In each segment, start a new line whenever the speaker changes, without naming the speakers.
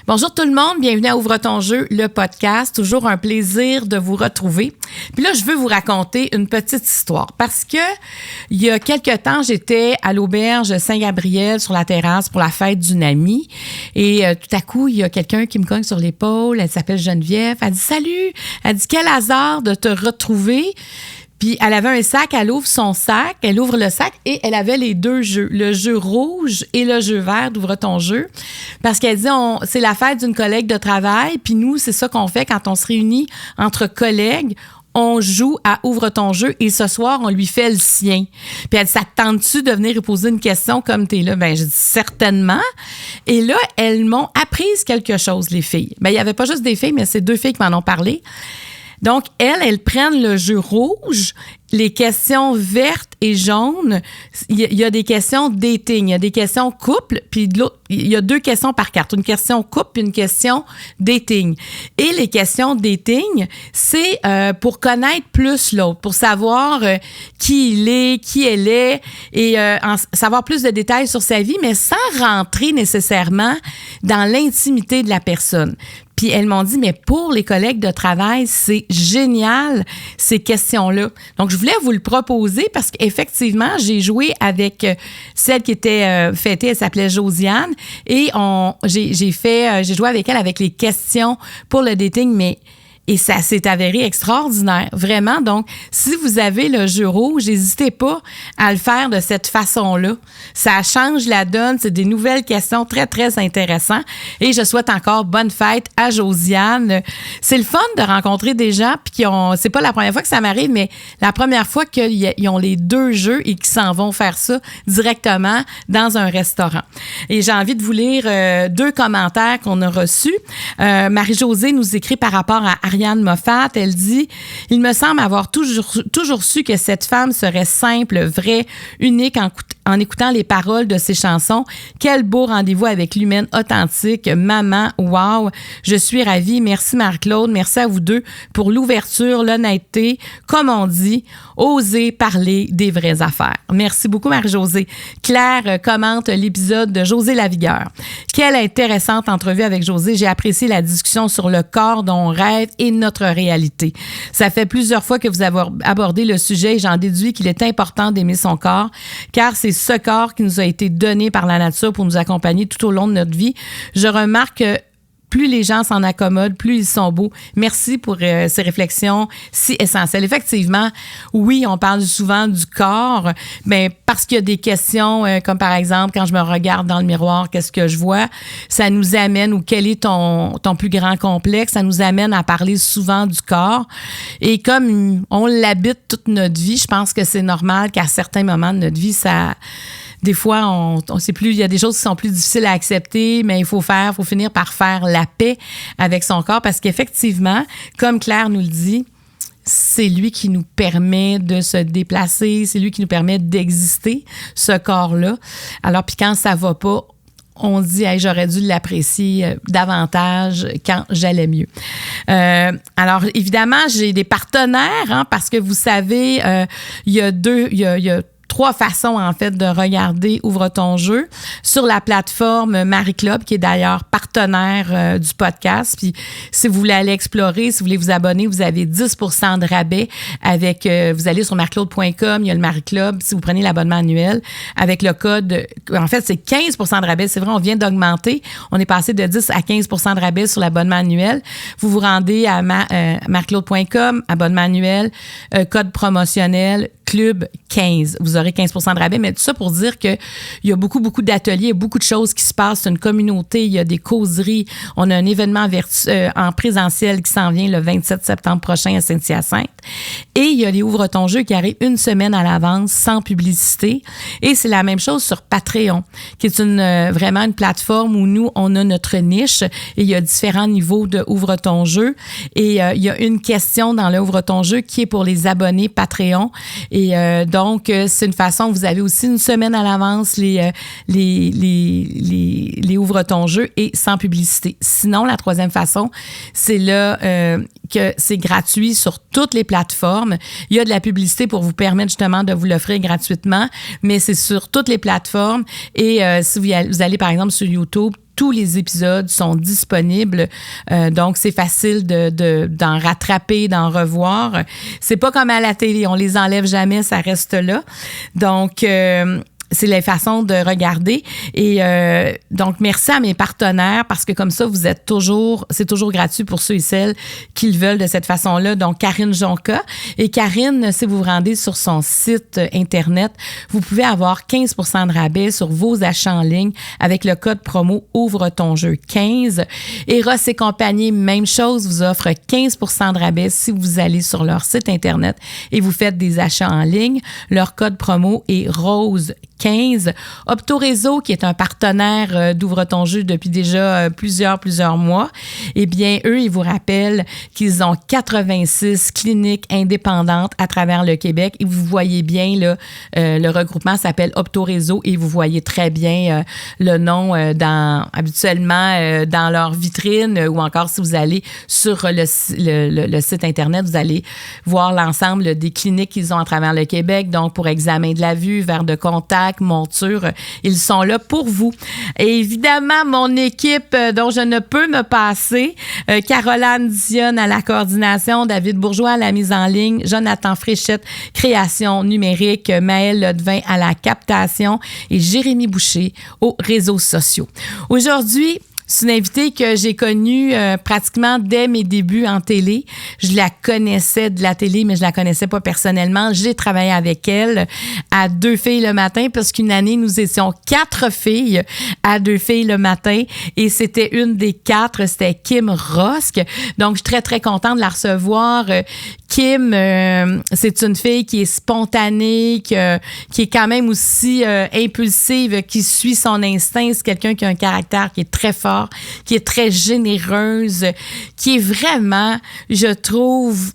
Bonjour tout le monde, bienvenue à Ouvre ton jeu, le podcast. Toujours un plaisir de vous retrouver. Puis là, je veux vous raconter une petite histoire parce que il y a quelque temps, j'étais à l'auberge Saint-Gabriel sur la terrasse pour la fête d'une amie et tout à coup, il y a quelqu'un qui me cogne sur l'épaule. Elle s'appelle Geneviève. Elle dit « Salut! » Elle dit « Quel hasard de te retrouver! » Puis elle avait un sac, elle ouvre son sac, elle ouvre le sac et elle avait les deux jeux, le jeu rouge et le jeu vert d'Ouvre ton jeu. Parce qu'elle dit, c'est la fête d'une collègue de travail, puis nous, c'est ça qu'on fait quand on se réunit entre collègues. On joue à Ouvre ton jeu et ce soir, on lui fait le sien. Puis elle dit, ça te tente-tu de venir lui poser une question comme t'es là? Ben, je dis, certainement. Et là, elles m'ont appris quelque chose, les filles. Ben, il n'y avait pas juste des filles, mais c'est deux filles qui m'en ont parlé. Donc, elles prennent le jeu rouge, les questions vertes et jaunes. Il y a des questions dating, il y a des questions couple, puis de l'autre, il y a deux questions par carte, une question couple puis une question dating. Et les questions dating, c'est pour connaître plus l'autre, pour savoir qui il est, qui elle est, et savoir plus de détails sur sa vie, mais sans rentrer nécessairement dans l'intimité de la personne. Puis elles m'ont dit, mais pour les collègues de travail, c'est génial, ces questions-là. Donc, je voulais vous le proposer parce qu'effectivement, j'ai joué avec celle qui était fêtée, elle s'appelait Josiane, et j'ai joué avec elle avec les questions pour le dating, et ça s'est avéré extraordinaire, vraiment. Donc, si vous avez le jeu rouge, n'hésitez pas à le faire de cette façon-là. Ça change la donne, c'est des nouvelles questions très, très intéressantes. Et je souhaite encore bonne fête à Josiane. C'est le fun de rencontrer des gens, puis c'est pas la première fois que ça m'arrive, mais la première fois qu'ils ont les deux jeux et qu'ils s'en vont faire ça directement dans un restaurant. Et j'ai envie de vous lire deux commentaires qu'on a reçus. Marie-Josée nous écrit par rapport à Ariane Moffat, elle dit « Il me semble avoir toujours su que cette femme serait simple, vraie, unique en écoutant les paroles de ses chansons. Quel beau rendez-vous avec l'humaine authentique. Maman, wow! Je suis ravie. Merci Marie-Claude. Merci à vous deux pour l'ouverture, l'honnêteté. Comme on dit, oser parler des vraies affaires. » Merci beaucoup Marie-Josée. Claire commente l'épisode de Josée Lavigueur. Quelle intéressante entrevue avec Josée. J'ai apprécié la discussion sur le corps dont on rêve et notre réalité. Ça fait plusieurs fois que vous avez abordé le sujet et j'en déduis qu'il est important d'aimer son corps, car c'est ce corps qui nous a été donné par la nature pour nous accompagner tout au long de notre vie. Je remarque que plus les gens s'en accommodent, plus ils sont beaux. Merci pour ces réflexions si essentielles. Effectivement, oui, on parle souvent du corps, mais parce qu'il y a des questions comme par exemple, quand je me regarde dans le miroir, qu'est-ce que je vois? Ça nous amène, ou quel est ton plus grand complexe? Ça nous amène à parler souvent du corps. Et comme on l'habite toute notre vie, je pense que c'est normal qu'à certains moments de notre vie, des fois, on sait plus, il y a des choses qui sont plus difficiles à accepter, mais il faut finir par faire la paix avec son corps parce qu'effectivement, comme Claire nous le dit, c'est lui qui nous permet de se déplacer, c'est lui qui nous permet d'exister, ce corps-là. Alors, puis quand ça va pas, on dit hey, j'aurais dû l'apprécier davantage quand j'allais mieux. Alors, évidemment, j'ai des partenaires, parce que vous savez, il y a trois façons, en fait, de regarder Ouvre ton jeu sur la plateforme Marie Club, qui est d'ailleurs partenaire du podcast. Puis, si vous voulez aller explorer, si vous voulez vous abonner, vous avez 10% de rabais avec, vous allez sur marieclaude.com, il y a le Marie Club, si vous prenez l'abonnement annuel, avec le code, en fait, c'est 15% de rabais. C'est vrai, on vient d'augmenter. On est passé de 10 à 15% de rabais sur l'abonnement annuel. Vous vous rendez à marieclaude.com, abonnement annuel, code promotionnel, Club 15. Vous aurez 15% de rabais, mais tout ça pour dire qu'il y a beaucoup, beaucoup d'ateliers, beaucoup de choses qui se passent. C'est une communauté, il y a des causeries. On a un événement en présentiel qui s'en vient le 27 septembre prochain à Saint-Hyacinthe. Et il y a les Ouvre ton jeu qui arrivent une semaine à l'avance, sans publicité. Et c'est la même chose sur Patreon, qui est vraiment une plateforme où nous, on a notre niche et il y a différents niveaux de Ouvre ton jeu. Et il y a une question dans le Ouvre ton jeu qui est pour les abonnés Patreon. Et donc, c'est une façon, vous avez aussi une semaine à l'avance les Ouvre ton jeu et sans publicité. Sinon, la troisième façon, c'est là que c'est gratuit sur toutes les plateformes. Il y a de la publicité pour vous permettre justement de vous l'offrir gratuitement, mais c'est sur toutes les plateformes. Et si vous allez par exemple sur YouTube, tous les épisodes sont disponibles. Donc, c'est facile d'en rattraper, d'en revoir. C'est pas comme à la télé. On les enlève jamais, ça reste là. Donc, c'est la façon de regarder. Et donc, merci à mes partenaires parce que comme ça, c'est toujours gratuit pour ceux et celles qui le veulent de cette façon-là. Donc, Karine Jonca. Et Karine, si vous vous rendez sur son site Internet, vous pouvez avoir 15 % de rabais sur vos achats en ligne avec le code promo Ouvre ton jeu 15. Et Ross et compagnie, même chose, vous offre 15 % de rabais si vous allez sur leur site Internet et vous faites des achats en ligne. Leur code promo est Rose 15. Optoréseau, qui est un partenaire d'Ouvre ton jeu depuis déjà plusieurs mois, eh bien, eux, ils vous rappellent qu'ils ont 86 cliniques indépendantes à travers le Québec. Et vous voyez bien, là, le regroupement s'appelle Optoréseau et vous voyez très bien le nom habituellement dans leur vitrine ou encore si vous allez sur le site Internet, vous allez voir l'ensemble des cliniques qu'ils ont à travers le Québec. Donc, pour examen de la vue, verre de contact, monture, ils sont là pour vous. Et évidemment, mon équipe dont je ne peux me passer, Caroline Dionne à la coordination, David Bourgeois à la mise en ligne, Jonathan Fréchette, création numérique, Maëlle Ledvin à la captation et Jérémy Boucher aux réseaux sociaux. Aujourd'hui, c'est une invitée que j'ai connue pratiquement dès mes débuts en télé. Je la connaissais de la télé, mais je la connaissais pas personnellement. J'ai travaillé avec elle à 2 filles le matin parce qu'une année, nous étions 4 filles à 2 filles le matin et c'était une des 4, c'était Kim Rosk. Donc, je suis très, très contente de la recevoir. Kim, c'est une fille qui est spontanée, qui est quand même aussi impulsive, qui suit son instinct. C'est quelqu'un qui a un caractère qui est très fort, qui est très généreuse, qui est vraiment, je trouve,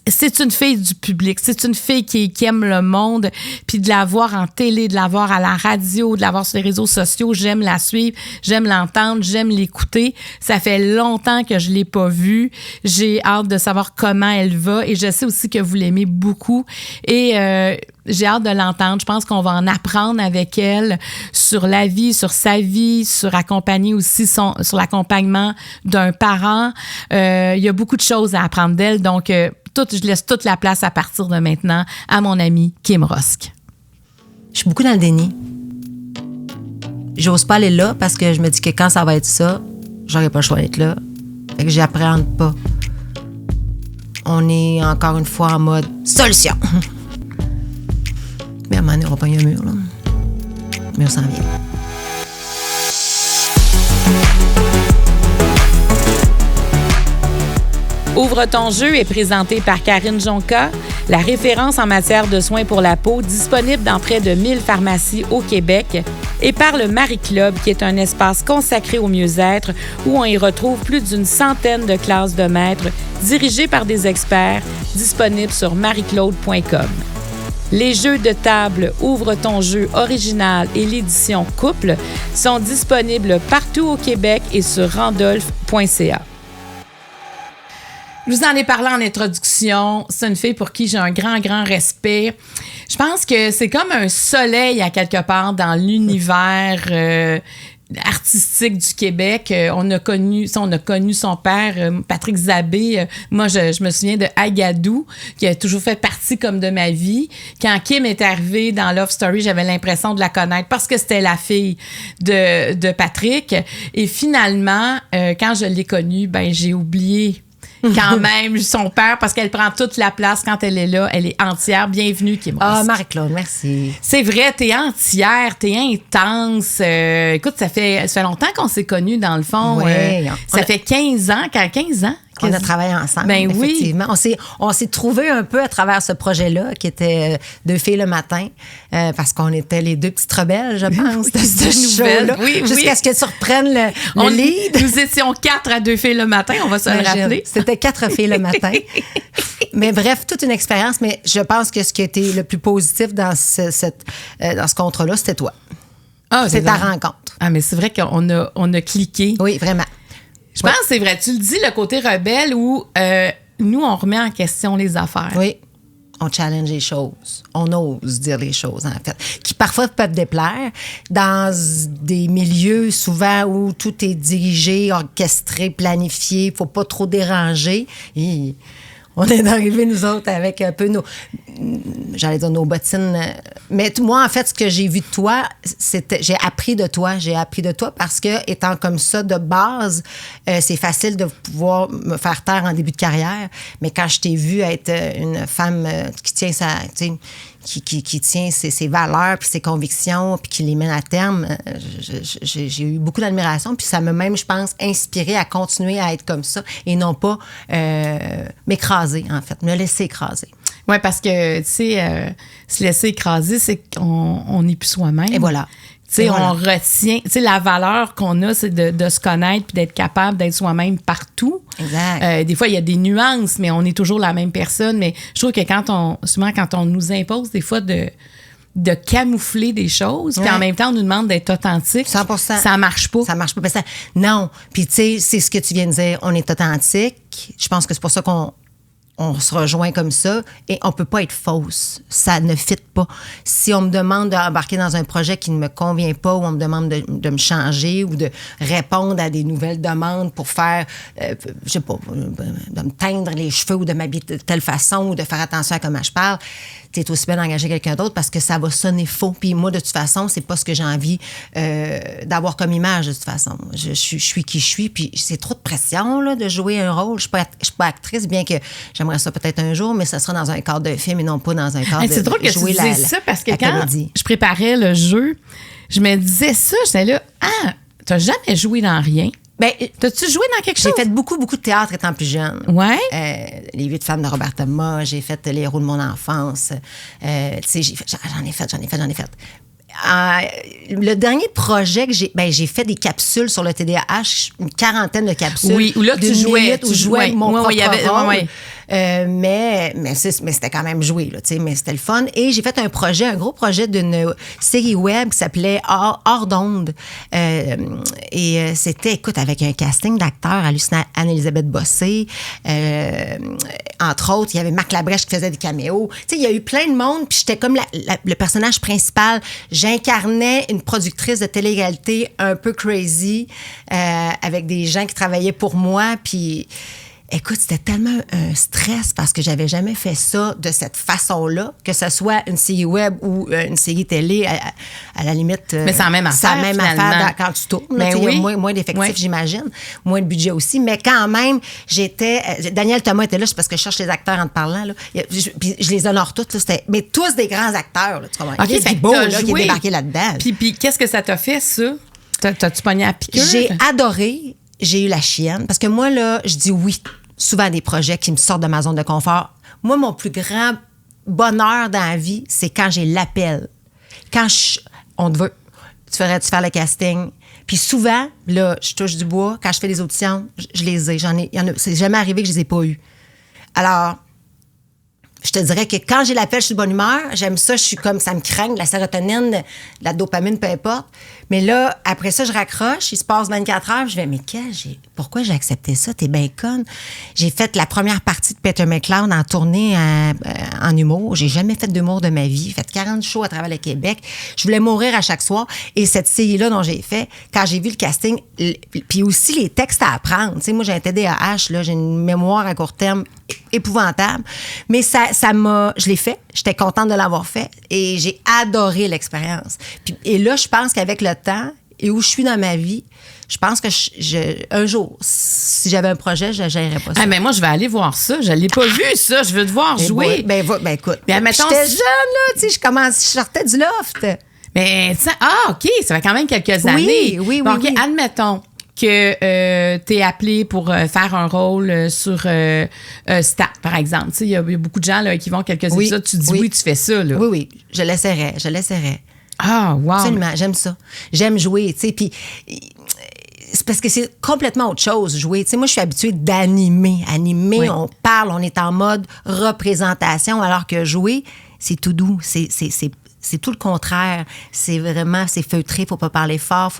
c'est une fille du public. C'est une fille qui aime le monde. Puis de la voir en télé, de la voir à la radio, de la voir sur les réseaux sociaux, j'aime la suivre, j'aime l'entendre, j'aime l'écouter. Ça fait longtemps que je l'ai pas vue. J'ai hâte de savoir comment elle va. Et je sais aussi que vous l'aimez beaucoup. Et j'ai hâte de l'entendre. Je pense qu'on va en apprendre avec elle sur la vie, sur sa vie, sur accompagner aussi sur l'accompagnement d'un parent. Il y a beaucoup de choses à apprendre d'elle. Donc, je laisse toute la place à partir de maintenant à mon amie Kim Rosk.
Je suis beaucoup dans le déni. J'ose pas aller là parce que je me dis que quand ça va être ça, j'aurai pas le choix d'être là. Fait que j'appréhende pas. On est encore une fois en mode solution. Mais à un moment donné, on va pogner un mur, là. Mais on s'en vient.
Ouvre ton jeu est présenté par Karine Jonca, la référence en matière de soins pour la peau, disponible dans près de 1000 pharmacies au Québec, et par le Marie Club, qui est un espace consacré au mieux-être où on y retrouve plus d'une centaine de classes de maîtres dirigées par des experts, disponibles sur marieclaude.com. Les jeux de table Ouvre ton jeu original et l'édition couple sont disponibles partout au Québec et sur randolph.ca. Je vous en ai parlé en introduction. C'est une fille pour qui j'ai un grand, grand respect. Je pense que c'est comme un soleil à quelque part dans l'univers artistique du Québec. On a connu son père, Patrick Zabé. Moi, je me souviens de Agadou, qui a toujours fait partie comme de ma vie. Quand Kim est arrivée dans Love Story, j'avais l'impression de la connaître parce que c'était la fille de Patrick. Et finalement, quand je l'ai connue, j'ai oublié quand même son père parce qu'elle prend toute la place quand elle est là. Elle est entière. Bienvenue, Kim Rosk.
Ah, Marie-Claude, merci.
C'est vrai, t'es entière, t'es intense. Écoute, ça fait longtemps qu'on s'est connus dans le fond.
Oui.
Ça fait 15 ans. 15 ans?
On a travaillé ensemble,
ben
effectivement.
Oui.
On s'est trouvés un peu à travers ce projet-là, qui était 2 filles le matin, parce qu'on était les 2 petites rebelles, je pense, de ce show-là.
Oui,
jusqu'à ce que tu reprennes le lead.
Nous étions 4 à 2 filles le matin, on va se le rappeler.
C'était 4 filles le matin. Mais bref, toute une expérience. Mais je pense que ce qui a été le plus positif dans ce contrat-là, c'était toi.
Ah,
c'est ta rencontre.
Ah, mais c'est vrai qu'on a cliqué.
Oui, vraiment.
Je pense que c'est vrai. Tu le dis, le côté rebelle où nous, on remet en question les affaires.
Oui. on challenge les choses. On ose dire les choses, en fait, qui parfois peuvent déplaire dans des milieux souvent où tout est dirigé, orchestré, planifié, faut pas trop déranger. Et on est arrivés, nous autres, avec un peu j'allais dire nos bottines. Mais moi, en fait, ce que j'ai vu de toi, j'ai appris de toi. J'ai appris de toi parce que, étant comme ça, de base, c'est facile de pouvoir me faire taire en début de carrière. Mais quand je t'ai vue être une femme qui tient qui tient ses valeurs puis ses convictions puis qui les mène à terme, j'ai eu beaucoup d'admiration puis ça m'a même, je pense, inspiré à continuer à être comme ça et non pas m'écraser, en fait, me laisser écraser.
Oui, parce que, tu sais, se laisser écraser, c'est qu'on n'est plus soi-même.
Et voilà.
Tu sais, on retient... Tu sais, la valeur qu'on a, c'est de se connaître puis d'être capable d'être soi-même partout.
Exact.
Des fois, il y a des nuances, mais on est toujours la même personne. Mais je trouve que souvent, quand on nous impose des fois de camoufler des choses, puis en même temps, on nous demande d'être authentique.
100%.
Ça marche pas.
Ça marche pas. Non. Puis, tu sais, c'est ce que tu viens de dire. On est authentique. Je pense que c'est pour ça qu'on se rejoint comme ça et on peut pas être fausse. Ça ne fit pas. Si on me demande d'embarquer dans un projet qui ne me convient pas ou on me demande de me changer ou de répondre à des nouvelles demandes pour faire, je sais pas, de me teindre les cheveux ou de m'habiller de telle façon ou de faire attention à comment je parle, t'es aussi bien d'engager quelqu'un d'autre parce que ça va sonner faux. Puis moi, de toute façon, c'est pas ce que j'ai envie d'avoir comme image, de toute façon. Je suis qui je suis, puis c'est trop de pression là, de jouer un rôle. Je suis pas actrice, bien que j'aimerais ça peut-être un jour, mais ça sera dans un cadre de film et non pas dans un cadre
c'est drôle que
jouer
tu dises ça, parce que quand
comédie.
je préparais le jeu, je me disais ça, j'étais là, t'as jamais joué dans rien.
Ben,
t'as-tu joué dans quelque chose?
J'ai fait beaucoup de théâtre étant plus jeune.
Ouais.
Les 8 femmes de Robert Thomas, j'ai fait Les héros de mon enfance. Tu sais, j'en ai fait. Le dernier projet que j'ai fait des capsules sur le TDAH, une quarantaine de capsules.
Oui, où là, tu jouais.
Où je jouais mon propre rôle.
Ouais.
Mais c'était quand même joué, là, mais c'était le fun. Et j'ai fait un gros projet d'une série web qui s'appelait Hors d'onde. Et c'était, écoute, avec un casting d'acteurs hallucinant, Anne-Élisabeth Bossé. Entre autres, il y avait Marc Labrèche qui faisait des caméos. Tu sais, il y a eu plein de monde, puis j'étais comme le personnage principal. J'incarnais une productrice de télé-réalité un peu crazy, avec des gens qui travaillaient pour moi, puis... Écoute, c'était tellement un stress parce que j'avais jamais fait ça de cette façon-là, que ce soit une série web ou une série télé, à la limite.
Mais c'est la même affaire.
C'est la même affaire quand tu tournes.
Mais
oui.
Il
y a moins d'effectifs, j'imagine. Moins de budget aussi. Mais quand même, Daniel Thomas était là, c'est parce que je cherche les acteurs en te parlant. Là. Puis je les honore tous. Là, mais tous des grands acteurs. Là, tu comprends?
Okay,
c'est beau là, qui est débarqué là-dedans.
Puis qu'est-ce que ça t'a fait, ça? T'as-tu pogné à piqûre?
J'ai adoré. J'ai eu la chienne. Parce que moi, là, je dis oui souvent à des projets qui me sortent de ma zone de confort. Moi, mon plus grand bonheur dans la vie, c'est quand j'ai l'appel. Quand on te veut, tu ferais-tu faire le casting? Puis souvent, là, je touche du bois. Quand je fais des auditions, je les ai. C'est jamais arrivé que je les ai pas eues. Alors, je te dirais que quand j'ai l'appel, je suis de bonne humeur. J'aime ça, je suis comme, ça me craint, de la sérotonine, de la dopamine, peu importe. Mais là, après ça, je raccroche, il se passe 24 heures, je vais, mais pourquoi j'ai accepté ça? T'es bien conne. J'ai fait la première partie de Peter McLeod en tournée en humour. J'ai jamais fait d'humour de ma vie. J'ai fait 40 shows à travers le Québec. Je voulais mourir à chaque soir. Et cette série-là dont j'ai fait, quand j'ai vu le casting, puis aussi les textes à apprendre. Tu sais, moi, j'ai un TDAH, là, j'ai une mémoire à court terme épouvantable. Mais je l'ai fait. J'étais contente de l'avoir fait et j'ai adoré l'expérience. Et là, je pense qu'avec le temps et où je suis dans ma vie, je pense que un jour, si j'avais un projet, je n'aillerais pas ça.
Ah, mais moi, je vais aller voir ça. Je ne l'ai pas vu, ça. Je veux te voir jouer.
Ben écoute.
J'étais
jeune, là. Tu sais, je sortais du loft.
Mais, OK, ça fait quand même quelques années.
Oui.
OK, admettons que t'es appelé pour faire un rôle sur Stat, par exemple. Il y a beaucoup de gens là, qui vont quelques épisodes, tu dis oui, tu fais ça. Là.
Oui, je l'essaierais.
Ah, wow!
Absolument, j'aime ça. J'aime jouer, tu sais, puis c'est parce que c'est complètement autre chose, jouer. Tu sais, moi, je suis habituée d'animer. Oui. On parle, on est en mode représentation, alors que jouer, c'est tout doux, c'est tout le contraire. C'est feutré, faut pas parler fort,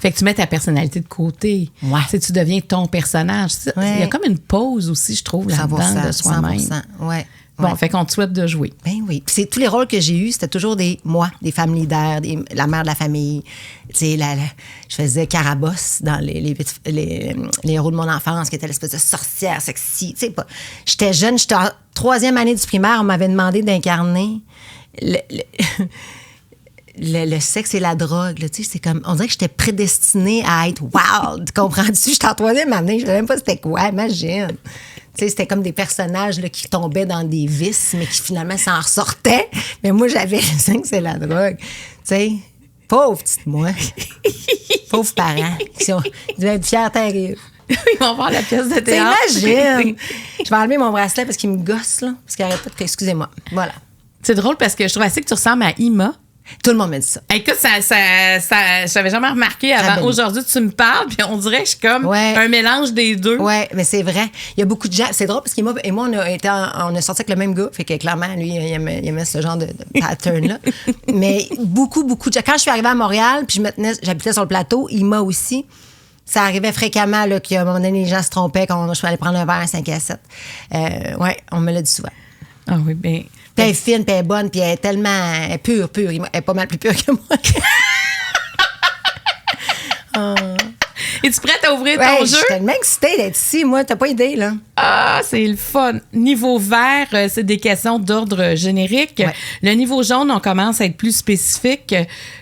Fait que tu mets ta personnalité de côté.
Ouais.
Tu deviens ton personnage. Il y a comme une pause aussi, je trouve, là-dedans
100%,
de soi-même.
100%, ouais.
Bon, fait qu'on te souhaite de jouer.
Ben oui. Puis tous les rôles que j'ai eus, c'était toujours des femmes leaders, la mère de la famille. Tu sais, je faisais Carabosse dans les héros de mon enfance, qui était l'espèce de sorcière sexy. Tu sais, j'étais jeune, j'étais en 3e année du primaire, on m'avait demandé d'incarner le sexe et la drogue. Là, tu sais, c'est comme, on dirait que j'étais prédestinée à être wild. Comprends-tu? J'étais en 3e année, je ne savais même pas c'était quoi, imagine. Tu sais, c'était comme des personnages là, qui tombaient dans des vices, mais qui finalement s'en ressortaient. Mais moi, j'avais le sexe et la drogue. Tu sais, pauvre petite moi. Pauvres parents. Ils devaient être fiers terribles.
Ils vont voir la pièce de théâtre.
Imagine! Je vais enlever mon bracelet parce qu'il me gosse, là. Parce qu'il arrête pas de... Excusez-moi. Voilà.
C'est drôle parce que je trouve assez que tu ressembles à Ima.
Tout le monde me dit ça.
Écoute, je n'avais jamais remarqué avant. Aujourd'hui, tu me parles, puis on dirait que je suis comme un mélange des deux.
Oui, mais c'est vrai. Il y a beaucoup de gens. C'est drôle parce qu'Ima et moi, on a sorti avec le même gars. Fait que clairement, lui, il aimait ce genre de pattern-là. Mais beaucoup de gens. Quand je suis arrivée à Montréal, puis j'habitais sur le plateau, Ima aussi. Ça arrivait fréquemment là, qu'à un moment donné, les gens se trompaient quand je suis allée prendre un verre à 5 à 7. Oui, on me l'a dit souvent.
Ah oui, bien.
Puis elle est fine, puis elle est bonne, puis elle est tellement pure. Elle est pas mal plus pure que moi.
Es-tu prête à ouvrir ton jeu?
Je suis tellement excitée d'être ici. Moi, t'as pas idée, là.
Ah, c'est le fun. Niveau vert, c'est des questions d'ordre générique.
Ouais.
Le niveau jaune, on commence à être plus spécifique.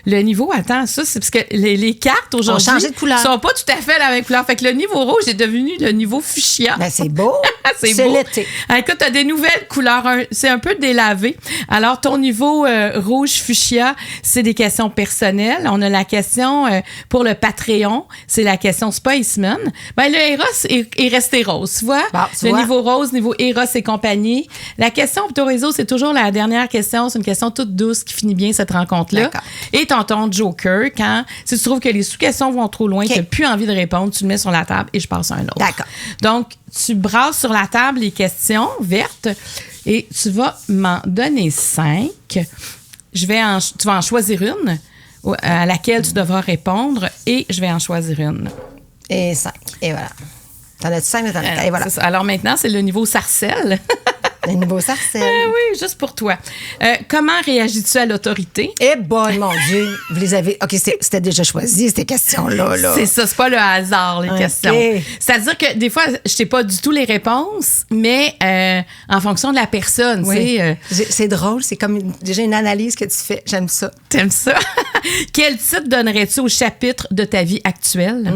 Le niveau, attends, ça, c'est parce que les cartes aujourd'hui
ont changé de couleur.
Sont pas tout à fait la même couleur. Fait que le niveau rouge est devenu le niveau fuchsia.
Ben, c'est beau.
c'est beau.
L'été.
Ah, écoute, t'as des nouvelles couleurs. C'est un peu délavé. Alors, ton niveau rouge fuchsia, c'est des questions personnelles. On a la question pour le Patreon. C'est la question Spaceman. Ben, le Eros est resté rose, tu vois?
Bon,
le niveau rose, niveau Eros et compagnie. La question pour ton réseau, c'est toujours la dernière question. C'est une question toute douce qui finit bien cette rencontre-là.
D'accord.
Et ton Joker, si tu trouves que les sous-questions vont trop loin, tu n'as plus envie de répondre, tu le mets sur la table et je passe à un autre.
D'accord.
Donc, tu brasses sur la table les questions vertes et tu vas m'en donner 5. Tu vas en choisir une à laquelle tu devras répondre et je vais en choisir une.
Et 5. Et voilà. T'en as-tu 5, mais t'en as 4. Et voilà.
Alors maintenant, c'est le niveau sarcelle.
Le niveau sarcelle.
Oui, juste pour toi. Comment réagis-tu à l'autorité?
Eh bon, mon Dieu, vous les avez... OK, c'était déjà choisi, ces questions-là. Là.
C'est ça, c'est pas le hasard, les questions. C'est-à-dire que des fois, je sais pas du tout les réponses, mais en fonction de la personne,
oui.
tu sais...
C'est drôle, c'est comme déjà une analyse que tu fais. J'aime ça.
T'aimes ça? Quel titre donnerais-tu au chapitre de ta vie actuelle?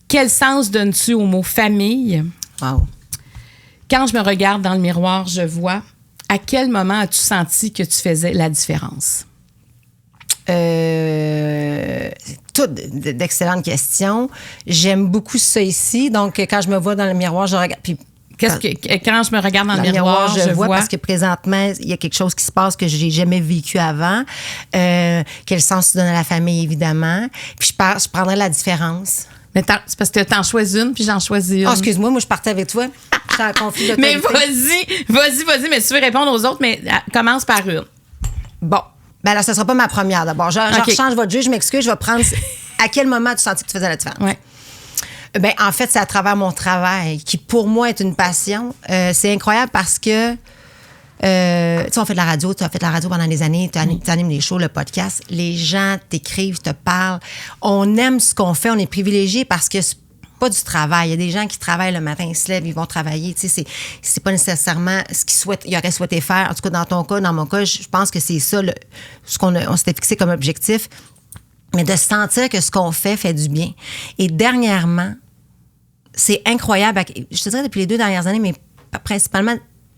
Quel sens donnes-tu au mot famille?
Wow. Quand
je me regarde dans le miroir, je vois. À quel moment as-tu senti que tu faisais la différence?
Toutes d'excellentes questions. J'aime beaucoup ça ici. Donc, quand je me vois dans le miroir, je regarde. Puis,
quand je me regarde dans le miroir, je vois
parce que présentement, il y a quelque chose qui se passe que j'ai jamais vécu avant. Quel sens tu donnes à la famille, évidemment. Puis, je prendrais la différence.
Mais c'est parce que t'en choisis une, puis j'en choisis une.
Oh, excuse-moi, moi, je partais avec toi. J'étais en conflit d'autorité.
Mais vas-y, mais si tu veux répondre aux autres, mais commence par une.
Bon. Ben là, ce ne sera pas ma première d'abord. Je rechange votre jeu, je m'excuse, je vais prendre... À quel moment tu sentis que tu faisais la différence?
Ouais.
Ben, en fait, c'est à travers mon travail, qui pour moi est une passion. C'est incroyable parce que... tu sais, on fait de la radio, tu as fait de la radio pendant des années, tu animes les shows, le podcast. Les gens t'écrivent, te parlent. On aime ce qu'on fait, on est privilégiés parce que c'est pas du travail. Il y a des gens qui travaillent le matin, ils se lèvent, ils vont travailler. Tu sais, c'est pas nécessairement ce qu'ils auraient souhaité faire. En tout cas, dans ton cas, dans mon cas, je pense que c'est ça ce on s'était fixé comme objectif. Mais de sentir que ce qu'on fait du bien. Et dernièrement, c'est incroyable. Je te dirais depuis les 2 dernières années, mais principalement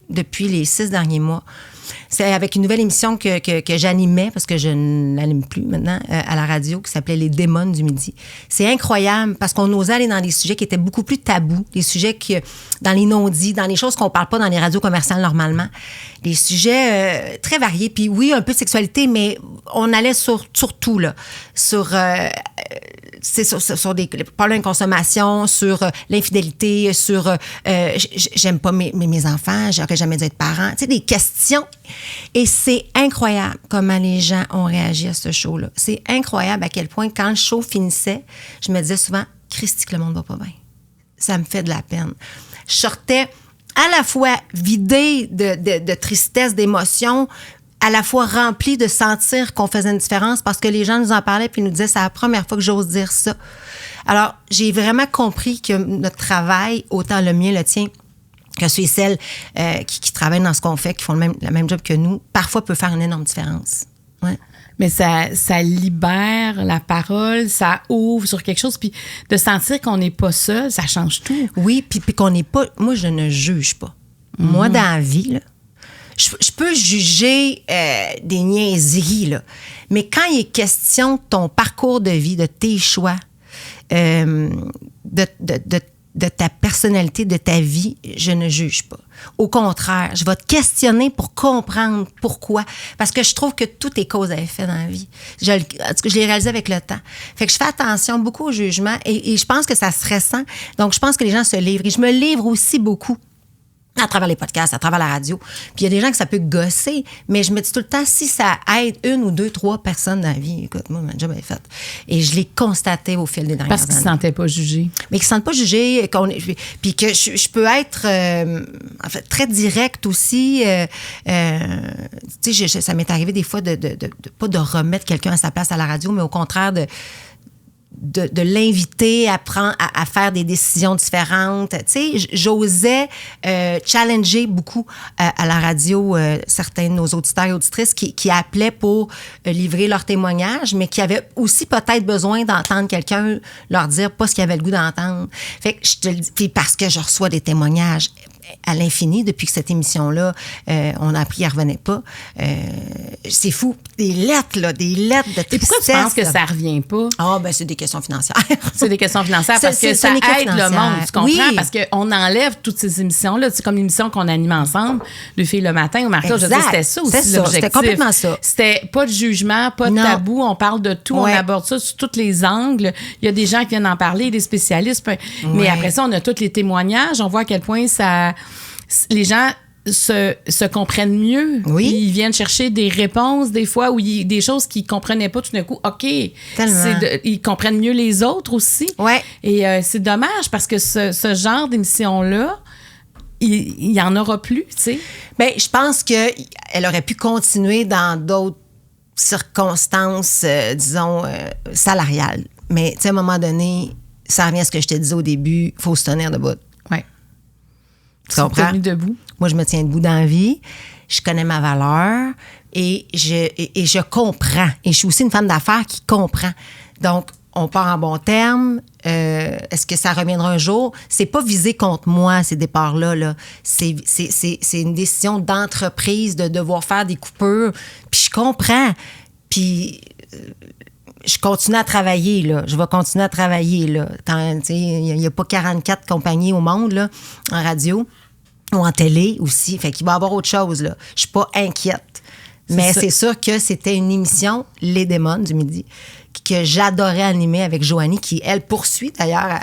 depuis les 6 derniers mois. C'est avec une nouvelle émission que j'animais, parce que je ne l'anime plus maintenant, à la radio, qui s'appelait Les Démons du Midi. C'est incroyable, parce qu'on osait aller dans des sujets qui étaient beaucoup plus tabous, des sujets dans les non-dits, dans les choses qu'on ne parle pas dans les radios commerciales normalement. Des sujets très variés. Puis oui, un peu de sexualité, mais on allait sur tout, là. Sur des problèmes de consommation, sur l'infidélité, sur j'aime pas mes enfants, j'aurais jamais dû être parent. Tu sais, des questions. Et c'est incroyable comment les gens ont réagi à ce show-là. C'est incroyable à quel point, quand le show finissait, je me disais souvent, Christy, que le monde va pas bien. Ça me fait de la peine. Je sortais à la fois vidé de tristesse, d'émotion, à la fois rempli de sentir qu'on faisait une différence parce que les gens nous en parlaient puis nous disaient c'est la première fois que j'ose dire ça. Alors, j'ai vraiment compris que notre travail, autant le mien, le tien, que ceux et celles qui travaillent dans ce qu'on fait, qui font le même job que nous, parfois peut faire une énorme différence. Ouais.
Mais ça libère la parole, ça ouvre sur quelque chose, puis de sentir qu'on n'est pas seul, ça change tout.
Oui, puis qu'on n'est pas... Moi, je ne juge pas. Moi, dans la vie, là, je peux juger des niaiseries, là, mais quand il est question de ton parcours de vie, de tes choix, de ta personnalité, de ta vie, je ne juge pas. Au contraire, je vais te questionner pour comprendre pourquoi. Parce que je trouve que tout est cause à effet dans la vie. Je l'ai réalisé avec le temps. Fait que je fais attention beaucoup au jugement et je pense que ça se ressent. Donc, je pense que les gens se livrent. Et je me livre aussi beaucoup à travers les podcasts, à travers la radio. Puis il y a des gens que ça peut gosser, mais je me dis tout le temps, si ça aide 1 ou 2, 3 personnes dans la vie, écoute, moi, ma job est faite. Et je l'ai constaté au fil des dernières années.
Parce qu'ils ne se sentaient pas jugés.
Mais qu'ils ne se sentent pas jugés, puis que je peux être en fait, très directe aussi. Tu sais, ça m'est arrivé des fois de pas de remettre quelqu'un à sa place à la radio, mais au contraire de l'inviter à faire des décisions différentes. Tu sais, j'osais challenger beaucoup à la radio certains de nos auditeurs et auditrices qui appelaient pour livrer leur témoignage, mais qui avaient aussi peut-être besoin d'entendre quelqu'un leur dire pas ce qu'ils avaient le goût d'entendre. Fait que je te le dis, puis parce que je reçois des témoignages à l'infini depuis que cette émission-là, on a appris qu'elle ne revenait pas. C'est fou. Des lettres de tristesse.
Et pourquoi tu penses que ça ne revient pas?
Ah, ben c'est des questions financières.
C'est des questions financières parce que ça aide le monde, tu comprends? Oui. Parce qu'on enlève toutes ces émissions-là. C'est comme l'émission qu'on anime ensemble, Le Fille le matin ou Martha. Je veux dire, c'était ça aussi l'objectif.
C'était complètement ça.
C'était pas de jugement, pas de tabou. On parle de tout, on aborde ça sous tous les angles. Il y a des gens qui viennent en parler, des spécialistes. Mais après ça, on a tous les témoignages. On voit à quel point les gens se comprennent mieux.
Oui.
Ils viennent chercher des réponses des fois ou des choses qu'ils ne comprenaient pas tout d'un coup. OK. Ils comprennent mieux les autres aussi.
Ouais.
Et c'est dommage parce que ce genre d'émission-là, il n'y en aura plus, tu sais.
Bien, je pense qu'elle aurait pu continuer dans d'autres circonstances, disons, salariales. Mais, tu sais, à un moment donné, ça revient à ce que je te disais au début, il faut se tenir debout.
Oui.
Tu comprends?
Tenu debout.
Moi, je me tiens debout dans la vie. Je connais ma valeur et je comprends. Et je suis aussi une femme d'affaires qui comprend. Donc, on part en bon terme. Est-ce que ça reviendra un jour? C'est pas visé contre moi, ces départs-là. Là. C'est une décision d'entreprise de devoir faire des coupures. Puis je comprends. Puis... je continue à travailler, là. Je vais continuer à travailler, là. Il n'y a pas 44 compagnies au monde, là, en radio ou en télé aussi. Fait qu'il va y avoir autre chose, là. Je suis pas inquiète. Mais c'est sûr que c'était une émission, Les Démons du midi, que j'adorais animer avec Joanie, qui, elle, poursuit d'ailleurs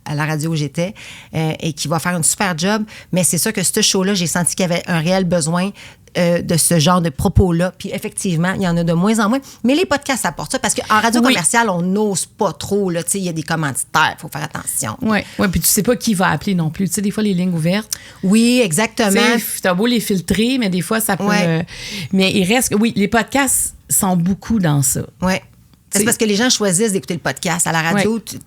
à la radio où j'étais et qui va faire une super job. Mais c'est sûr que ce show-là, j'ai senti qu'il y avait un réel besoin de ce genre de propos-là. Puis effectivement, il y en a de moins en moins. Mais les podcasts apportent ça parce qu'en radio commerciale, on n'ose pas trop. Il y a des commanditaires, il faut faire attention.
Oui, puis tu sais pas qui va appeler non plus. Tu sais, des fois, les lignes ouvertes.
Oui, exactement.
T'as beau les filtrer, mais des fois, ça peut... mais il reste... Oui, les podcasts sont beaucoup dans ça.
Oui. C'est parce que les gens choisissent d'écouter le podcast. À la radio, tu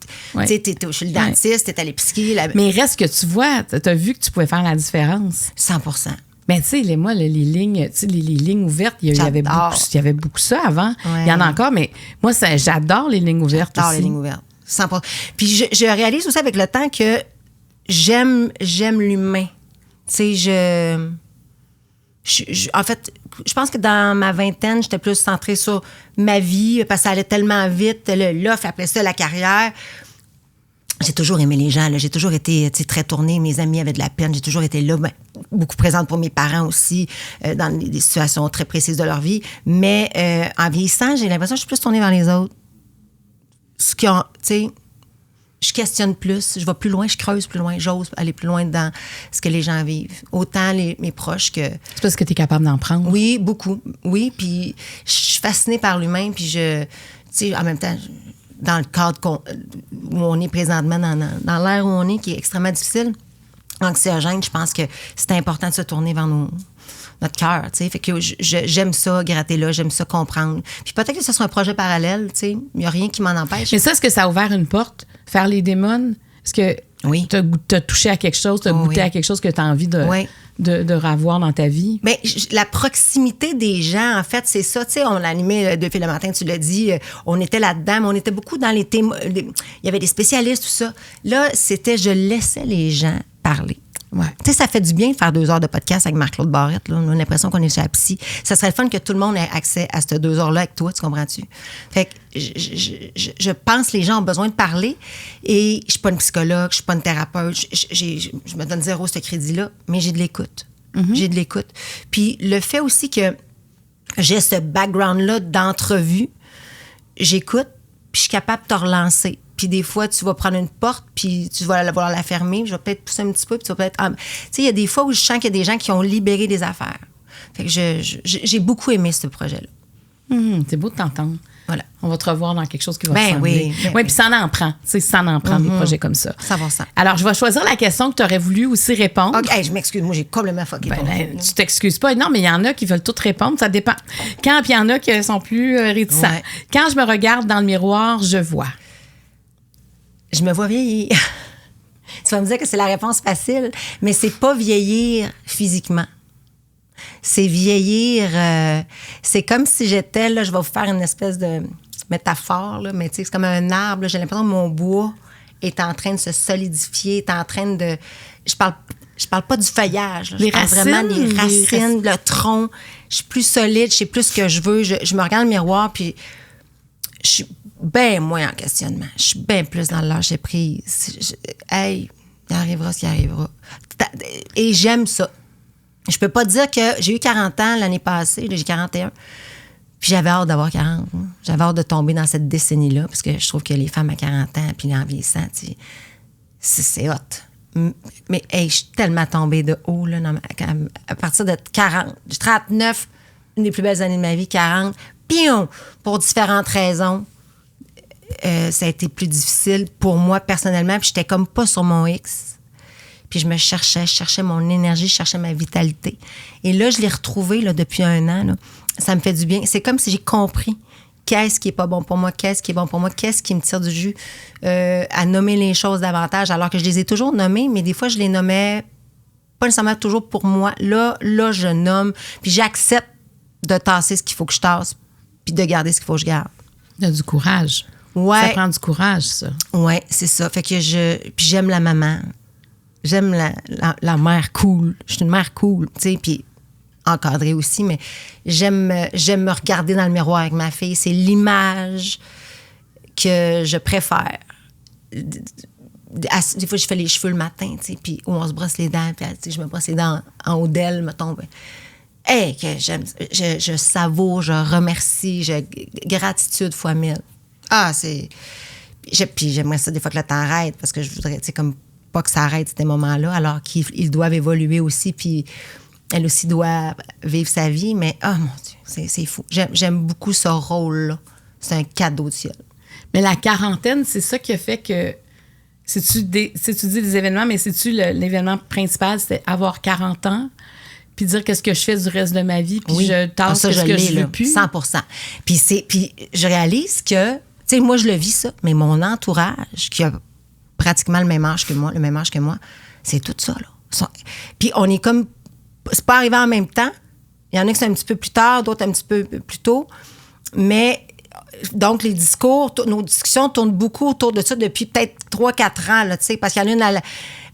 sais, t'es chez le dentiste, t'es à l'épicerie.
Mais il reste que tu vois, t'as vu que tu pouvais faire la différence.
100%.
Mais tu sais, les lignes ouvertes, il y avait beaucoup ça avant.
Ouais.
Il y en a encore, mais moi, j'adore les lignes ouvertes aussi.
J'adore les lignes ouvertes. 100%. Puis je réalise aussi avec le temps que j'aime l'humain. Tu sais, en fait, je pense que dans ma vingtaine, j'étais plus centrée sur ma vie parce que ça allait tellement vite, l'offre, après ça, la carrière. J'ai toujours aimé les gens, là. J'ai toujours été très tournée. Mes amis avaient de la peine. J'ai toujours été là, beaucoup présente pour mes parents aussi, dans des situations très précises de leur vie. Mais en vieillissant, j'ai l'impression que je suis plus tournée vers les autres. Je questionne plus, je vais plus loin, je creuse plus loin, j'ose aller plus loin dans ce que les gens vivent. Autant mes proches que...
C'est parce que tu es capable d'en prendre?
Oui, beaucoup. Oui, puis je suis fascinée par l'humain, puis en même temps... dans le cadre où on est présentement, dans l'ère où on est, qui est extrêmement difficile, anxiogènes, je pense que c'est important de se tourner vers notre cœur, tu sais. Fait que j'aime ça, gratter là, j'aime ça comprendre. Puis peut-être que ce soit un projet parallèle, tu sais. Il n'y a rien qui m'en empêche.
Mais ça, est-ce que ça a ouvert une porte, faire les démons? Est-ce que
oui.
t'as touché à quelque chose, t'as goûté à quelque chose que t'as envie de revoir dans ta vie?
Mais la proximité des gens, en fait, c'est ça. Tu sais, on animait Deux filles le matin, tu l'as dit, on était là-dedans, mais on était beaucoup dans les thèmes. Il y avait des spécialistes, tout ça. Là, je laissais les gens parler.
Ouais.
Tu sais, ça fait du bien de faire 2 heures de podcast avec Marc-Claude Barrette. Là. On a l'impression qu'on est chez la psy. Ça serait le fun que tout le monde ait accès à ces 2 heures-là avec toi, tu comprends-tu? Fait que je pense que les gens ont besoin de parler et je suis pas une psychologue, je suis pas une thérapeute, je me donne 0 ce crédit-là, mais j'ai de l'écoute. Mm-hmm. J'ai de l'écoute. Puis le fait aussi que j'ai ce background-là d'entrevue, j'écoute, puis je suis capable de te relancer. Puis des fois, tu vas prendre une porte, puis tu vas vouloir la fermer. Je vais peut-être pousser un petit peu, puis tu vas peut-être... Tu sais, il y a des fois où je sens qu'il y a des gens qui ont libéré des affaires. Fait que j'ai beaucoup aimé ce projet-là.
C'est beau de t'entendre.
Voilà.
On va te revoir dans quelque chose qui va te ressembler. Oui, puis ça en prend. Tu sais, ça en prend des projets comme ça.
Ça va ça.
Alors, je vais choisir la question que tu aurais voulu aussi répondre.
OK, je m'excuse. Moi, j'ai complètement fucké.
Tu t'excuses pas. Non, mais il y en a qui veulent toutes répondre. Ça dépend. Quand il y en a qui sont plus réticents. Ouais. Quand je me regarde dans le miroir, je vois.
Je me vois vieillir. Tu vas me dire que c'est la réponse facile, mais c'est pas vieillir physiquement. C'est vieillir... c'est comme si j'étais... Là, je vais vous faire une espèce de métaphore, là, mais tu sais, c'est comme un arbre. Là, j'ai l'impression que mon bois est en train de se solidifier, est en train de... Je parle pas du feuillage. Là,
les racines.
Vraiment les racines, le tronc. Je suis plus solide, je sais plus ce que je veux. Je me regarde dans le miroir, puis je suis bien moins en questionnement. Je suis bien plus dans le lâcher prise. Hey, il arrivera ce qui arrivera. Et j'aime ça. Je peux pas dire que j'ai eu 40 ans l'année passée, j'ai 41, puis j'avais hâte d'avoir 40. J'avais hâte de tomber dans cette décennie-là, parce que je trouve que les femmes à 40 ans, puis en vieillissant, c'est hot. Mais hey, je suis tellement tombée de haut, là, à partir de 40. 39, une des plus belles années de ma vie, 40. Pion! Pour différentes raisons. Ça a été plus difficile pour moi personnellement, puis j'étais comme pas sur mon X. Puis je cherchais mon énergie, je cherchais ma vitalité. Et là, je l'ai retrouvée là, depuis 1 an. Là. Ça me fait du bien. C'est comme si j'ai compris qu'est-ce qui est pas bon pour moi, qu'est-ce qui est bon pour moi, qu'est-ce qui me tire du jus, à nommer les choses davantage, alors que je les ai toujours nommées, mais des fois, je les nommais pas nécessairement toujours pour moi. Là, je nomme, puis j'accepte de tasser ce qu'il faut que je tasse, puis de garder ce qu'il faut que je garde.
Il y a du courage.
Ouais.
Ça prend du courage, ça.
Oui, c'est ça. Fait que puis j'aime la maman. J'aime la mère cool. Je suis une mère cool, tu sais, puis encadrée aussi, mais j'aime me regarder dans le miroir avec ma fille. C'est l'image que je préfère. Des fois, je fais les cheveux le matin, tu sais, puis on se brosse les dents, puis je me brosse les dents en haut d'elle, me tombe. Hey, que j'aime, je savoure, je remercie, gratitude fois 1000. Ah, puis j'aimerais ça des fois que le temps arrête, parce que je voudrais, tu sais, comme pas que ça arrête ces moments-là, alors qu'ils doivent évoluer aussi, puis elle aussi doit vivre sa vie, mais oh mon Dieu, c'est fou. J'aime beaucoup ce rôle-là. C'est un cadeau du ciel.
Mais la quarantaine, c'est ça qui a fait que... Si tu dis des événements, mais c'est-tu l'événement principal, c'était avoir 40 ans, puis dire qu'est-ce que je fais du reste de ma vie, puis
oui.
je tasse ce que je veux plus.
100%. Puis je réalise que, tu sais, moi, je le vis ça, mais mon entourage, qui a pratiquement le même âge que moi, c'est tout ça, là. Puis on est comme... C'est pas arrivé en même temps. Il y en a qui sont un petit peu plus tard, d'autres un petit peu plus tôt. Mais, donc, nos discussions tournent beaucoup autour de ça depuis peut-être 3-4 ans, là, tu sais, parce qu'il y en a une...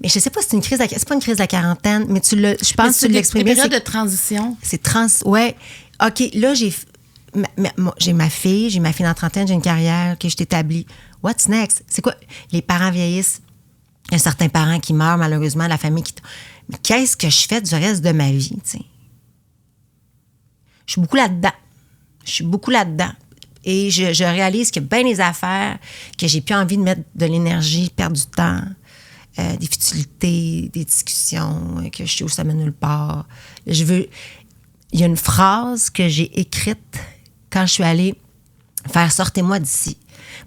Mais je sais pas si c'est pas une crise de la quarantaine, mais je pense que tu l'exprimes.
C'est une période de transition.
Ouais. OK, là, j'ai ma fille dans la trentaine, j'ai une carrière que je t'établis. What's next? C'est quoi? Les parents vieillissent. Il y a certains parents qui meurent, malheureusement, la famille qui... Mais qu'est-ce que je fais du reste de ma vie, tu sais? Je suis beaucoup là-dedans. Et je réalise qu'il y a bien des affaires que j'ai plus envie de mettre de l'énergie, perdre du temps, des futilités, des discussions, que je sais où ça mène nulle part. Il y a une phrase que j'ai écrite quand je suis allée faire « Sortez-moi d'ici ».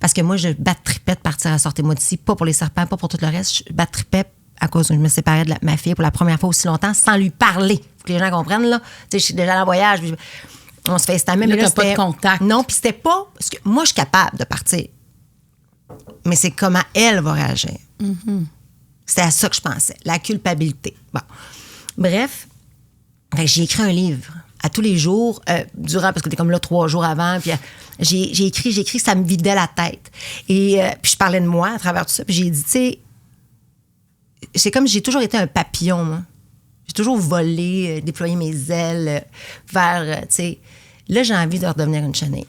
Parce que moi, je battrippais de partir à « Sortez-moi d'ici », pas pour les serpents, pas pour tout le reste. Je battrippais à cause que je me séparais de ma fille pour la première fois aussi longtemps sans lui parler. Faut que les gens comprennent, là. Tu sais, je suis déjà en voyage, puis on se fait estamer, mais là,
t'as pas de contact.
Non, puis c'était pas... Parce que moi, je suis capable de partir. Mais c'est comment elle va réagir. C'était à ça que je pensais. La culpabilité. Bon. Bref, fait que j'ai écrit un livre à tous les jours, durant, parce que t'es comme là 3 jours avant, puis j'ai écrit, ça me vidait la tête. Et puis je parlais de moi à travers tout ça, puis j'ai dit, tu sais, c'est comme j'ai toujours été un papillon, moi. J'ai toujours volé, déployé mes ailes vers, tu sais... Là, j'ai envie de redevenir une chenille.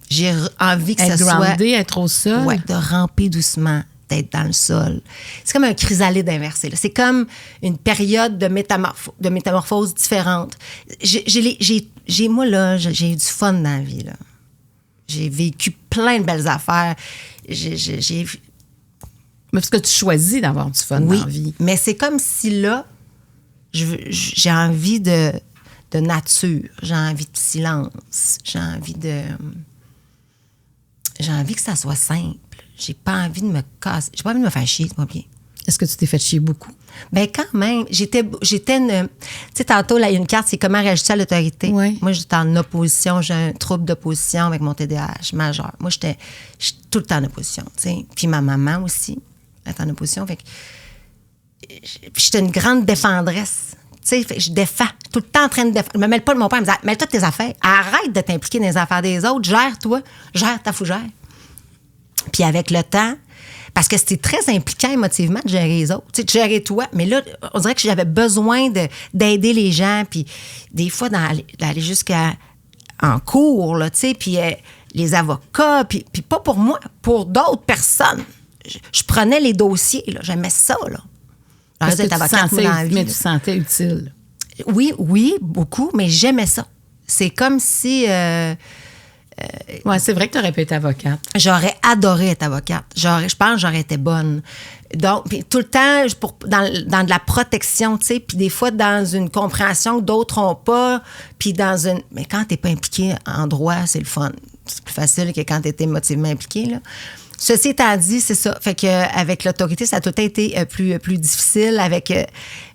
J'ai envie que
être
ça
grounded,
soit...
être au sol.
Ouais, de ramper doucement, d'être dans le sol. C'est comme un chrysalide inversé. Là. C'est comme une période de métamorphose différente. Moi, là, j'ai eu du fun dans la vie. Là. J'ai vécu plein de belles affaires. Mais
parce que tu choisis d'avoir du fun dans la vie.
Mais c'est comme si là, j'ai envie de nature, j'ai envie de silence, j'ai envie que ça soit simple. J'ai pas envie de me casser, j'ai pas envie de me faire chier, c'est pas bien.
Est-ce que tu t'es fait chier beaucoup?
Ben quand même, j'étais une... Tu sais, tantôt, là, il y a une carte, c'est comment réagir à l'autorité.
Oui.
Moi, j'étais en opposition, j'ai un trouble d'opposition avec mon TDAH majeur. Moi, j'étais tout le temps en opposition, tu sais. Puis ma maman aussi est en opposition, fait que j'étais une grande défendresse. Tu sais, je défends. Tout le temps en train de défendre. Je me mêle pas de mon père. Il me dit, mêle-toi de tes affaires. Arrête de t'impliquer dans les affaires des autres. Gère-toi. Gère ta fougère. Puis avec le temps, parce que c'était très impliquant émotivement de gérer les autres. Tu sais, de gérer toi. Mais là, on dirait que j'avais besoin d'aider les gens. Puis des fois, d'aller jusqu'à en cours, là, tu sais, puis les avocats. Puis pas pour moi, pour d'autres personnes. Je prenais les dossiers, là. J'aimais ça, là.
Parce que tu sentais utile.
Oui, beaucoup, mais j'aimais ça. C'est comme si...
oui, c'est vrai que tu aurais pu être avocate.
J'aurais adoré être avocate. Je pense que j'aurais été bonne. Donc, puis tout le temps, dans de la protection, tu sais, puis des fois dans une compréhension que d'autres n'ont pas, puis dans une... Mais quand tu n'es pas impliqué en droit, c'est le fun. C'est plus facile que quand tu es émotivement impliqué, là. Ceci étant dit, c'est ça. Fait qu'avec l'autorité, ça a tout le temps été plus difficile.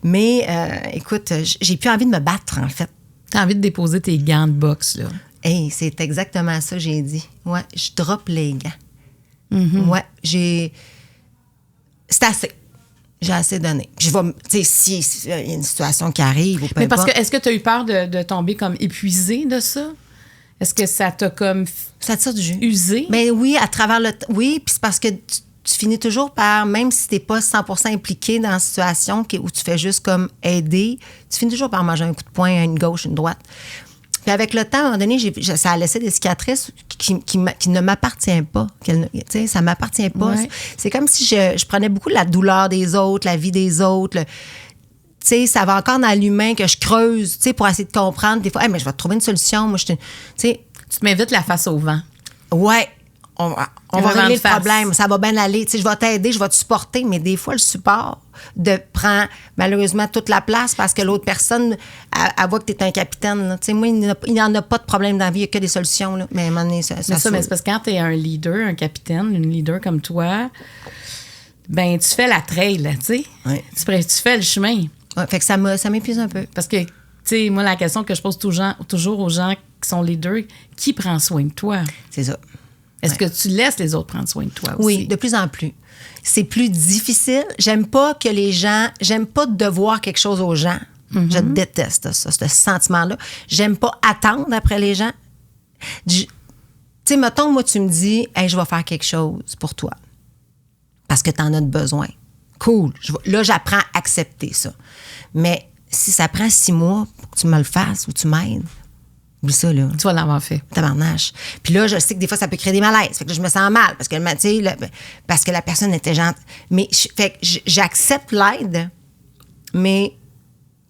Mais écoute, j'ai plus envie de me battre, en fait.
T'as envie de déposer tes gants de boxe, là.
Hey, c'est exactement ça que j'ai dit. Ouais, je droppe les gants. Ouais, c'est assez. J'ai assez donné. Je vais, tu sais, s'il y a une situation qui arrive ou peu
Mais parce
importe.
que, est-ce que tu as eu peur de tomber comme épuisée de ça? Est-ce que ça t'a comme
ça tire du jus.
Usé?
Ben oui, à travers le oui, puis c'est parce que tu finis toujours par, même si t'es pas 100% impliqué dans la situation où tu fais juste comme aider, tu finis toujours par manger un coup de poing à une gauche, une droite. Puis avec le temps, à un moment donné, ça a laissé des cicatrices qui ne m'appartiennent pas. Tu sais, ça m'appartient pas.
Ouais.
C'est comme si je prenais beaucoup la douleur des autres, la vie des autres. Tu sais, ça va encore dans l'humain que je creuse, tu sais, pour essayer de comprendre. Des fois, hey, mais je vais te trouver une solution. Moi, tu sais...
Tu te mets vite la face au vent.
Ouais. On va régler le problème. Ça va bien aller. Tu sais, je vais t'aider, je vais te supporter. Mais des fois, le support prend malheureusement toute la place parce que l'autre personne, elle voit que tu es un capitaine. Tu sais, moi, il n'y en a pas de problème dans la vie. Il n'y a que des solutions. Là. Mais à un moment donné, mais
c'est parce que quand tu es un leader, un capitaine, une leader comme toi, ben tu fais la trail, tu sais.
Ouais.
Tu fais le chemin.
Ouais, fait que ça m'épuise un peu.
Parce que, tu sais, moi, la question que je pose toujours aux gens qui sont leaders, qui prend soin de toi?
C'est ça.
Est-ce que tu laisses les autres prendre soin de toi aussi?
Oui, de plus en plus. C'est plus difficile. J'aime pas de devoir quelque chose aux gens. Mm-hmm. Je déteste ça, ce sentiment-là. J'aime pas attendre après les gens. Tu sais, mettons, moi, tu me dis, hey, je vais faire quelque chose pour toi. Parce que tu en as besoin. Cool. Là, j'apprends à accepter ça. Mais si ça prend 6 mois pour que tu me le fasses ou tu m'aides, oublie ça, là.
Tu vas l'avoir fait.
Tabarnache. Puis là, je sais que des fois, ça peut créer des malaises. Fait que là, je me sens mal parce que la personne était gentille. Mais fait que j'accepte l'aide, mais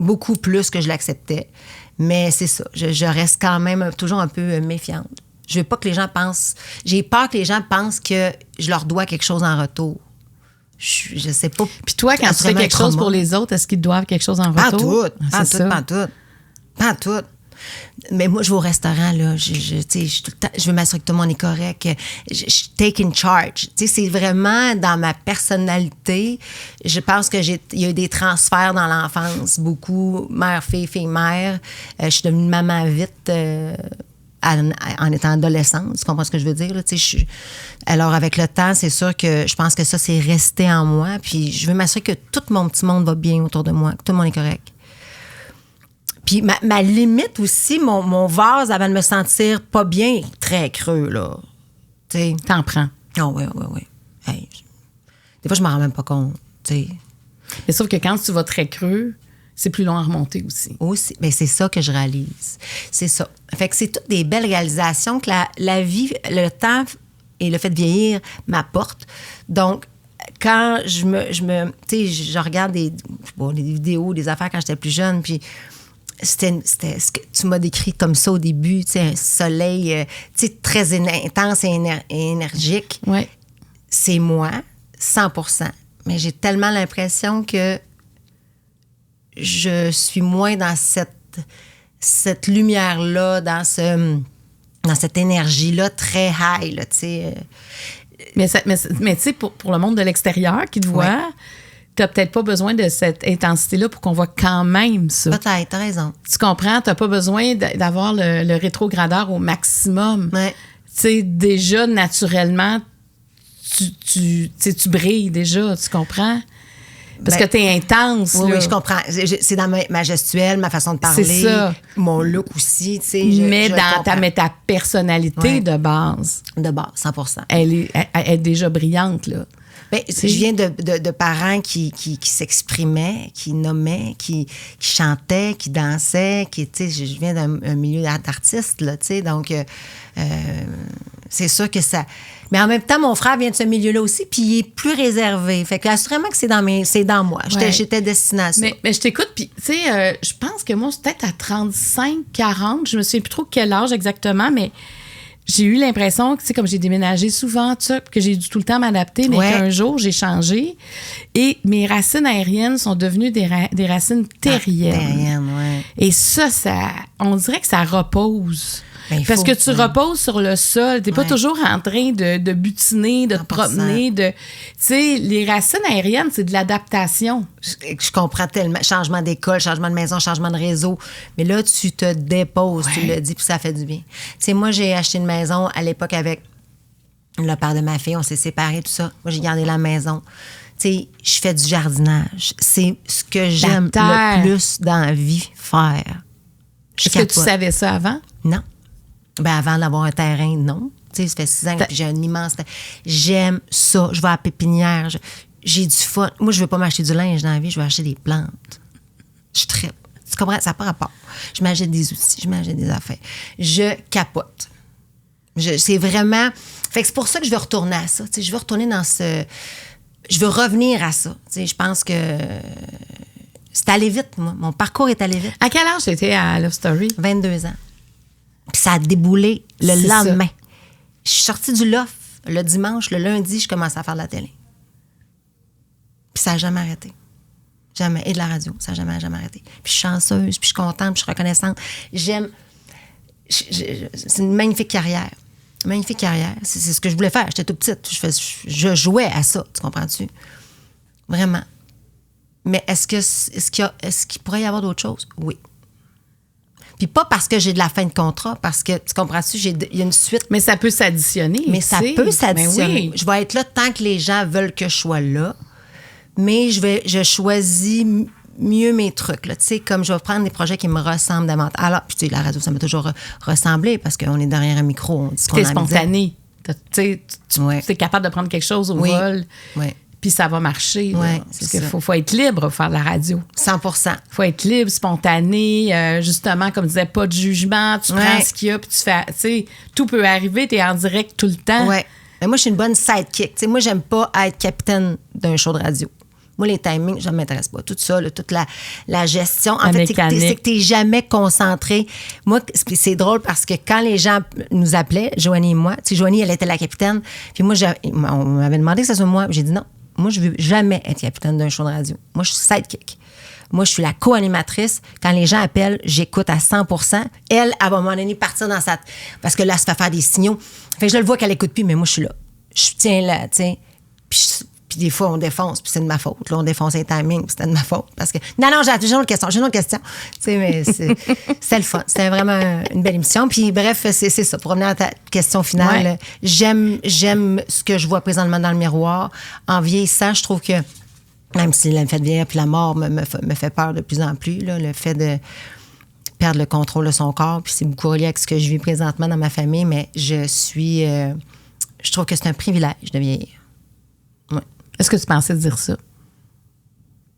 beaucoup plus que je l'acceptais. Mais c'est ça. Je reste quand même toujours un peu méfiante. Je veux pas que les gens pensent... J'ai peur que les gens pensent que je leur dois quelque chose en retour. Je sais pas.
Puis toi, quand tu fais quelque chose pour les autres, est-ce qu'ils doivent quelque chose en retour?
Pas en tout. Mais moi, je vais au restaurant, là, tu sais, je veux m'assurer que tout le monde est correct. Je take in charge. Tu sais, c'est vraiment dans ma personnalité. Je pense que il y a eu des transferts dans l'enfance, beaucoup mère-fille, fille-mère. Je suis devenue maman vite en étant adolescente. Tu comprends ce que je veux dire? Là? Alors, avec le temps, c'est sûr que je pense que ça, c'est resté en moi. Puis, je veux m'assurer que tout mon petit monde va bien autour de moi, que tout le monde est correct. Puis ma limite aussi, mon vase avant de me sentir pas bien, très creux, là. T'sais.
T'en prends.
Oh, oui. Hey, des fois, je m'en rends même pas compte, tu sais.
Mais sauf que quand tu vas très creux, c'est plus long à remonter aussi.
Aussi, bien, c'est ça que je réalise. C'est ça. Fait que c'est toutes des belles réalisations que la vie, le temps et le fait de vieillir m'apportent. Donc, quand je tu sais, je regarde des vidéos, des affaires quand j'étais plus jeune, puis c'était ce que tu m'as décrit comme ça au début, tu sais, un soleil, tu sais, très intense et énergique.
Ouais.
C'est moi, 100%. Mais j'ai tellement l'impression que je suis moins dans cette lumière-là, dans cette énergie-là très high, là, tu sais.
Mais tu sais, pour le monde de l'extérieur qui te voit, t'as peut-être pas besoin de cette intensité-là pour qu'on voit quand même ça.
Peut-être, t'as raison.
Tu comprends? T'as pas besoin d'avoir le rétrogradeur au maximum.
Ouais.
Tu sais, déjà, naturellement, tu brilles déjà, tu comprends? Parce que t'es intense,
oui,
là.
Oui, je comprends. C'est dans ma gestuelle, ma façon de parler.
C'est ça.
Mon look aussi, tu sais.
Mais ta personnalité de base.
De base, 100%.
Elle est déjà brillante, là.
Bien, je viens de parents qui s'exprimaient, qui nommaient, qui chantaient, qui dansaient, tu sais, je viens d'un milieu d'artistes, là, tu sais, donc c'est sûr que ça... Mais en même temps, mon frère vient de ce milieu-là aussi, puis il est plus réservé. Fait que assurément que c'est dans moi. J'étais destinée à ça.
Mais je t'écoute, puis tu sais, je pense que moi, c'est peut-être à 35, 40, je me souviens plus trop quel âge exactement, mais j'ai eu l'impression que, tu sais, comme j'ai déménagé souvent, tout ça, que j'ai dû tout le temps m'adapter, mais qu'un jour, j'ai changé. Et mes racines aériennes sont devenues des racines terriennes.
Terriennes, oui.
Et ça, on dirait que ça repose.
Ben,
parce que tu reposes sur le sol. T'es pas toujours en train de butiner, de te promener. Tu sais, les racines aériennes, c'est de l'adaptation.
Je comprends tellement. Changement d'école, changement de maison, changement de réseau. Mais là, tu te déposes, tu le dis, puis ça fait du bien. Tu sais, moi, j'ai acheté une maison à l'époque avec le père de ma fille. On s'est séparés, tout ça. Moi, j'ai gardé la maison. Tu sais, je fais du jardinage. C'est ce que j'aime le plus dans la vie faire.
Est-ce que tu savais ça avant?
Non. Ben avant d'avoir un terrain, non. Tu sais, ça fait 6 ans que j'ai un immense terrain. J'aime ça. Je vais à la pépinière. J'ai du fun. Moi, je veux pas m'acheter du linge dans la vie. Je veux acheter des plantes. Je trippe. Tu comprends? Ça n'a pas rapport. Je m'achète des outils. Je m'achète des affaires. Je capote. C'est vraiment... Fait que c'est pour ça que je veux retourner à ça. Tu sais, je veux retourner dans ce... Je veux revenir à ça. Tu sais, je pense que... C'est allé vite, moi. Mon parcours est allé vite.
À quel âge t'étais à Love Story?
22 ans. Puis ça a déboulé le lendemain. Ça. Je suis sortie du loft le dimanche, le lundi, je commençais à faire de la télé. Puis ça n'a jamais arrêté. Jamais. Et de la radio, ça n'a jamais arrêté. Puis je suis chanceuse, puis je suis contente, puis je suis reconnaissante. J'aime... C'est une magnifique carrière. Magnifique carrière. C'est ce que je voulais faire. J'étais toute petite. Je jouais à ça, tu comprends-tu? Vraiment. Mais est-ce qu'il pourrait y avoir d'autres choses? Oui. Puis pas parce que j'ai de la fin de contrat, parce que, tu comprends-tu, il y a une suite.
Mais ça peut s'additionner.
Mais ça peut s'additionner. Oui. Je vais être là tant que les gens veulent que je sois là. Mais je choisis mieux mes trucs. Tu sais, comme je vais prendre des projets qui me ressemblent davantage. Alors, puis tu sais, la radio, ça m'a toujours ressemblé parce qu'on est derrière un micro. On dit ce qu'on a envie de dire. T'es spontané.
Tu es capable de prendre quelque chose au vol.
Oui.
Puis ça va marcher.
Oui,
parce qu'il faut être libre pour faire de la radio.
100%.
Il faut être libre, spontané. Justement, comme disait, pas de jugement. Tu prends ce qu'il y a, puis tu fais... Tu sais, tout peut arriver. Tu es en direct tout le temps.
Oui. Mais moi, je suis une bonne sidekick. Tu sais, moi, j'aime pas être capitaine d'un show de radio. Moi, les timings, ça ne m'intéresse pas. Tout ça, là, toute la gestion. En fait, c'est que tu n'es jamais concentré. Moi, c'est drôle parce que quand les gens nous appelaient, Joanie et moi, tu sais, Joanie, elle était la capitaine. Puis moi, on m'avait demandé que ça soit moi. J'ai dit non. Moi, je ne veux jamais être capitaine d'un show de radio. Moi, je suis sidekick. Moi, je suis la co-animatrice. Quand les gens appellent, j'écoute à 100 Elle, à un moment donné, partir dans sa... Parce que là, elle se fait faire des signaux. Fait que je le vois qu'elle écoute plus, mais moi, je suis là. Je tiens là, tu sais. Puis des fois, on défonce, puis c'est de ma faute. Là, on défonce un timing, puis c'était de ma faute. Parce que... Non, j'ai une autre question. Tu sais, mais c'était le fun. C'était vraiment une belle émission. Puis bref, c'est ça. Pour revenir à ta question finale, j'aime ce que je vois présentement dans le miroir. En vieillissant, je trouve que, même si le fait de vieillir, puis la mort me fait peur de plus en plus, là, le fait de perdre le contrôle de son corps, puis c'est beaucoup relié avec ce que je vis présentement dans ma famille, mais je trouve que c'est un privilège de vieillir. Ouais.
Est-ce que tu pensais dire ça?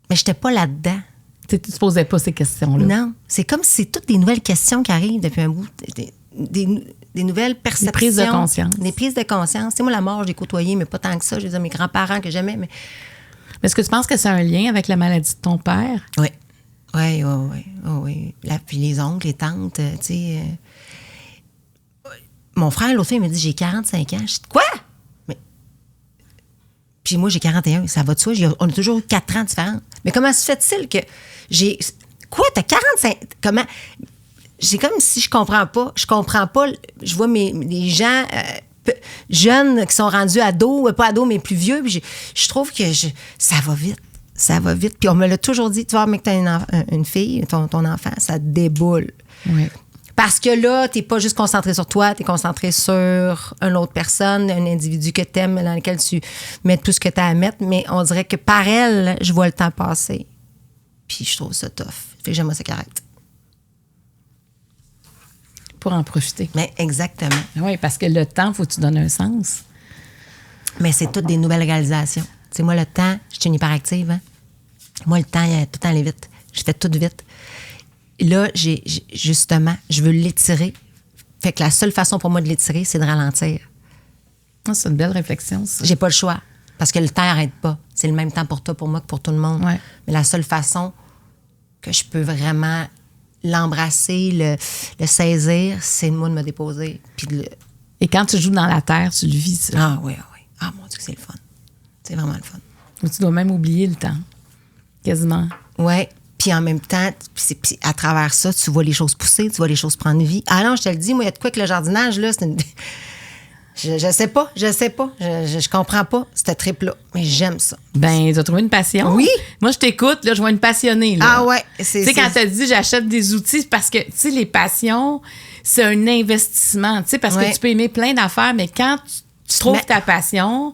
Mais j'étais pas là-dedans.
Tu ne te posais pas ces questions-là?
Non. C'est comme si c'est toutes des nouvelles questions qui arrivent depuis un bout. Des nouvelles perceptions.
Des prises de conscience.
Des prises de conscience. Tu sais, moi, la mort, je l'ai côtoyée, mais pas tant que ça. Je veux dire, mes grands-parents que j'aimais. Mais
est-ce que tu penses que c'est un lien avec la maladie de ton père?
Oui. Oui. Puis les oncles, les tantes, tu sais. Mon frère, l'autre fois, il me dit, j'ai 45 ans. Je dis, quoi? Puis moi, j'ai 41. Ça va de soi. On a toujours eu 4 ans de différence. Mais comment se fait-il que j'ai... Quoi? T'as 45... Comment... C'est comme si je comprends pas. Je comprends pas. Je vois les gens jeunes qui sont rendus ados, pas ados, mais plus vieux. Puis je trouve que ça va vite. Ça va vite. Puis on me l'a toujours dit, tu vois, mais que t'as une fille, ton enfant, ça déboule.
Oui.
Parce que là, t'es pas juste concentré sur toi, t'es concentré sur une autre personne, un individu que t'aimes, dans lequel tu mets tout ce que t'as à mettre, mais on dirait que par elle, je vois le temps passer. Puis je trouve ça tough. Fait que j'aime ça qu'arrête.
Pour en profiter.
Mais exactement.
Oui, parce que le temps, il faut que tu donnes un sens.
Mais c'est toutes des nouvelles réalisations. Tu sais, moi, le temps, je suis une hyperactive, hein? Moi, le temps, tout le temps allait vite. Je fais tout vite. Là, justement, je veux l'étirer. Fait que la seule façon pour moi de l'étirer, c'est de ralentir.
Ah, c'est une belle réflexion, ça.
J'ai pas le choix. Parce que le temps n'arrête pas. C'est le même temps pour toi, pour moi, que pour tout le monde.
Ouais.
Mais la seule façon que je peux vraiment l'embrasser, le saisir, c'est moi de me déposer. Puis
Et quand tu joues dans la terre, tu le vis, ça.
Ah oui. Ah mon Dieu, c'est le fun. C'est vraiment le fun.
Mais tu dois même oublier le temps. Quasiment.
Oui. Puis en même temps, puis à travers ça, tu vois les choses pousser, tu vois les choses prendre vie. Ah non, je te le dis, moi, il y a de quoi que le jardinage, là, c'est une... Je sais pas. Je comprends pas cette trip-là, mais j'aime ça.
Ben, tu as trouvé une passion.
Oui.
Moi, je t'écoute, là, je vois une passionnée, là.
Ah ouais.
Tu sais, quand tu as dit j'achète des outils, c'est parce que, tu sais, les passions, c'est un investissement, tu sais, parce que tu peux aimer plein d'affaires, mais quand tu trouves ta passion,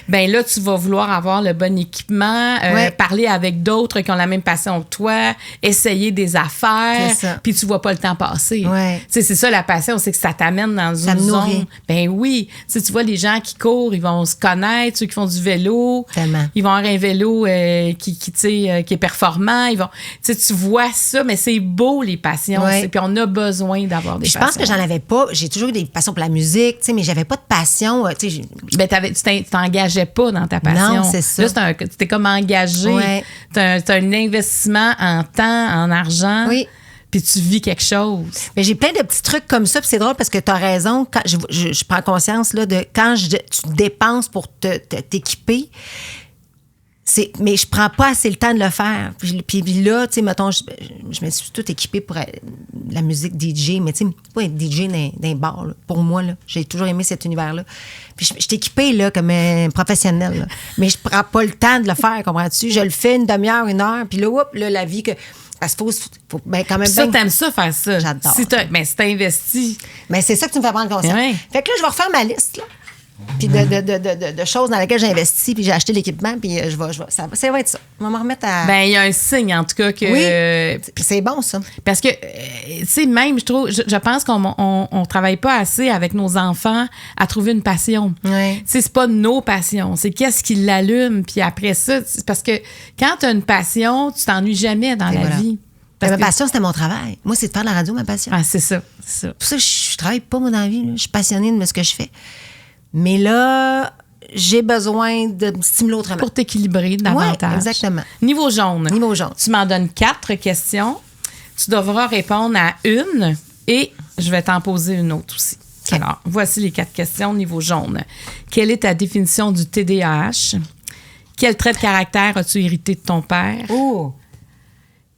ben là, tu vas vouloir avoir le bon équipement, parler avec d'autres qui ont la même passion que toi, essayer des affaires, puis tu vois pas le temps passer.
Ouais.
Tu sais, c'est ça la passion, c'est que ça t'amène dans une zone. Ben oui. Tu vois, les gens qui courent, ils vont se connaître, ceux qui font du vélo.
Tellement.
Ils vont avoir un vélo qui est performant. Ils vont, tu vois ça, mais c'est beau, les passions.
Ouais.
Puis on a besoin d'avoir des passions.
Je pense que j'en avais pas. J'ai toujours eu des passions pour la musique, mais j'avais pas de passion.
Ben, tu t'engageais pas dans ta passion.
Non, c'est ça.
Là, tu t'es comme engagé.
Ouais.
T'as un investissement en temps, en argent.
Oui.
Puis tu vis quelque chose.
Mais j'ai plein de petits trucs comme ça. Puis c'est drôle parce que tu as raison. Quand je prends conscience là, de quand tu dépenses pour t'équiper. Mais je prends pas assez le temps de le faire. Puis là, tu sais, mettons, je me suis tout équipée pour la musique DJ, mais tu sais, pas être DJ dans un bar, là. Pour moi, là, j'ai toujours aimé cet univers-là. Puis je suis équipée, là, comme un professionnel, là. Mais je prends pas le temps de le faire, comprends-tu? Je le fais une demi-heure, 1 heure, puis là, la vie que... Parce qu'il faut ben, quand même...
Puis ça, t'aimes ça, faire ça?
J'adore.
Si t'as investi...
Mais c'est ça que tu me fais prendre conscience.
Ouais.
Fait que là, je vais refaire ma liste, là. Puis de choses dans lesquelles j'ai investi, puis j'ai acheté l'équipement, puis ça va être ça. On va me remettre à...
Ben, il y a un signe, en tout cas, que...
Oui, c'est bon, ça.
Parce que, tu sais, même, je pense qu'on travaille pas assez avec nos enfants à trouver une passion.
Oui.
Tu sais, c'est pas nos passions, c'est qu'est-ce qui l'allume, puis après ça, parce que quand tu as une passion, tu t'ennuies jamais dans la vie.
Ma passion, c'était mon travail. Moi, c'est de faire de la radio, ma passion.
Ah, c'est ça.
Pour ça, je travaille pas, moi, dans la vie. Là. Je suis passionnée de ce que je fais. Mais là, j'ai besoin de me stimuler autrement.
Pour t'équilibrer davantage.
Oui, exactement.
Niveau jaune.
Niveau jaune.
Tu m'en donnes 4 questions. Tu devras répondre à une et je vais t'en poser une autre aussi. Okay. Alors, voici les 4 questions niveau jaune. Quelle est ta définition du TDAH? Quel trait de caractère as-tu hérité de ton père?
Oh!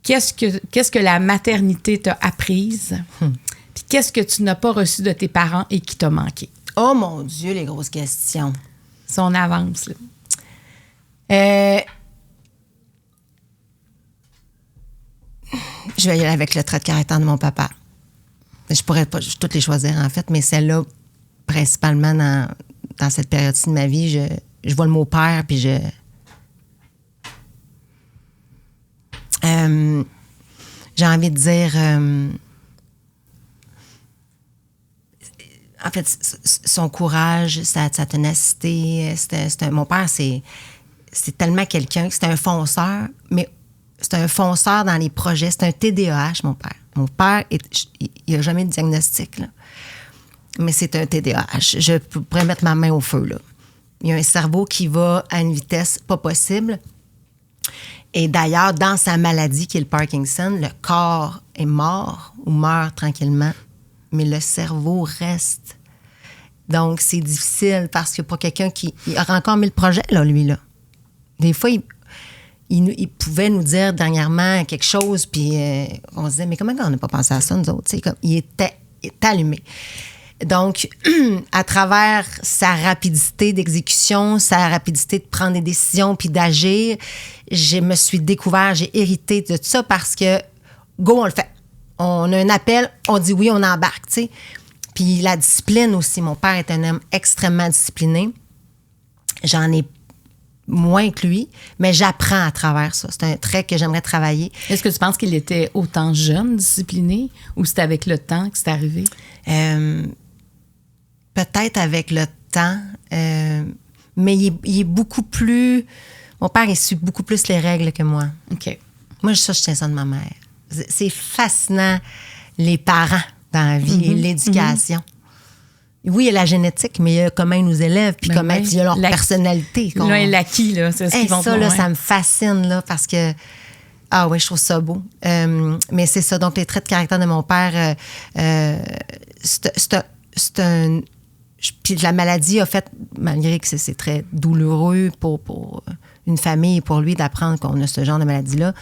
qu'est-ce que la maternité t'a apprise? Puis qu'est-ce que tu n'as pas reçu de tes parents et qui t'a manqué?
Oh mon Dieu, les grosses questions.
Si on avance, là.
Je vais y aller avec le trait de caractère de mon papa. Je pourrais pas toutes les choisir, en fait, mais celle-là, principalement dans cette période-ci de ma vie, je vois le mot père, puis j'ai envie de dire... en fait, son courage, sa ténacité, mon père, c'est tellement quelqu'un, c'est un fonceur, mais c'est un fonceur dans les projets. C'est un TDAH, mon père. Mon père, il n'a jamais de diagnostic, là. Mais c'est un TDAH. Je pourrais mettre ma main au feu, là. Il a un cerveau qui va à une vitesse pas possible. Et d'ailleurs, dans sa maladie, qui est le Parkinson, le corps est mort ou meurt tranquillement, mais le cerveau reste. Donc, c'est difficile parce que pour quelqu'un qui aura encore 1000 projets, là, lui, là. Des fois, il pouvait nous dire dernièrement quelque chose, puis on se disait, mais comment on n'a pas pensé à ça, nous autres? Comme, il était allumé. Donc, à travers sa rapidité d'exécution, sa rapidité de prendre des décisions puis d'agir, je me suis découvert, j'ai hérité de tout ça parce que, go, on le fait. On a un appel, on dit oui, on embarque, tu sais. Puis la discipline aussi. Mon père est un homme extrêmement discipliné. J'en ai moins que lui, mais j'apprends à travers ça. C'est un trait que j'aimerais travailler.
Est-ce que tu penses qu'il était autant jeune, discipliné, ou c'est avec le temps que c'est arrivé?
Peut-être avec le temps, mais il est beaucoup plus... Mon père, il suit beaucoup plus les règles que moi.
OK.
Moi, je tiens ça de ma mère. C'est fascinant, les parents dans la vie et l'éducation. Oui, il y a la génétique, mais il y a comment ils nous élèvent, puis comment il y a leur personnalité.
L'acquis, là, c'est ce qu'ils vont
ça, là, ça me fascine, là, parce que... Ah oui, je trouve ça beau. Mais c'est ça. Donc, les traits de caractère de mon père, c'est un... Puis la maladie a fait, malgré que c'est très douloureux pour une famille et pour lui d'apprendre qu'on a ce genre de maladie-là,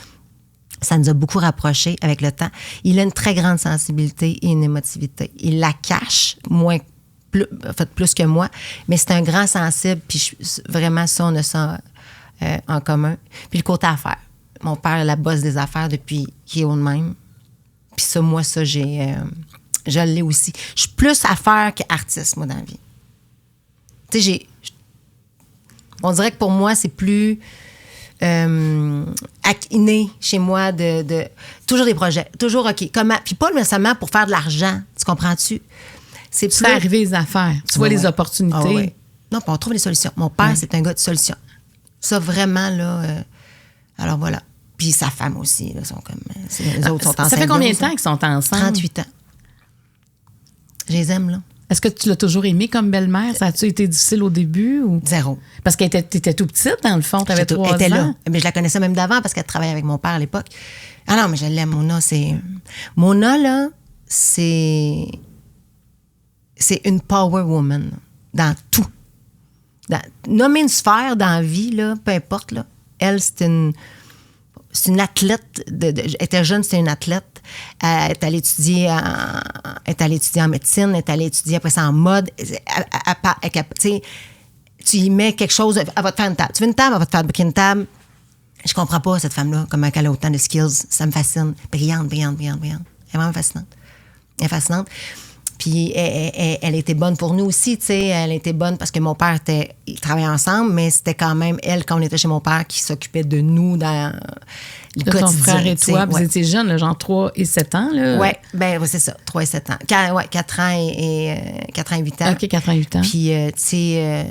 ça nous a beaucoup rapprochés avec le temps. Il a une très grande sensibilité et une émotivité. Il la cache, plus que moi, mais c'est un grand sensible, puis vraiment ça, on a ça en commun. Puis le côté affaires. Mon père est la bosse des affaires depuis qu'il est haut de même. Puis ça, moi, ça, je l'ai aussi. Je suis plus affaire qu'artiste, moi, dans la vie. Tu sais, on dirait que pour moi, c'est plus inné chez moi de toujours des projets. Toujours, OK, comment... Puis pas nécessairement pour faire de l'argent, tu comprends-tu?
C'est plus... arriver les affaires. Tu vois les opportunités.
Ah, ouais. Non, puis on trouve les solutions. Mon père, c'est un gars de solutions. Ça, vraiment, là... alors, voilà. Puis sa femme aussi, là, sont comme... les autres sont ensemble.
Ça fait combien de temps qu'ils sont ensemble?
38 ans. Je les aime, là.
Est-ce que tu l'as toujours aimée comme belle-mère? Ça a-tu été difficile au début? Ou...
Zéro.
Parce qu'elle était tout petite, dans le fond. Tu avais 3 ans.
Elle était là. Mais je la connaissais même d'avant parce qu'elle travaillait avec mon père à l'époque. Ah non, mais je l'aime, Mona. Mona, là, c'est une power woman dans tout. Nommer une sphère dans la vie, là, peu importe, là. Elle, c'est une athlète. Elle était jeune, c'était une athlète. Elle est allée étudier en médecine, elle est allée étudier après ça en mode. Tu y mets quelque chose, elle va te faire une table. Tu veux une table, elle va te faire une table. Je comprends pas, cette femme-là, comment elle a autant de skills. Ça me fascine. Brillante. Elle est vraiment fascinante. Elle est fascinante. Puis elle était bonne pour nous aussi, tu sais. Elle était bonne parce que mon père, ils travaillaient ensemble, mais c'était quand même elle, quand on était chez mon père, qui s'occupait de nous dans le quotidien.
Ton frère et toi, vous étiez jeunes, genre 3 et 7 ans, là?
Oui, ben c'est ça, 3 et 7 ans. 4 ans et 8 ans.
OK, 4 ans et 8 ans.
Puis, tu sais,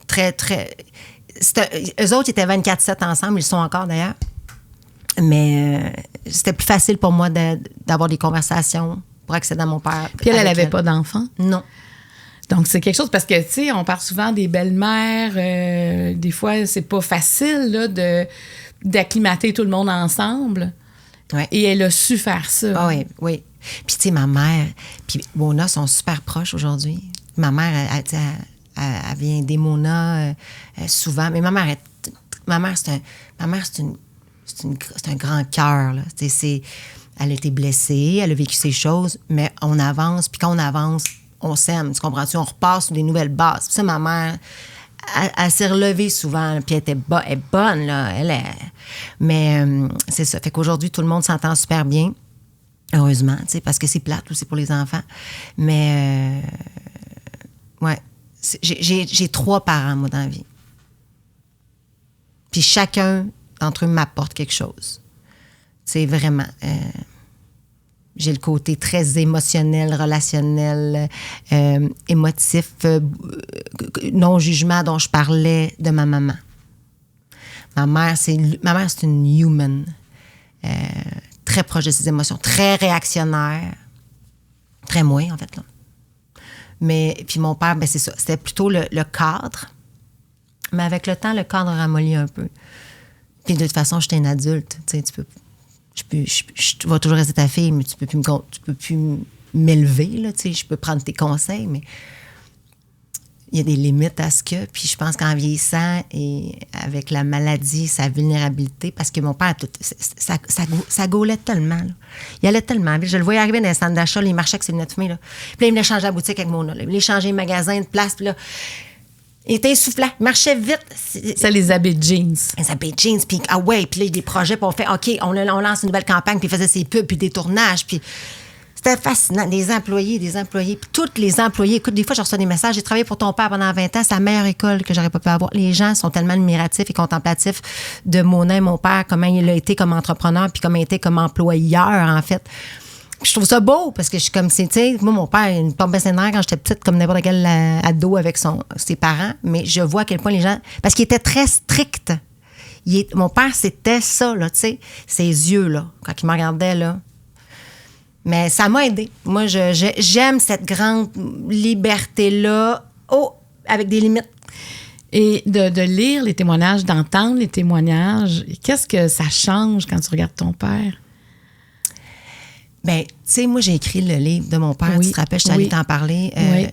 très, très... eux autres, ils étaient 24/7 ensemble, ils le sont encore d'ailleurs. Mais c'était plus facile pour moi d'avoir des conversations pour accéder à mon père.
Puis elle n'avait pas d'enfant?
Non.
Donc, c'est quelque chose, parce que, tu sais, on parle souvent des belles-mères. Des fois, c'est pas facile, là, d'acclimater tout le monde ensemble.
Ouais.
Et elle a su faire ça.
Ah oui, oui. Puis, tu sais, ma mère, puis Mona sont super proches aujourd'hui. Ma mère, elle vient aider Mona souvent. Mais ma mère, c'est une c'est un grand cœur, là. Elle a été blessée, elle a vécu ces choses, mais on avance, puis quand on avance, on s'aime, tu comprends-tu? On repart sur des nouvelles bases. Puis ça, ma mère, elle s'est relevée souvent, puis elle est bonne, là. Mais c'est ça. Fait qu'aujourd'hui, tout le monde s'entend super bien, heureusement, tu sais, parce que c'est plate aussi pour les enfants. Mais, ouais, j'ai 3 parents, moi, dans la vie. Puis chacun d'entre eux m'apporte quelque chose. C'est vraiment... j'ai le côté très émotionnel, relationnel, émotif, non-jugement dont je parlais de ma maman. Ma mère, c'est une human. Très proche de ses émotions, très réactionnaire. Très moins, en fait, là. Mais, puis mon père, ben c'est ça. C'était plutôt le cadre. Mais avec le temps, le cadre ramollit un peu. Puis de toute façon, j'étais une adulte. Tu sais, je vais toujours rester ta fille, mais tu peux plus m'élever, là, tu sais. Je peux prendre tes conseils, mais il y a des limites à ce que. Puis je pense qu'en vieillissant et avec la maladie, sa vulnérabilité, parce que mon père, ça gaulait tellement, là. Il allait tellement vite. Je le voyais arriver dans les centres d'achat, là, il marchait avec ses lunettes fumées, là. Puis là, il venait changer la boutique avec Mona, là. Il venait changer le magasin de place, puis là, il était essoufflant, il marchait vite.
Ça, les habits de jeans.
Les habits de jeans, puis ah ouais, puis là, il y a des projets, puis on fait, OK, on lance une nouvelle campagne, puis il faisait ses pubs, puis des tournages, puis c'était fascinant. Des employés, puis tous les employés, écoute, des fois, je reçois des messages, j'ai travaillé pour ton père pendant 20 ans, c'est la meilleure école que j'aurais pas pu avoir. Les gens sont tellement admiratifs et contemplatifs de Mona et mon père, comment il a été comme entrepreneur, puis comment il a été comme employeur, en fait. Je trouve ça beau parce que je suis comme, tu sais, moi, mon père, il me tombait ses nerfs quand j'étais petite, comme n'importe quel ado avec ses parents, mais je vois à quel point les gens. Parce qu'il était très strict. Mon père, c'était ça, là, tu sais, ses yeux, là, quand il me regardait, là. Mais ça m'a aidé. Moi, j'aime cette grande liberté-là, avec des limites.
Et de lire les témoignages, d'entendre les témoignages, qu'est-ce que ça change quand tu regardes ton père?
Bien, tu sais, moi, j'ai écrit le livre de mon père. Oui, tu te rappelles, je t'allais t'en parler. Oui.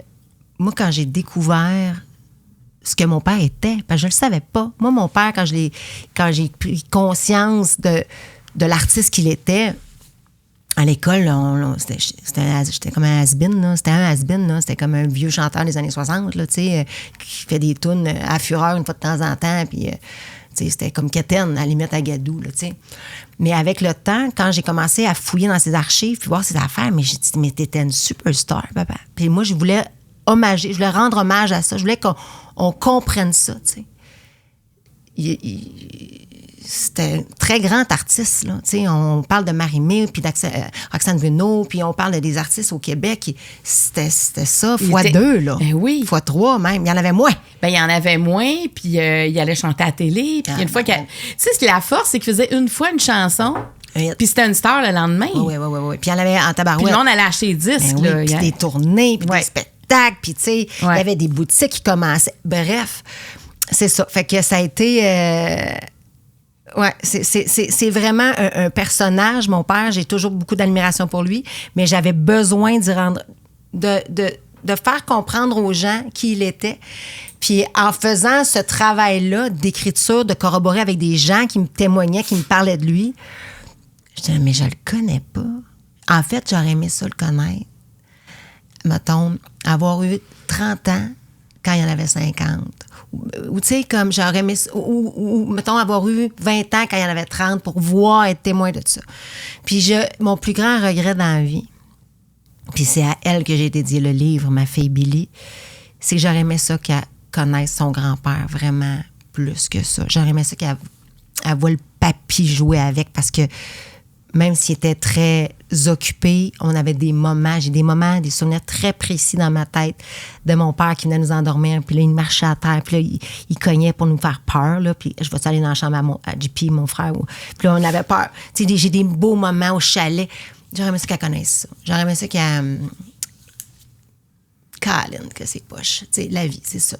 Moi, quand j'ai découvert ce que mon père était, parce que je le savais pas. Moi, mon père, quand j'ai pris conscience de l'artiste qu'il était, à l'école, j'étais comme un has-been, là. C'était un has-been, là. C'était comme un vieux chanteur des années 60, là, tu sais, qui fait des tunes à fureur une fois de temps en temps, puis... c'était comme Kéten, à la limite à Gadou, là, tu sais. Mais avec le temps, quand j'ai commencé à fouiller dans ses archives puis voir ses affaires, mais j'ai dit, mais t'étais une superstar, papa. Puis moi, je voulais rendre hommage à ça. Je voulais qu'on comprenne ça, tu sais. C'était un très grand artiste, là, tu sais. On parle de Marie-Mé, puis d'Roxane Bruno, puis on parle des artistes au Québec. C'était ça, x2, là.
Ben oui.
x3 même. Il y en avait moins.
Ben il y en avait moins, puis il allait chanter à la télé. Puis une fois tu sais, la force, c'est qu'il faisait une fois une chanson, puis c'était une star le lendemain.
Oui. Puis il y en avait en tabarouette.
Puis le monde allait acheter des disques,
ben
là.
Oui, puis des tournées, puis des spectacles, puis tu sais, il y avait des boutiques qui commençaient. Bref, c'est ça. Fait que ça a été... Ouais, c'est vraiment un personnage. Mon père, j'ai toujours beaucoup d'admiration pour lui, mais j'avais besoin d'y rendre, de faire comprendre aux gens qui il était. Puis en faisant ce travail-là d'écriture, de corroborer avec des gens qui me témoignaient, qui me parlaient de lui, je disais, mais je le connais pas. En fait, j'aurais aimé ça le connaître. Mettons, avoir eu 30 ans quand il y en avait 50. Ou tu sais, comme j'aurais aimé... Ou, mettons, avoir eu 20 ans quand il y en avait 30 pour voir, être témoin de ça. Puis mon plus grand regret dans la vie, puis c'est à elle que j'ai dédié le livre, ma fille Billy, c'est que j'aurais aimé ça qu'elle connaisse son grand-père vraiment plus que ça. J'aurais aimé ça qu'elle voit le papy jouer avec, parce que même s'il était très occupé, on avait des moments, des souvenirs très précis dans ma tête de mon père qui venait nous endormir, puis là, il marchait à terre, puis là, il cognait pour nous faire peur, là, puis je vais aller dans la chambre à JP, mon frère, puis là, on avait peur. Tu sais, j'ai des beaux moments au chalet. J'aurais aimé ça qu'elle connaisse ça. J'aurais aimé ça qu'elle... Colin, que c'est poche. Tu sais, la vie, c'est ça.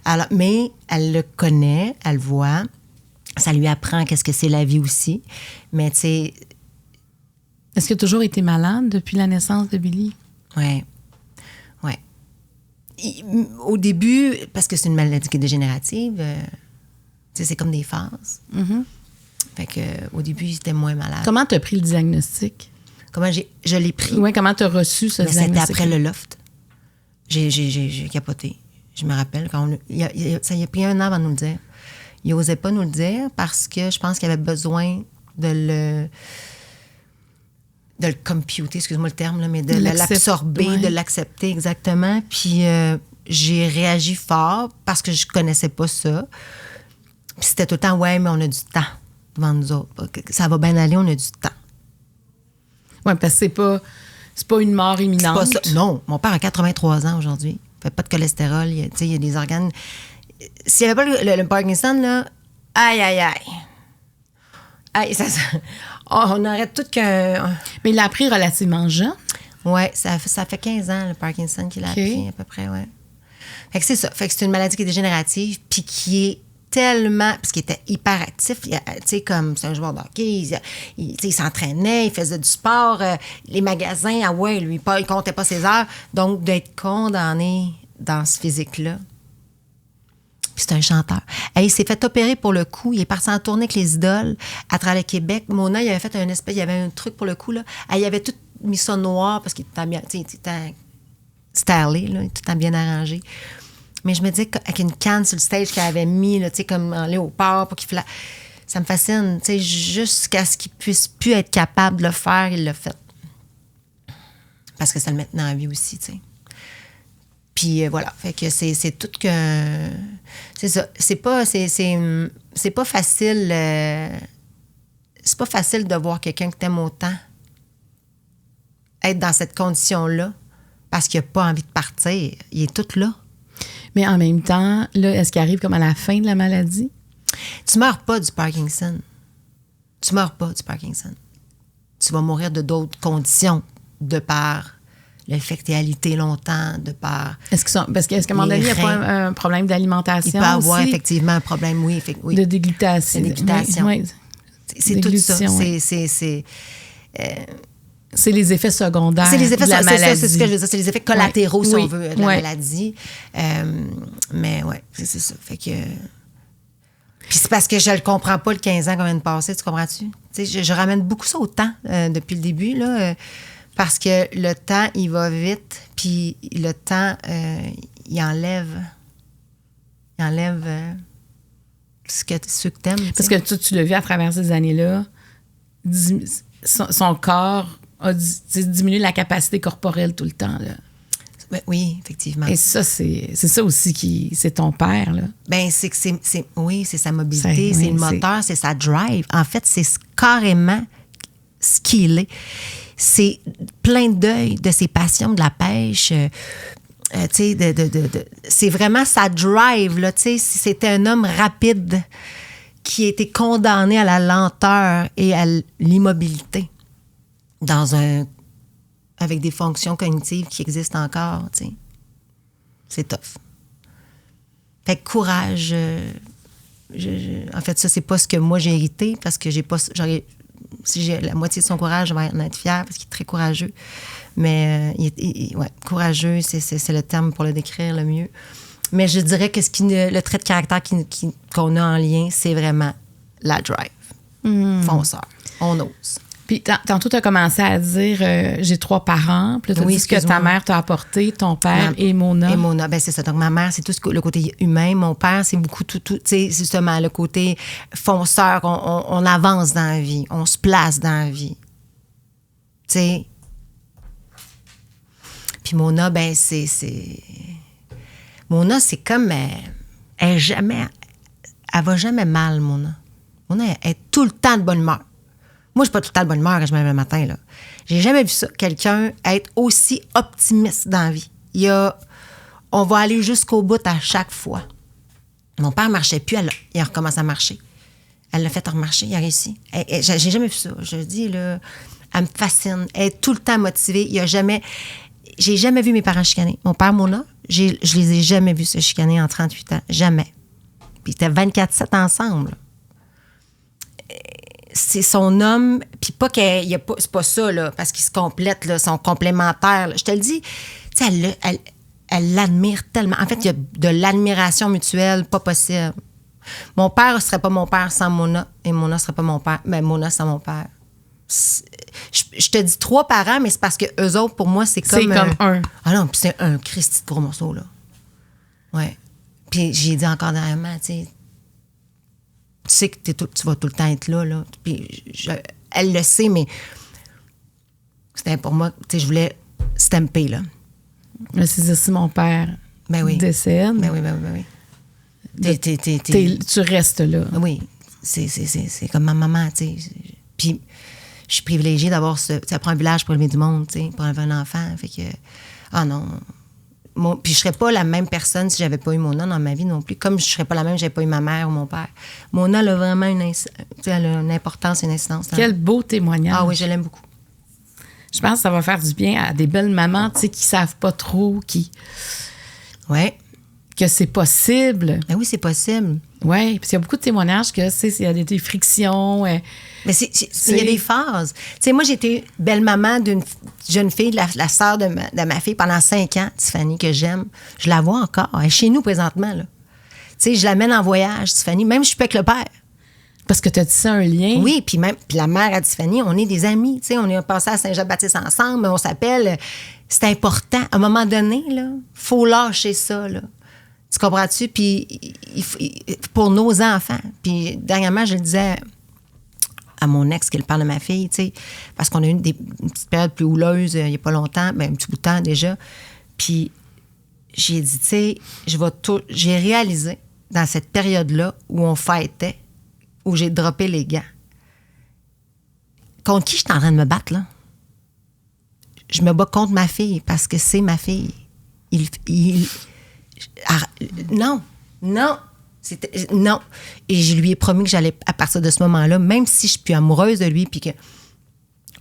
Alors, mais elle le connaît, elle le voit, ça lui apprend qu'est-ce que c'est la vie aussi, mais tu sais...
Est-ce qu'il a toujours été malade depuis la naissance de Billy?
Oui. Au début, parce que c'est une maladie qui est dégénérative, tu sais, c'est comme des phases.
Mm-hmm.
Fait que, au début, il était moins malade.
Comment tu as pris le diagnostic?
Comment je l'ai pris?
Oui, comment tu as reçu ce diagnostic?
C'était après le loft. J'ai capoté. Je me rappelle, ça y a pris 1 an avant de nous le dire. Il n'osait pas nous le dire parce que je pense qu'il avait besoin de le computer, excuse-moi le terme, là, mais de l'absorber,
ouais.
de l'accepter exactement. Puis j'ai réagi fort parce que je connaissais pas ça. Puis c'était tout le temps, ouais, mais on a du temps devant nous autres. Ça va bien aller, on a du temps.
Oui, parce que c'est pas une mort imminente.
C'est pas ça. Non, mon père a 83 ans aujourd'hui. Il fait pas de cholestérol. Il y a des organes. S'il n'y avait pas le Parkinson, là, aïe, aïe, aïe. Aïe, on aurait tout qu'un...
Mais il l'a appris relativement jeune.
Oui, ça fait 15 ans, le Parkinson, qu'il a appris, à peu près, oui. Fait que c'est ça. Fait que c'est une maladie qui est dégénérative, puis qui est tellement... Parce qu'il était hyperactif, tu sais, comme c'est un joueur de hockey, il s'entraînait, il faisait du sport, les magasins, ah ouais, lui, il comptait pas ses heures. Donc, d'être condamné dans ce physique-là. Puis c'est un chanteur. Il s'est fait opérer pour le cou. Il est parti en tournée avec les idoles à travers le Québec. Mona, il avait fait il y avait un truc pour le cou, là. Il avait tout mis ça noir parce qu'il était bien, stylé, là, tout bien arrangé. Mais je me dis qu'avec une canne sur le stage qu'il avait mis, là, comme en léopard, pour qu'il ça me fascine. Jusqu'à ce qu'il puisse plus être capable de le faire, il l'a fait. Parce que ça le mettait en vie aussi, tu sais. Puis voilà, fait que c'est tout que... C'est ça. C'est pas facile... c'est pas facile de voir quelqu'un que t'aimes autant être dans cette condition-là parce qu'il n'a pas envie de partir. Il est tout là.
Mais en même temps, là, est-ce qu'il arrive comme à la fin de la maladie?
Tu meurs pas du Parkinson. Tu meurs pas du Parkinson. Tu vas mourir de d'autres conditions de par... le fait que tu es alité longtemps, de par...
Est-ce qu'à un moment donné, il n'y a pas un problème d'alimentation?
Il peut avoir
aussi?
Effectivement un problème, oui.
De déglutation.
De déglutation.
Oui.
C'est tout ça.
Oui.
C'est
les effets secondaires
de la maladie. C'est ce que je veux dire. C'est les effets collatéraux,
oui.
si on veut, de la
oui.
maladie. Mais oui, c'est ça. Fait que... Puis c'est parce que je le comprends pas, le 15 ans qu'on vient de passer, tu comprends-tu? Je ramène beaucoup ça au temps depuis le début, là. Parce que le temps, il va vite, puis le temps, il enlève ce que t'aimes.
Parce que tu l'as vu à travers ces années-là, son corps a diminué la capacité corporelle tout le temps. Là.
Oui, effectivement.
Et ça, c'est ça aussi c'est ton père, là.
Bien, c'est sa mobilité, c'est le moteur, c'est sa drive. En fait, c'est carrément ce qu'il est. C'est plein d'œil de ses passions de la pêche. C'est vraiment sa drive. Là, si c'était un homme rapide qui a été condamné à la lenteur et à l'immobilité avec des fonctions cognitives qui existent encore. C'est tough. Fait que courage. En fait, ça, c'est pas ce que moi j'ai hérité parce que si j'ai la moitié de son courage, je vais en être fière parce qu'il est très courageux. Mais, courageux, c'est le terme pour le décrire le mieux. Mais je dirais que le trait de caractère qu'on a en lien, c'est vraiment la drive. Fonceur. On ose.
Puis, tantôt, tu as commencé à dire j'ai 3 parents. Puis là, tu as dit ce que ta mère t'a apporté, ton père et Mona.
Et Mona, bien, c'est ça. Donc, ma mère, c'est tout le côté humain. Mon père, c'est beaucoup tout, tu sais, justement, le côté fonceur. On avance dans la vie. On se place dans la vie. Tu sais. Puis Mona, ben Mona, c'est comme... Elle va jamais mal, Mona. Mona, elle est tout le temps de bonne humeur. Moi, je suis pas tout le temps de bonne humeur quand je me lève le matin, là. J'ai jamais vu ça, quelqu'un être aussi optimiste dans la vie. On va aller jusqu'au bout à chaque fois. Mon père marchait plus, il a recommencé à marcher. Elle l'a fait remarcher, il a réussi. J'ai jamais vu ça. Je dis, là, elle me fascine. Elle est tout le temps motivée. J'ai jamais vu mes parents chicaner. Mon père, Mona, je les ai jamais vus se chicaner en 38 ans. Jamais. Puis ils étaient 24/7 ensemble. C'est son homme, puis pas c'est pas ça, là, parce qu'ils se complètent, là, sont complémentaires. Là. Je te le dis, tu sais, elle l'admire tellement. En fait, il y a de l'admiration mutuelle, pas possible. Mon père ne serait pas mon père sans Mona, et Mona ne serait pas mon père. Mais Mona sans mon père. Je te dis 3 parents, mais c'est parce que eux autres, pour moi, c'est comme...
C'est comme un.
Ah non, puis c'est un Christy de gros morceau, là. Ouais. Puis j'ai dit encore dernièrement, tu sais que tu vas tout le temps être là, là. Puis elle le sait, mais c'était pour moi, tu sais, je voulais stamper, là.
Mais c'est ça, si mon père décède.
Ben oui.
Tu restes là.
Oui, c'est comme ma maman, tu sais. Puis je suis privilégiée d'avoir ça prend un village pour élever du monde, tu sais, pour élever un enfant. Fait que, non. Puis je serais pas la même personne si j'avais pas eu Mona dans ma vie non plus. Comme je serais pas la même si j'avais pas eu ma mère ou mon père. Mona, elle a vraiment elle a une importance et une incidence.
Quel beau témoignage.
Ah oui, je l'aime beaucoup.
Je pense que ça va faire du bien à des belles mamans, tu sais, qui savent pas trop,
Ouais.
que c'est possible.
Ben oui, c'est possible.
Oui, puis il y a beaucoup de témoignages que, tu sais, il y a des frictions.
Mais il y a des phases. Tu sais, moi, j'étais belle-maman d'une jeune fille, la sœur de ma fille, pendant 5 ans, Tiffany, que j'aime. Je la vois encore. Elle est chez nous présentement, là. Tu sais, je l'amène en voyage, Tiffany. Même je suis pas avec le père.
Parce que tu as tissé un lien.
Oui, puis la mère à Tiffany, on est des amis. Tu sais, on est passé à Saint-Jean-Baptiste ensemble, on s'appelle. C'est important. À un moment donné, là, faut lâcher ça, là. Tu comprends-tu? Puis pour nos enfants. Puis dernièrement, je le disais à mon ex, qui est le père de ma fille, tu sais, parce qu'on a eu une petite période plus houleuse il n'y a pas longtemps, un petit bout de temps déjà. Puis j'ai dit, tu sais, j'ai réalisé dans cette période-là où on fêtait, où j'ai droppé les gants. Contre qui je suis en train de me battre, là? Je me bats contre ma fille parce que c'est ma fille. Non. Et je lui ai promis que j'allais, à partir de ce moment-là, même si je suis plus amoureuse de lui, puis que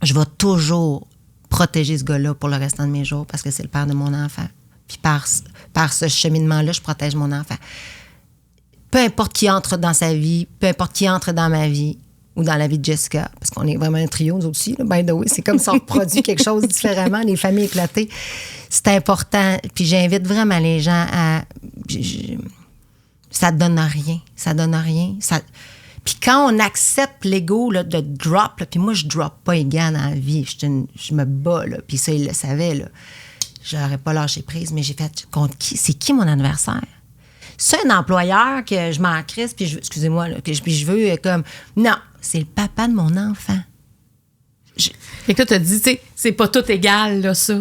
je vais toujours protéger ce gars-là pour le restant de mes jours parce que c'est le père de mon enfant. Puis par ce cheminement-là, je protège mon enfant. Peu importe qui entre dans sa vie, peu importe qui entre dans ma vie ou dans la vie de Jessica, parce qu'on est vraiment un trio, nous aussi, là, by the way. C'est comme si on reproduit quelque chose différemment, les familles éclatées. C'est important. Puis j'invite vraiment les gens à... ça donne rien. Puis quand on accepte l'ego là, de drop, là, puis moi, je drop pas les gants dans la vie. Je me bats, là. Puis ça, il le savait, là. J'aurais pas lâché prise, mais j'ai fait contre qui? C'est qui mon adversaire? C'est un employeur que je m'en crisse, puis excusez-moi, là, puis je veux comme... Non, c'est le papa de mon enfant.
Fait que toi, t'as dit, tu sais, c'est pas tout égal, là, ça.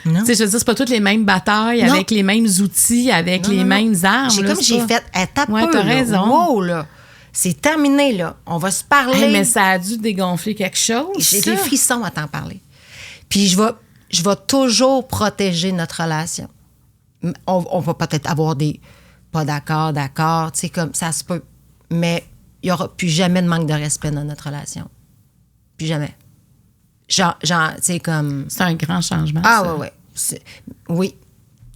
Non.
Tu sais, je veux dire, c'est pas toutes les mêmes batailles,
Non.
avec les mêmes outils, avec les mêmes armes.
J'ai
là,
comme
c'est
j'ai
pas...
fait, tape
Ouais,
peu,
t'as
là.
raison.
Wow, là. C'est terminé, là. On va se parler.
Hey, mais ça a dû dégonfler quelque chose.
J'ai
ça.
des frissons à t'en parler. Puis je vais toujours protéger notre relation. On va peut-être avoir des pas d'accord, tu sais, comme ça se peut. Mais il n'y aura plus jamais de manque de respect dans notre relation. Plus jamais. Genre tu sais, comme...
C'est un grand changement.
Ah,
ça.
ouais. Oui.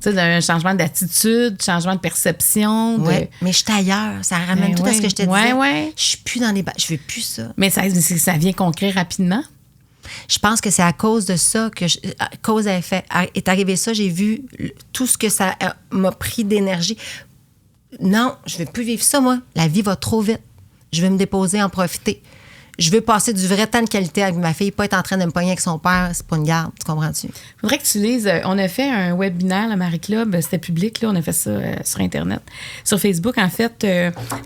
Tu sais, un changement d'attitude, changement de perception.
Oui, mais je suis ailleurs. Ça ramène tout à ce que je te disais.
Ouais.
Je suis plus dans les... Je veux plus ça.
Mais ça vient concret rapidement.
Je pense que c'est à cause de ça que cause à effet est arrivé ça. J'ai vu tout ce que ça m'a pris d'énergie. Non, je veux plus vivre ça, moi. La vie va trop vite. Je veux me déposer, en profiter. Je veux passer du vrai temps de qualité avec ma fille, pas être en train de me pogner avec son père. C'est pas une garde, tu comprends-tu?
Faudrait que tu lises. On a fait un webinaire, la Marie Club, c'était public, là, on a fait ça sur Internet. Sur Facebook, en fait,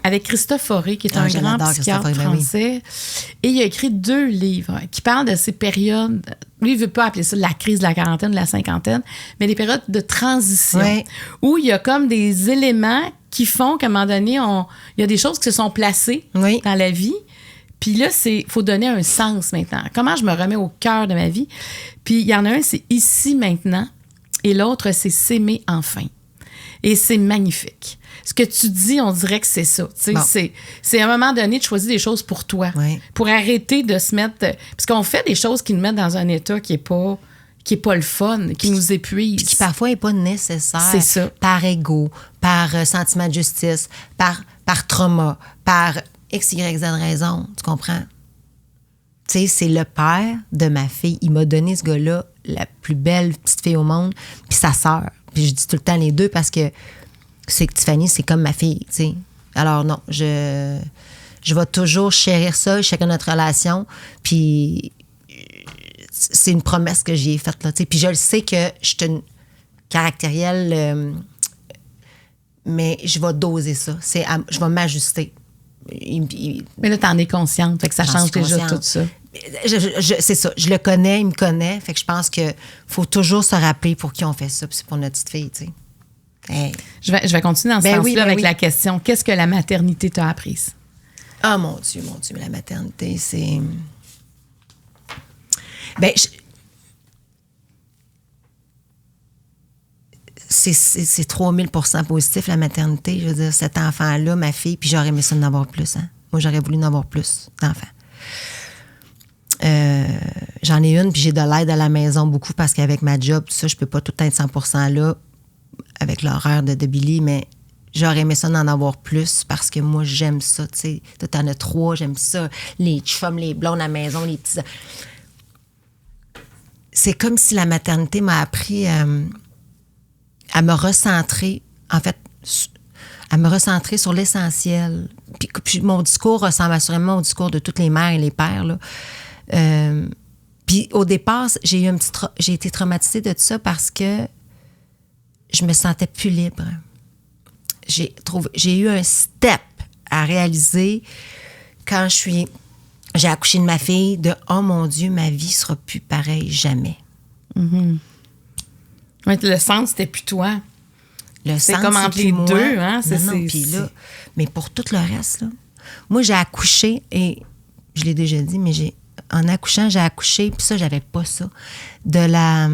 avec Christophe Fauré, qui est un grand psychiatre français. Et il a écrit 2 livres qui parlent de ces périodes. Lui, il ne veut pas appeler ça la crise de la quarantaine, de la cinquantaine, mais des périodes de transition.
Ouais.
Où il y a comme des éléments qui font qu'à un moment donné, il y a des choses qui se sont placées dans la vie. Puis là, il faut donner un sens maintenant. Comment je me remets au cœur de ma vie? Puis il y en a un, c'est ici maintenant. Et l'autre, c'est s'aimer enfin. Et c'est magnifique. Ce que tu dis, on dirait que c'est ça. Bon. C'est à un moment donné de choisir des choses pour toi.
Oui.
Pour arrêter de se mettre... Parce qu'on fait des choses qui nous mettent dans un état qui est pas le fun, qui nous épuise.
Puis qui parfois n'est pas nécessaire.
C'est ça.
Par ego, par sentiment de justice, par trauma, par... X, Y, Z raison, tu comprends? Tu sais, c'est le père de ma fille. Il m'a donné ce gars-là, la plus belle petite fille au monde, puis sa sœur. Puis je dis tout le temps les deux parce que c'est que Tiffany, c'est comme ma fille, tu sais. Alors non, je vais toujours chérir ça, chérir notre relation. Puis c'est une promesse que j'y ai faite, là. Puis je le sais que je suis une caractérielle, mais je vais doser ça. Je vais m'ajuster.
Mais là, t'en es consciente, fait que ça change déjà tout ça.
C'est ça, je le connais, il me connaît, fait que je pense que faut toujours se rappeler pour qui on fait ça, puis c'est pour notre petite fille, tu sais. Hey.
Je vais continuer dans ce sens-là avec la question. Qu'est-ce que la maternité t'a apprise?
Ah, mon Dieu, la maternité, c'est... Ben, c'est 3000% positif, la maternité. Je veux dire, cet enfant-là, ma fille, puis j'aurais aimé ça d'en avoir plus. Hein? Moi, j'aurais voulu en avoir plus d'enfants. J'en ai une, puis j'ai de l'aide à la maison beaucoup parce qu'avec ma job, tout ça, je peux pas tout être 100% là avec l'horaire de Billy, mais j'aurais aimé ça d'en avoir plus parce que moi, j'aime ça, tu sais. Toi, t'en as 3, j'aime ça. Les chums, les blondes à la maison, les petits... C'est comme si la maternité m'a appris à me recentrer, en fait, à me recentrer sur l'essentiel. Puis mon discours ressemble assurément au discours de toutes les mères et les pères, là. Puis au départ, j'ai été traumatisée de ça parce que je me sentais plus libre. J'ai eu un step à réaliser quand j'ai accouché de ma fille, de « Oh mon Dieu, ma vie sera plus pareille jamais.
Mm-hmm. Ouais, le centre, c'était plus toi.
C'est
comme entre les deux, hein?
Puis là, mais pour tout le reste, là, moi, j'ai accouché et je l'ai déjà dit, mais en accouchant, j'ai accouché, puis ça, j'avais pas ça. De la...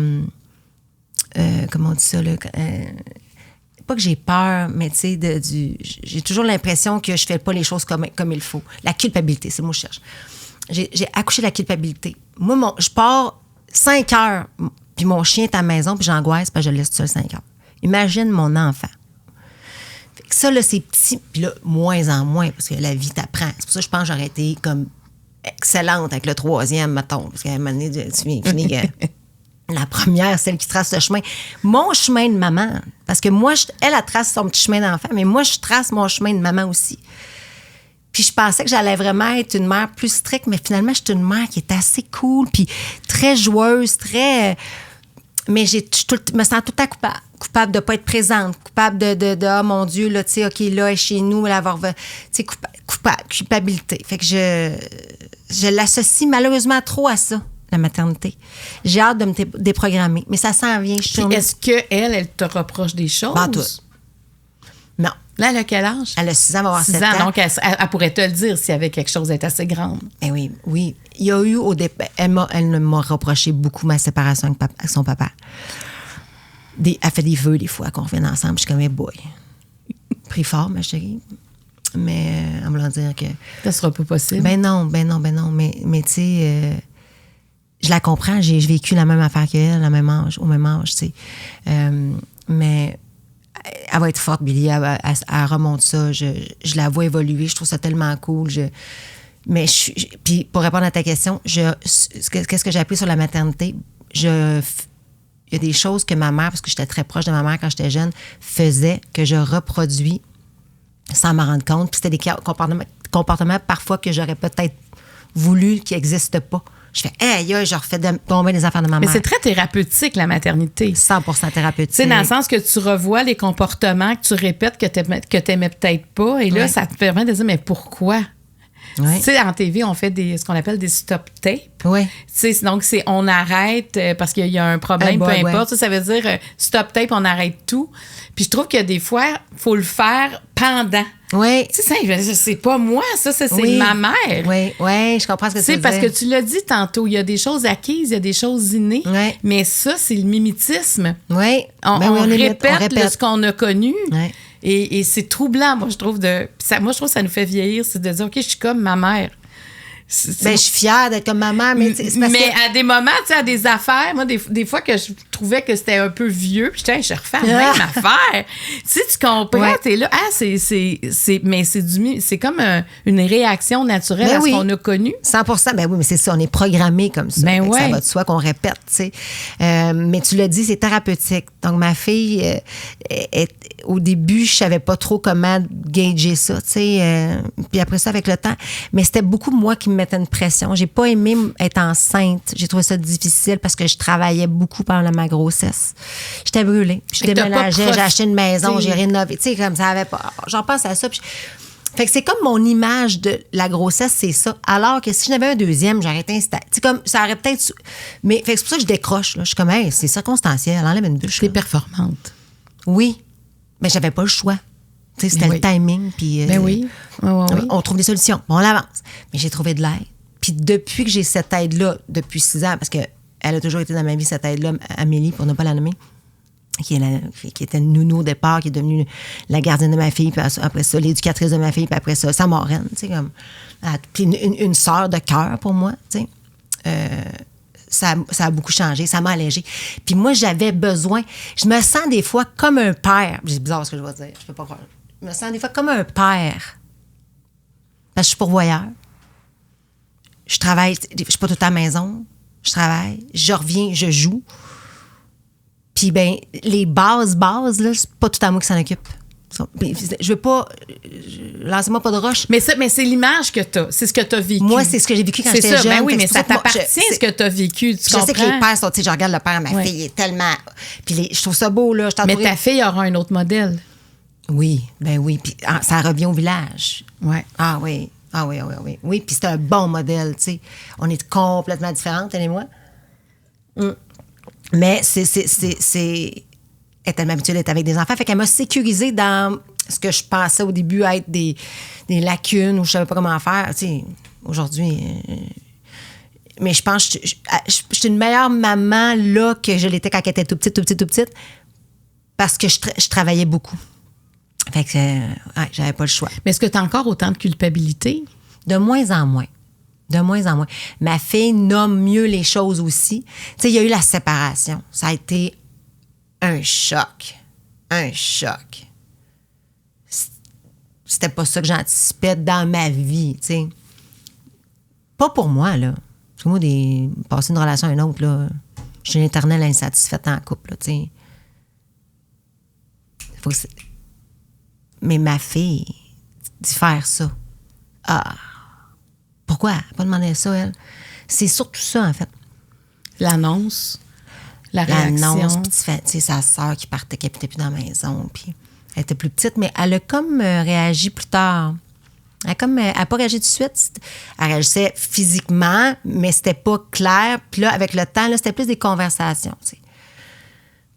comment on dit ça, là? Pas que j'ai peur, mais tu sais, j'ai toujours l'impression que je fais pas les choses comme il faut. La culpabilité, c'est le mot que je cherche. J'ai accouché de la culpabilité. Moi, je pars 5 heures, puis mon chien est à la maison, puis j'angoisse, puis je le laisse tout seul 5 heures. Imagine mon enfant. Fait que ça, là, c'est petit, puis là, moins en moins, parce que la vie t'apprend. C'est pour ça que je pense que j'aurais été comme excellente avec le 3e, mettons, parce qu'à un moment donné, tu viens fini la première, celle qui trace le chemin. Mon chemin de maman. Parce que moi, elle trace son petit chemin d'enfant, mais moi, je trace mon chemin de maman aussi. Puis je pensais que j'allais vraiment être une mère plus stricte, mais finalement, je suis une mère qui est assez cool, puis très joueuse, très... Mais je me sens tout à coupable de ne pas être présente, coupable de oh mon Dieu, là, tu sais, OK, là, elle est chez nous, elle va avoir... Tu sais, culpabilité. Fait que je l'associe malheureusement trop à ça, la maternité. J'ai hâte de me déprogrammer, mais ça s'en vient.
Est-ce qu'elle te reproche des choses?
Pas toi. Non.
Là, elle a quel âge?
Elle a 6 ans, elle va avoir 7 ans.
Donc, elle pourrait te le dire s'il y avait quelque chose d'être assez grande.
Eh oui. Il y a eu au départ... Elle m'a reproché beaucoup ma séparation avec son papa. Elle fait des vœux, des fois, qu'on revienne ensemble. Je suis comme, hey boy. Pris fort, ma chérie. Mais en voulant dire que...
Ça sera pas possible.
Ben non. Mais tu sais... je la comprends. J'ai vécu la même affaire qu'elle, au même âge, tu sais. Mais... Elle va être forte, Billy. Elle remonte ça. Je la vois évoluer. Je trouve ça tellement cool. Puis pour répondre à ta question, qu'est-ce que j'ai appris sur la maternité? Il y a des choses que ma mère, parce que j'étais très proche de ma mère quand j'étais jeune, faisait que je reproduis sans m'en rendre compte. Puis c'était des comportements parfois que j'aurais peut-être voulu qu'ils n'existent pas. Je fais, je refais tomber les affaires de ma mère.
Mais c'est très thérapeutique, la maternité.
100% thérapeutique.
Tu sais, dans le sens que tu revois les comportements que tu répètes que tu n'aimais peut-être pas. Et là, ça te permet de dire, mais pourquoi?
Ouais.
Tu sais, en TV, on fait ce qu'on appelle des stop tapes.
Oui.
Donc, on arrête parce qu'il y a un problème, peu importe. Ça veut dire stop tape, on arrête tout. Puis je trouve que des fois, il faut le faire pendant.
Oui.
Tu sais, c'est pas moi, ça, c'est ma mère.
Oui, je comprends ce que tu veux dire.
Parce que tu l'as dit tantôt, il y a des choses acquises, il y a des choses innées.
Oui.
Mais ça, c'est le mimétisme.
Oui.
On répète ce qu'on a connu.
Oui.
Et c'est troublant, moi, je trouve. Moi, je trouve que ça nous fait vieillir, c'est de dire, OK, je suis comme ma mère.
Ben, je suis fière d'être comme maman, mais c'est parce
mais
que...
à des moments, tu sais, à des affaires, moi, des fois que je trouvais que c'était un peu vieux, puis je refais la même affaire. Tu sais, tu comprends,
Ouais.
t'es là, mais c'est comme une réaction naturelle
Ben
à
oui.
ce qu'on a connu.
100%, ben oui, mais c'est ça, on est programmé comme ça.
Ben
Fait que
ouais.
Ça va de soi qu'on répète, tu sais. Mais tu l'as dit, c'est thérapeutique. Donc, ma fille, au début, je savais pas trop comment gager ça, tu sais. Puis après ça, avec le temps. Mais c'était beaucoup moi qui me mettais une pression. J'ai pas aimé être enceinte. J'ai trouvé ça difficile parce que je travaillais beaucoup pendant ma grossesse. J'étais brûlée. Puis je
Fait que t'as pas
déménageais, j'ai acheté une maison,
profité.
j'ai rénové. Tu sais, comme ça avait pas... J'en pense à ça, puis fait que c'est comme mon image de la grossesse, c'est ça. Alors que si j'en avais un deuxième, j'aurais été installée. Tu sais, comme, ça aurait peut-être... Mais fait que c'est pour ça que je décroche, là. Je suis comme, hey, c'est circonstanciel, elle enlève une bûche.
T'es
là.
performante.
Oui, mais j'avais pas le choix. Tu sais, c'était
Ben
le timing, puis...
Ben oui. Oui.
On trouve des solutions, on l'avance. Mais j'ai trouvé de l'aide. Puis depuis que j'ai cette aide-là, depuis 6 ans, parce qu'elle a toujours été dans ma vie, cette aide-là, Amélie, pour ne pas la nommer, qui était une nounou au départ, qui est devenue la gardienne de ma fille, puis après ça, l'éducatrice de ma fille, puis après ça, sa marraine, tu sais, comme... Puis une sœur de cœur pour moi, tu sais. Ça a beaucoup changé, ça m'a allégée. Puis moi, j'avais besoin... Je me sens des fois comme un père. C'est bizarre ce que je vais dire, je peux pas croire. Je me sens des fois comme un père. Parce que je suis pourvoyeur. Je travaille, je suis pas tout le temps à la maison. Je travaille, je reviens, je joue. Puis, ben, les bases, là, c'est pas tout à moi qui s'en occupe. Je veux pas... Lancez-moi pas de roche.
Mais c'est l'image que t'as. C'est ce que t'as vécu.
Moi, c'est ce que j'ai vécu quand
C'est
j'étais
ça,
jeune.
ben oui,
Fait que
mais
c'est
ça
pour moi,
t'appartient, ce que t'as vécu. Tu
je
comprends?
sais que les pères sont... Tu sais, je regarde le père, ma
Ouais.
fille est tellement... Puis je trouve ça beau, là. Je
Mais ta fille aura un autre modèle.
Oui, ben oui. Puis ça revient au village.
Ouais.
Ah oui. Ah oui, oui, oui. Oui, puis c'est un bon modèle, tu sais. On est complètement différentes, elle et moi. Mais elle est tellement habituée d'être avec des enfants. Fait qu'elle m'a sécurisée dans ce que je pensais au début être des lacunes où je savais pas comment faire. Tu sais, aujourd'hui... mais je pense que je suis une meilleure maman là que je l'étais quand elle était tout petite. Parce que je travaillais beaucoup. Fait que j'avais pas le choix.
Mais est-ce que tu as encore autant de culpabilité?
De moins en moins. De moins en moins. Ma fille nomme mieux les choses aussi. Tu sais, il y a eu la séparation. Ça a été un choc. Un choc. C'était pas ça que j'anticipais dans ma vie, tu sais. Pas pour moi, là. Parce que moi, passer d'une relation à une autre, là, je suis une éternelle insatisfaite en couple, là, tu sais. Mais ma fille, d'y faire ça. Ah! Pourquoi? Elle n'a pas demandé ça, elle. C'est surtout ça, en fait.
L'annonce, la réaction.
L'annonce, puis tu sais, sa sœur qui partait, qui n'était plus dans la maison, puis elle était plus petite, mais elle a comme réagi plus tard. Elle n'a pas réagi tout de suite. Elle réagissait physiquement, mais c'était pas clair. Puis là, avec le temps, là, c'était plus des conversations, tu sais.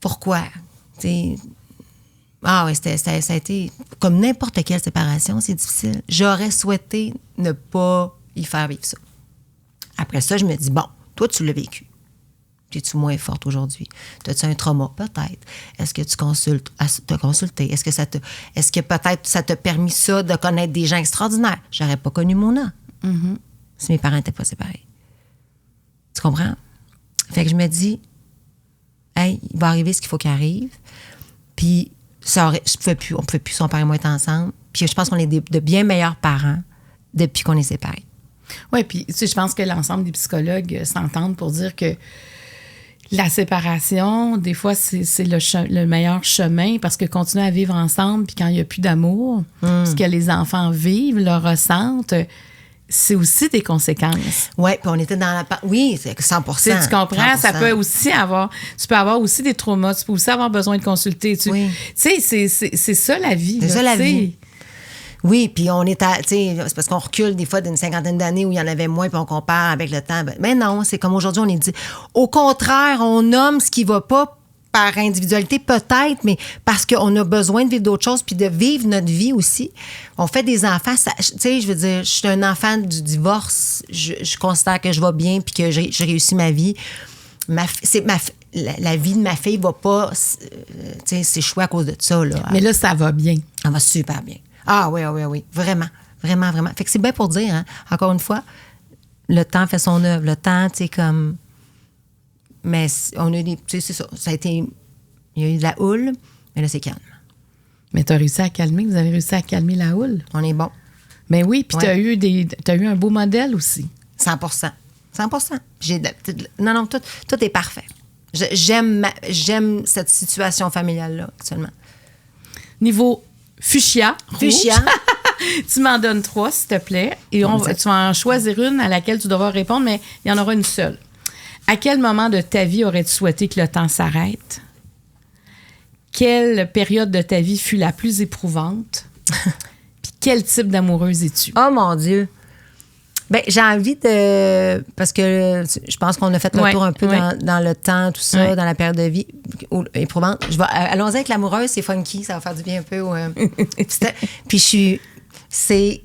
Pourquoi? Tu sais... Ah oui, ça a été comme n'importe quelle séparation, c'est difficile. J'aurais souhaité ne pas y faire vivre ça. Après ça, je me dis, bon, toi, tu l'as vécu. Es-tu moins forte aujourd'hui? As-tu un trauma? Peut-être. Est-ce que tu t'as consulté? Est-ce que peut-être ça t'a permis ça de connaître des gens extraordinaires? J'aurais pas connu Mona si mes parents n'étaient pas séparés. Tu comprends? Fait que je me dis, hey, il va arriver ce qu'il faut qu'il arrive. Puis, on ne pouvait plus, son père et moi être ensemble. Puis je pense qu'on est de bien meilleurs parents depuis qu'on est séparés.
Oui, puis tu sais, je pense que l'ensemble des psychologues s'entendent pour dire que la séparation, des fois, c'est le meilleur chemin parce que continuer à vivre ensemble, puis quand il n'y a plus d'amour, ce que les enfants vivent, le ressentent, c'est aussi des conséquences.
Oui, puis on était dans la... Oui, c'est 100%.
Tu comprends?
100%.
Ça peut aussi avoir... Tu peux avoir aussi des traumas. Tu peux aussi avoir besoin de consulter. Tu sais, c'est ça la vie.
C'est ça la vie. Oui, puis on est tu sais, c'est parce qu'on recule des fois d'une 50aine d'années où il y en avait moins, puis on compare avec le temps. Mais non, c'est comme aujourd'hui, on est dit... Au contraire, on nomme ce qui va pas par individualité, peut-être, mais parce qu'on a besoin de vivre d'autres choses puis de vivre notre vie aussi. On fait des enfants. Tu sais, je veux dire, je suis un enfant du divorce. Je considère que je vais bien puis que j'ai réussi ma vie. La vie de ma fille va pas... tu sais, c'est chouette à cause de ça, là.
Mais là, ça va bien.
Elle va super bien. Ah oui, oui, oui. Vraiment, vraiment, vraiment. Fait que c'est bien pour dire, hein, encore une fois, le temps fait son œuvre. Le temps, tu sais, comme... Mais on a eu des... Tu sais, c'est ça. Ça a été... Il y a eu de la houle, mais là, c'est calme.
Mais tu as réussi à calmer. Vous avez réussi à calmer la houle.
On est bon.
Mais oui, puis
Ouais.
tu as eu un beau modèle aussi.
100%. Non, tout est parfait. J'aime cette situation familiale-là, actuellement.
Niveau fuchsia, rouge,
Fuchsia.
tu m'en donnes 3, s'il te plaît. Et tu vas en choisir une à laquelle tu devras répondre, mais il y en aura une seule. À quel moment de ta vie aurais-tu souhaité que le temps s'arrête? Quelle période de ta vie fut la plus éprouvante? Puis quel type d'amoureuse es-tu?
Oh mon Dieu! Bien, j'ai envie de... Parce que je pense qu'on a fait le tour un peu dans le temps, tout ça, dans la période de vie éprouvante. Allons-y avec l'amoureuse, c'est funky, ça va faire du bien un peu. Puis c'est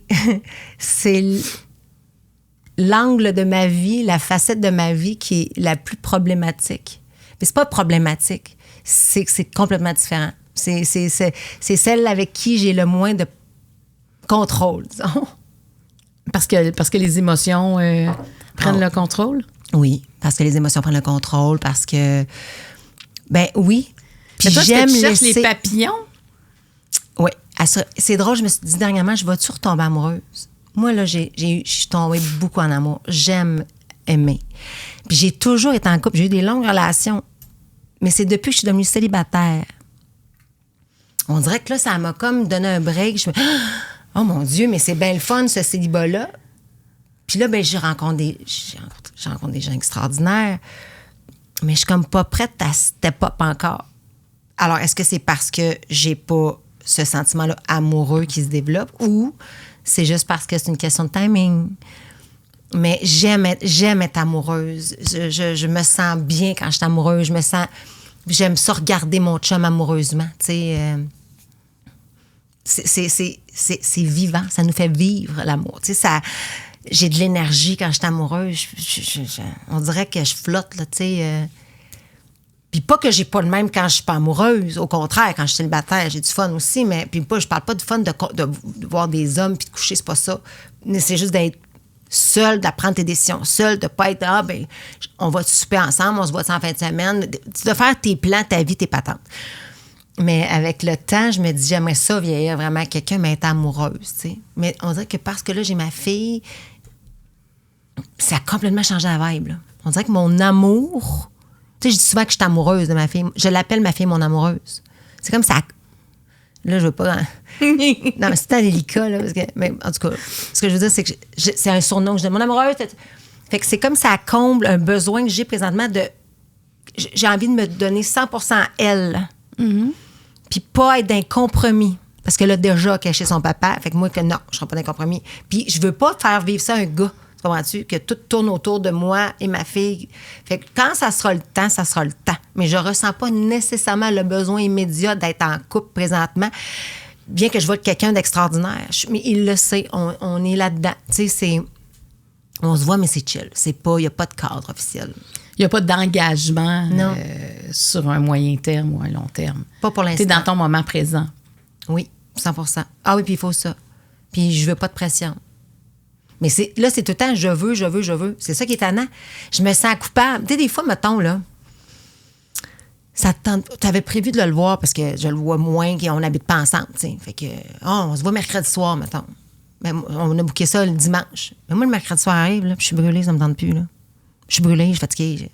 l'angle de ma vie, la facette de ma vie qui est la plus problématique. Mais c'est pas problématique, c'est que c'est complètement différent. C'est celle avec qui j'ai le moins de contrôle, disons.
Parce que les émotions prennent le contrôle?
Oui, parce que les émotions prennent le contrôle, parce que... Ben oui. Puis
Mais toi,
j'aime
est-ce que tu cherches
laisser...
les papillons?
Oui. C'est drôle, je me suis dit dernièrement, je vais-tu retomber amoureuse? Moi, là, je suis tombée beaucoup en amour. J'aime aimer. Puis j'ai toujours été en couple. J'ai eu des longues relations. Mais c'est depuis que je suis devenue célibataire. On dirait que là, ça m'a comme donné un break. Je me... Oh mon Dieu, mais c'est bien le fun, ce célibat-là. Puis là, ben, j'ai rencontré des gens extraordinaires, mais je suis comme pas prête à step up encore. Alors, est-ce que c'est parce que j'ai pas ce sentiment-là amoureux qui se développe ou c'est juste parce que c'est une question de timing? Mais j'aime être amoureuse. Je me sens bien quand je suis amoureuse. J'aime ça regarder mon chum amoureusement, tu sais... C'est vivant, ça nous fait vivre l'amour. Tu sais, j'ai de l'énergie quand je suis amoureuse. On dirait que je flotte, là, tu sais. Puis pas que j'ai pas le même quand je suis pas amoureuse. Au contraire, quand je suis célibataire, j'ai du fun aussi. Mais puis je parle pas du fun de voir des hommes puis de coucher, c'est pas ça. Mais c'est juste d'être seule, d'apprendre tes décisions seule, de pas être, on va souper ensemble, on se voit en fin de semaine. De faire tes plans, ta vie, tes patentes. Mais avec le temps, je me dis, j'aimerais ça vieillir vraiment quelqu'un, mais être amoureuse, tu sais. Mais on dirait que parce que là, j'ai ma fille, ça a complètement changé la vibe, là. On dirait que mon amour... Tu sais, je dis souvent que je suis amoureuse de ma fille. Je l'appelle ma fille mon amoureuse. C'est comme ça... Là, je veux pas... Non, mais c'est délicat, là. Mais en tout cas, ce que je veux dire, c'est que c'est un surnom que je donne. Mon amoureuse... Fait que c'est comme ça comble un besoin que j'ai présentement de... J'ai envie de me donner 100% à elle. Mm-hmm. Puis pas être d'un compromis. Parce qu'elle a déjà caché son papa. Fait que moi, non, je ne serai pas d'un compromis. Puis je veux pas faire vivre ça à un gars. Tu comprends-tu? Que tout tourne autour de moi et ma fille. Fait que quand ça sera le temps, ça sera le temps. Mais je ressens pas nécessairement le besoin immédiat d'être en couple présentement. Bien que je vois quelqu'un d'extraordinaire. Mais il le sait. On est là-dedans. Tu sais, on se voit, mais c'est chill. Il n'y a pas de cadre officiel.
Il n'y a pas d'engagement sur un moyen terme ou un long terme.
Pas pour l'instant.
Tu es dans ton moment présent.
Oui, 100%. Ah oui, puis il faut ça. Puis je veux pas de pression. Mais là, c'est tout le temps je veux. C'est ça qui est tannant. Je me sens coupable. Tu sais, des fois, mettons, là, tu avais prévu de le voir parce que je le vois moins qu'on n'habite pas ensemble, tu sais. Fait que, on se voit mercredi soir, mettons. Mais on a booké ça le dimanche. Mais moi, le mercredi soir arrive, là, puis je suis brûlée, ça me tente plus, là. Je suis brûlée, je suis fatiguée.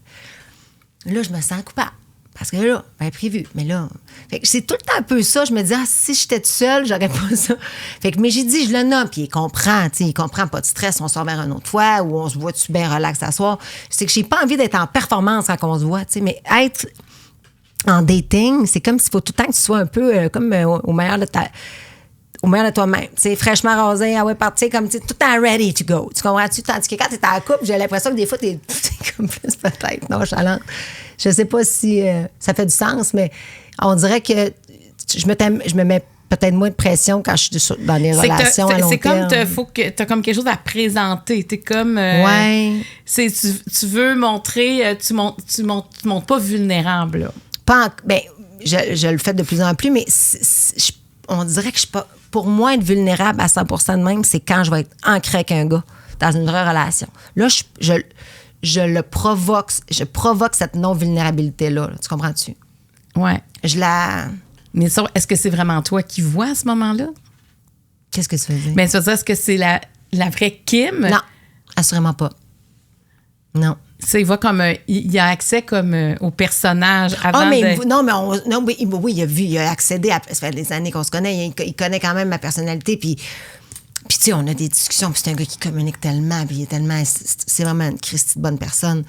Là, je me sens coupable. Parce que là, ben prévu. Mais là, fait que c'est tout le temps un peu ça. Je me dis, si j'étais toute seule, j'aurais pas ça. Fait que, mais j'ai dit, je le nomme, puis il comprend, pas de stress, on sort vers une autre fois, ou on se voit-tu bien relax à soir. C'est que j'ai pas envie d'être en performance quand on se voit, tu sais, mais être en dating, c'est comme s'il faut tout le temps que tu sois un peu comme au meilleur de toi-même. Tu sais, fraîchement rasé, parti comme, tu sais, tout le temps ready to go. Tu comprends-tu? Tandis que quand t'es en couple, j'ai l'impression que des fois, t'es comme plus peut-être nonchalante. Je sais pas si ça fait du sens, mais on dirait que je me mets peut-être moins de pression quand je suis dans des relations à long terme.
C'est comme, t'as comme quelque chose à présenter. T'es comme...
ouais.
Tu veux montrer... Tu montes pas vulnérable, là.
Je le fais de plus en plus, mais on dirait que je suis pas... Pour moi, être vulnérable à 100% de même, c'est quand je vais être ancrée avec un gars. dans une vraie relation. Là, je provoque cette non-vulnérabilité-là. Là. Tu comprends-tu?
Ouais.
Mais
ça, est-ce que c'est vraiment toi qui vois à ce moment-là?
Qu'est-ce que tu veux dire?
Bien, ça veut dire, est-ce que c'est la vraie Kim?
Non, assurément pas. Non.
Ça, il voit comme il a accès comme au personnage avant
oui, il a accédé. Ça fait des années qu'on se connaît. Il connaît quand même ma personnalité. Puis tu sais, on a des discussions. Puis c'est un gars qui communique tellement. Puis c'est vraiment une Christie de bonne personne.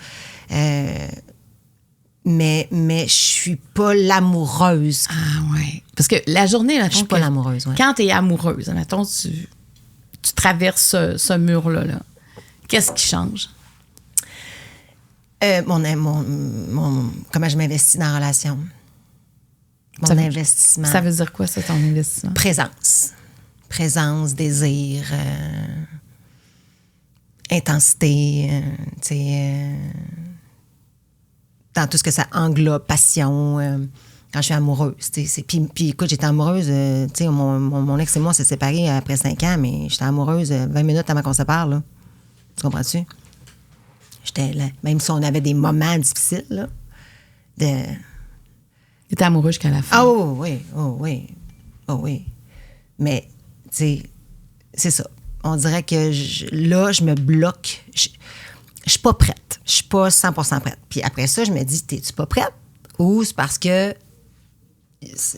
Mais je suis pas l'amoureuse.
Ah ouais. Parce que la journée, là,
je suis pas l'amoureuse. Ouais.
Quand tu es amoureuse, mettons, tu traverses ce mur-là. Là. Qu'est-ce qui change? Comment je m'investis dans la relation. Investissement. Ça veut dire quoi, ça, ton investissement?
Présence, désir, intensité, dans tout ce que ça englobe, passion, quand je suis amoureuse. Puis écoute, j'étais amoureuse, mon ex et moi, on s'est séparés après 5 ans, mais j'étais amoureuse 20 minutes avant qu'on se parle. Là. Tu comprends-tu? J'étais là, même si on avait des moments difficiles, là,
T'étais amoureuse jusqu'à la fin.
Ah oh oui. Mais, tu sais, c'est ça. On dirait que je me bloque. Je suis pas prête. Je suis pas 100% prête. Puis après ça, je me dis, t'es-tu pas prête? Ou c'est parce que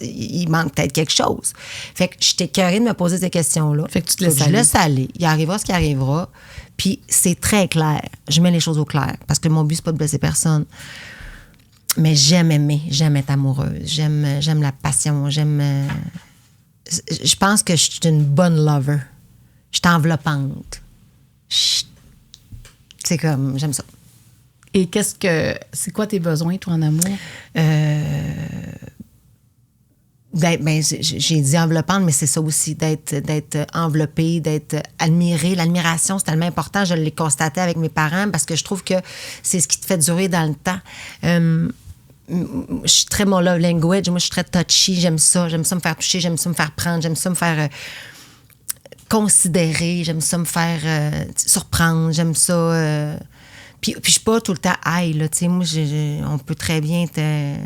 il manque peut-être quelque chose. Fait que j'étais écœurée de me poser ces questions-là.
Fait que tu te laisses aller.
Je laisse aller. Il arrivera ce qui arrivera. Puis c'est très clair. Je mets les choses au clair. Parce que mon but, c'est pas de blesser personne. Mais j'aime être amoureuse. J'aime la passion. Je pense que je suis une bonne lover. Je suis enveloppante. C'est comme, j'aime ça.
Et c'est quoi tes besoins, toi, en amour?
J'ai dit enveloppante, mais c'est ça aussi, d'être enveloppée, d'être admirée. L'admiration, c'est tellement important. Je l'ai constaté avec mes parents parce que je trouve que c'est ce qui te fait durer dans le temps. Je suis très mon love language. Moi, je suis très touchy. J'aime ça. J'aime ça me faire toucher. J'aime ça me faire prendre. J'aime ça me faire considérer. J'aime ça me faire surprendre. J'aime ça... Puis je suis pas tout le temps high, là. Tu sais, moi, on peut très bien être... à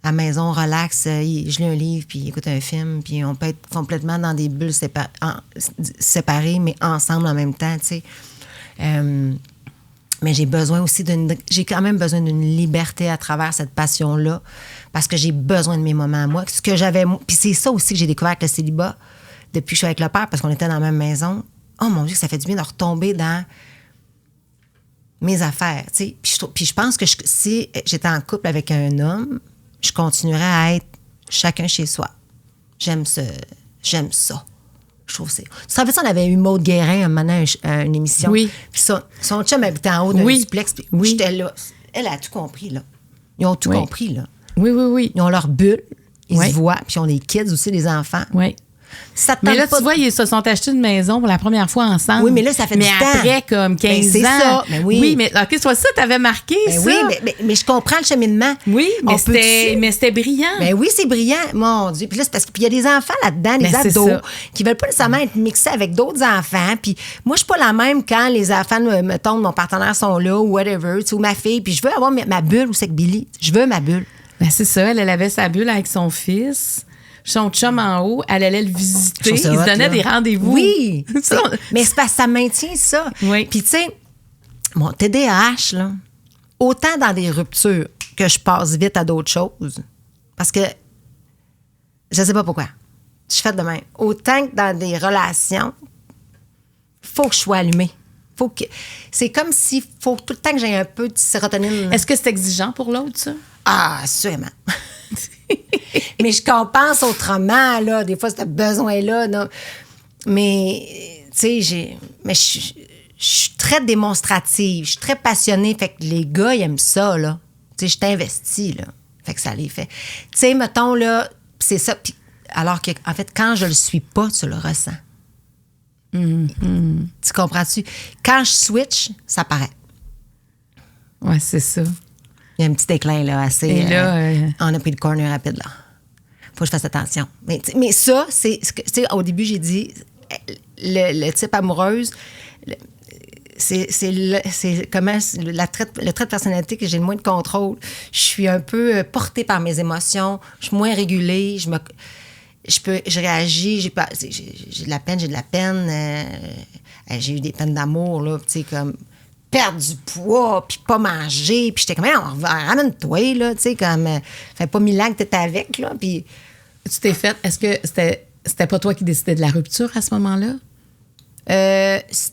la maison, relax, je lis un livre, puis écoute un film, puis on peut être complètement dans des bulles séparées, mais ensemble en même temps, tu sais. Mais j'ai quand même besoin d'une liberté à travers cette passion-là, parce que j'ai besoin de mes moments à moi. Puis c'est ça aussi que j'ai découvert avec le célibat, depuis que je suis avec le père, parce qu'on était dans la même maison. Oh mon Dieu, ça fait du bien de retomber dans mes affaires, tu sais. Puis je pense que si j'étais en couple avec un homme, je continuerais à être chacun chez soi. J'aime ça. Je trouve que c'est... Tu te rappelles, on avait eu Maude Guérin un moment une émission.
Oui.
Puis son chum habitait en haut d'un duplex. Puis j'étais là. Elle a tout compris, là. Ils ont tout compris, là.
Oui.
Ils ont leur bulle. Ils se voient. Puis ils ont des kids aussi, des enfants.
Oui. Mais là, tu vois, ils se sont achetés une maison pour la première fois ensemble.
Oui, mais là, ça fait du temps.
Mais après, comme 15 ans.
C'est ça. Mais oui,
mais OK, soit ça, t'avais marqué ça.
Oui, mais je comprends le cheminement.
Oui, mais c'était brillant.
Ben oui, c'est brillant, mon Dieu. Puis là, c'est parce qu'il y a des enfants là-dedans, des ados, qui veulent pas nécessairement être mixés avec d'autres enfants. Puis moi, je suis pas la même quand les enfants, mettons, mon partenaire sont là ou whatever, ou ma fille. Puis je veux avoir ma bulle où c'est que Billy. Je veux ma bulle.
Ben c'est ça. Elle avait sa bulle avec son fils. Son chum en haut, elle allait le visiter. Ils se donnaient des rendez-vous.
Oui. Mais c'est parce que ça maintient ça.
Oui.
Puis, tu sais, mon TDAH, là, autant dans des ruptures que je passe vite à d'autres choses, parce que je sais pas pourquoi. Je fais de même. Autant que dans des relations, faut que je sois allumée. C'est comme s'il faut tout le temps que j'ai un peu de sérotonine.
Est-ce que c'est exigeant pour l'autre, ça?
Ah, sûrement. Mais je compense autrement, là. Des fois, ce besoin-là. Non. Mais, tu sais, je suis très démonstrative. Je suis très passionnée. Fait que les gars, ils aiment ça, là. Tu sais, je t'investis, là. Fait que ça les fait. Tu sais, mettons, là, c'est ça. Puis, alors que, en fait, quand je le suis pas, tu le ressens. Tu comprends-tu? Quand je switch, ça paraît.
Ouais, c'est ça.
Il y a un petit déclin, là, assez...
Et là...
on a pris le corner rapide, là. Faut que je fasse attention. Mais ça, c'est... Tu sais, au début, j'ai dit... le type amoureuse, c'est comment le trait de personnalité que j'ai le moins de contrôle. Je suis un peu portée par mes émotions, je suis moins régulée, je réagis, j'ai de la peine, j'ai eu des peines d'amour, là, tu sais, comme perdre du poids, puis pas manger, puis j'étais comme, ramène-toi, là, tu sais, comme, fait pas 1000 ans que t'étais avec, là, puis...
Tu t'es fait, est-ce que c'était pas toi qui décidais de la rupture à ce moment-là?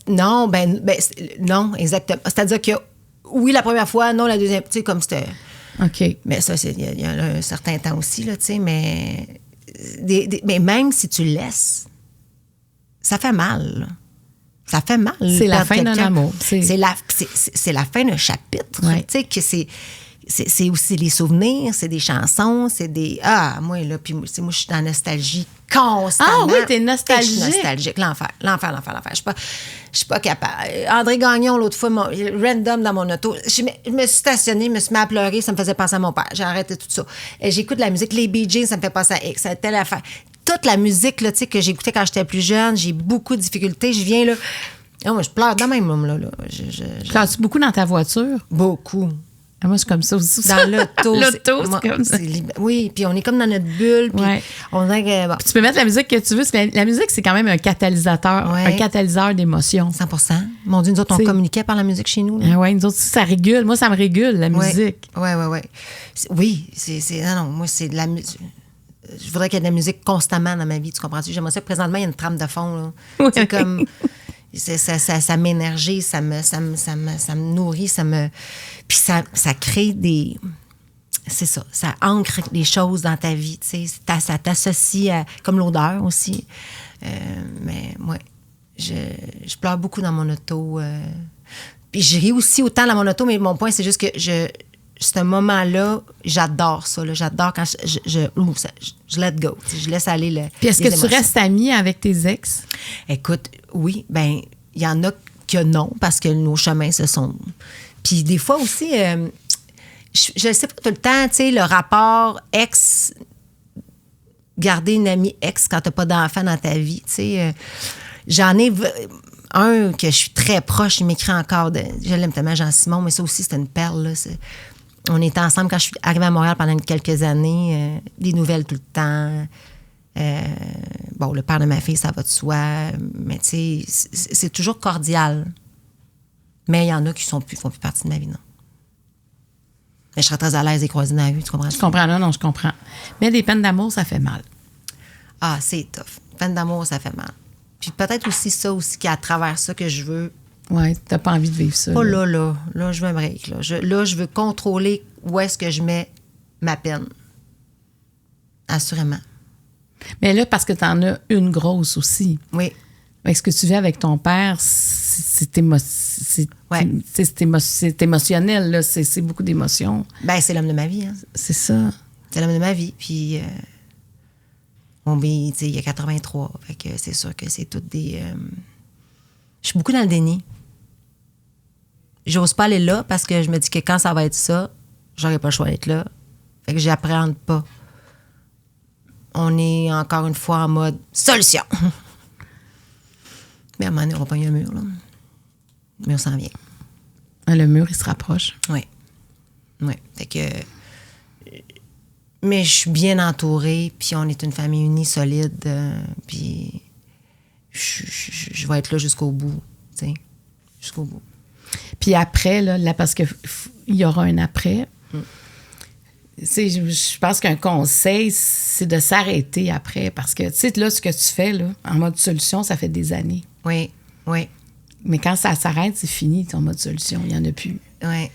Non, non, exactement. C'est-à-dire que, oui, la première fois, non, la deuxième, tu sais, comme c'était...
OK.
Mais ça, il y a un certain temps aussi, là, tu sais, mais... mais même si tu laisses, ça fait mal, là. Ça fait mal.
C'est la fin d'un amour.
C'est la fin d'un chapitre.
Ouais.
Tu sais, que c'est aussi les souvenirs, c'est des chansons, c'est des... Ah, moi, là, puis moi, je suis dans la nostalgie constamment.
Ah oui, t'es nostalgique.
Je suis nostalgique. L'enfer. Je suis pas capable. André Gagnon, l'autre fois, random dans mon auto, je me suis stationnée, je me suis mis à pleurer, ça me faisait penser à mon père. J'ai arrêté tout ça. J'écoute de la musique, les Bee Gees, ça me fait penser à X, à telle affaire. Toute la musique, là, tu sais, que j'écoutais quand j'étais plus jeune, j'ai beaucoup de difficultés. Je viens, là... Oh, moi, je pleure de même, là.
Pleures-tu beaucoup dans ta voiture?
Beaucoup.
Ah, moi, je suis comme ça aussi.
Dans l'auto.
L'auto, c'est comme ça.
Oui, puis on est comme dans notre bulle. Puis on dirait que... Bon.
Puis tu peux mettre la musique que tu veux. La musique, c'est quand même un catalyseur.
Ouais.
Un catalyseur d'émotions.
100%. Mon Dieu, nous autres, on communiquait par la musique chez nous.
Ah oui, nous autres, ça régule. Moi, ça me régule, la musique.
Oui. Oui, non, moi, c'est de la musique... Je voudrais qu'il y ait de la musique constamment dans ma vie, tu comprends-tu? J'aimerais ça que présentement, il y a une trame de fond, là.
Oui.
C'est comme... Ça m'énergie, ça me nourrit, puis ça crée des... C'est ça, ça ancre des choses dans ta vie, tu sais. Ça t'associe à... Comme l'odeur aussi. Mais, ouais, je pleure beaucoup dans mon auto. Puis je ris aussi autant dans mon auto, mais mon point, c'est juste que ce moment-là, j'adore ça. Là. J'adore quand je let go. Je laisse aller le.
Puis est-ce que tu restes amie avec tes ex?
Écoute, oui. Ben, il y en a que non, parce que nos chemins se sont. Puis des fois aussi, je ne sais pas tout le temps, tu sais, le rapport ex. Garder une amie ex quand tu n'as pas d'enfant dans ta vie, tu sais. J'en ai un que je suis très proche, il m'écrit encore. Je l'aime tellement, Jean-Simon, mais ça aussi, c'était une perle, là. On était ensemble quand je suis arrivée à Montréal pendant quelques années. Des nouvelles tout le temps. Bon, le père de ma fille, ça va de soi. Mais tu sais, c'est toujours cordial. Mais il y en a qui font plus partie de ma vie, non. Mais je serais très à l'aise de les croiser dans la rue, tu comprends?
Je comprends, non, je comprends. Mais des peines d'amour, ça fait mal.
Ah, c'est tough. Peine d'amour, ça fait mal. Puis peut-être aussi ça aussi qu'à travers ça que je veux...
Oui, t'as pas envie de vivre ça.
Pas là. Là, je veux un break. Là, je veux contrôler où est-ce que je mets ma peine. Assurément.
Mais là, parce que t'en as une grosse aussi.
Oui.
Fait que ce que tu vis avec ton père, c'est émotionnel, là. C'est beaucoup d'émotions.
Ben, c'est l'homme de ma vie, hein.
C'est ça.
C'est l'homme de ma vie. Puis, il y a 83. Fait que c'est sûr que c'est toutes des... Je suis beaucoup dans le déni. J'ose pas aller là parce que je me dis que quand ça va être ça, j'aurai pas le choix d'être là. Fait que j'appréhende pas. On est encore une fois en mode solution. Mais à un moment donné, on va pogner un mur, là. Le mur s'en vient.
Le mur, il se rapproche.
Oui. Fait que... Mais je suis bien entourée, puis on est une famille unie, solide, puis je vais être là jusqu'au bout, tu sais, jusqu'au bout.
Puis après, là parce qu'il y aura un après, je pense qu'un conseil, c'est de s'arrêter après, parce que, tu sais, là, ce que tu fais, là, en mode solution, ça fait des années.
Oui.
Mais quand ça s'arrête, c'est fini, ton mode solution, il n'y en a plus.
Oui.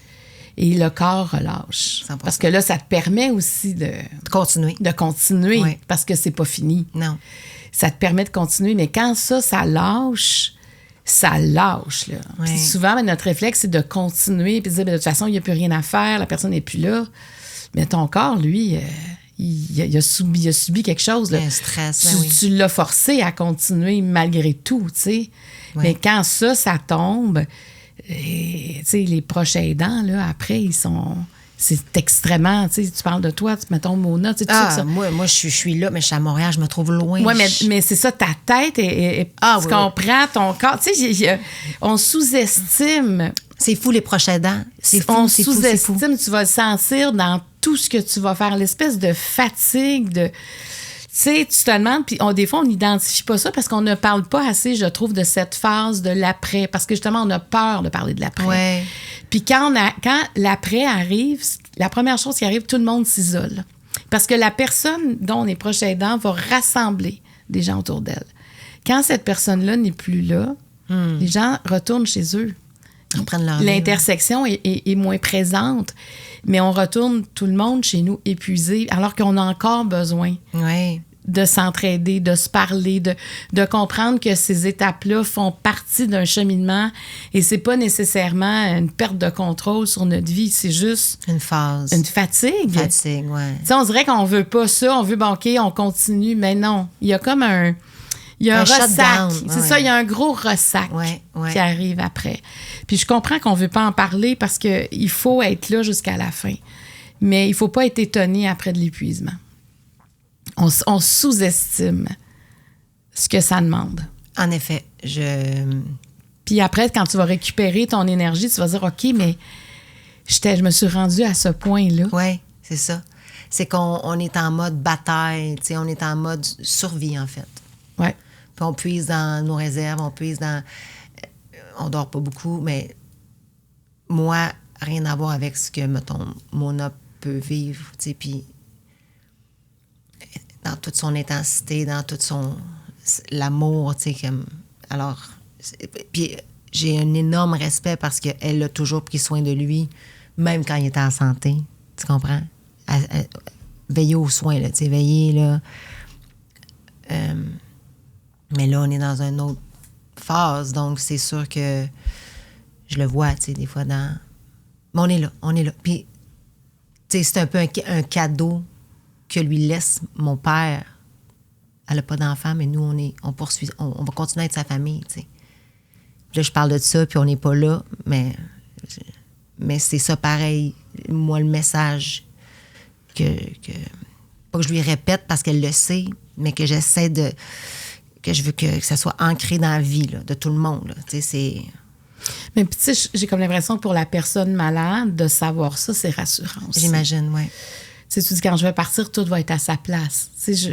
Et le corps relâche.
100%.
Parce que là, ça te permet aussi de
continuer.
De continuer,
oui.
Parce que c'est pas fini.
Non.
Ça te permet de continuer, mais quand ça lâche, là. Oui. Puis souvent, notre réflexe, c'est de continuer puis de dire, de toute façon, il n'y a plus rien à faire, la personne n'est plus là. Mais ton corps, lui, il a subi quelque chose. Là.
Un stress,
Tu l'as forcé à continuer malgré tout, tu sais. Oui. Mais quand ça tombe, tu sais, les proches aidants, là, après, ils sont c'est extrêmement, tu sais, tu parles de toi, mettons Mona, tu sais, ça.
Moi, je suis là, mais je suis à Montréal, je me trouve loin.
Oui, mais c'est ça, ta tête, tu comprends, ton corps, tu sais, on sous-estime.
C'est fou, les proches aidants. C'est fou,
on
c'est
sous-estime,
fou.
tu vas le sentir dans tout ce que tu vas faire, l'espèce de fatigue, tu sais, tu te demandes, puis des fois, on n'identifie pas ça parce qu'on ne parle pas assez, je trouve, de cette phase de l'après, parce que justement, on a peur de parler de l'après.
Ouais.
Puis quand l'après arrive, la première chose qui arrive, tout le monde s'isole. Parce que la personne dont on est proche aidant va rassembler des gens autour d'elle. Quand cette personne-là n'est plus là, les gens retournent chez eux.
Ils reprennent leur vie.
L'intersection est moins présente, mais on retourne tout le monde chez nous épuisé, alors qu'on a encore besoin de s'entraider, de se parler, de comprendre que ces étapes-là font partie d'un cheminement et c'est pas nécessairement une perte de contrôle sur notre vie, c'est juste
une phase.
Une fatigue.
Fatigue, oui.
Tu sais, on dirait qu'on veut pas ça, on veut banquer, on continue, mais non. Il y a comme un ressac. C'est ça, il y a un gros ressac qui arrive après. Puis je comprends qu'on veut pas en parler parce qu'il faut être là jusqu'à la fin. Mais il faut pas être étonné après de l'épuisement. On sous-estime ce que ça demande.
En effet,
Puis après, quand tu vas récupérer ton énergie, tu vas dire, OK, mais je me suis rendue à ce point-là.
Oui, c'est ça. C'est qu'on est en mode bataille, tu sais, on est en mode survie, en fait.
Oui.
Puis on puise dans nos réserves, on puise dans... On dort pas beaucoup, mais moi, rien à voir avec ce que, mettons, Mona peut vivre, tu sais, puis dans toute son intensité, dans tout l'amour, tu sais, comme... Alors, puis j'ai un énorme respect parce qu'elle a toujours pris soin de lui, même quand il était en santé, tu comprends? Veiller aux soins, là, tu sais, veiller, là... mais là, on est dans une autre phase, donc c'est sûr que je le vois, tu sais, des fois dans... Mais on est là. Puis, tu sais, c'est un peu un cadeau que lui laisse mon père. Elle n'a pas d'enfant, mais nous, on poursuit, on va continuer à être sa famille, tu sais. Puis là, je parle de ça, puis on n'est pas là, mais c'est ça pareil. Moi, le message que pas que je lui répète parce qu'elle le sait, mais que j'essaie que je veux que ça soit ancré dans la vie là, de tout le monde. Là. Tu sais, c'est...
Mais puis, tu sais, j'ai comme l'impression que pour la personne malade, de savoir ça, c'est rassurant aussi.
J'imagine, oui.
Tu sais, tu dis, quand je vais partir, tout va être à sa place. Tu sais,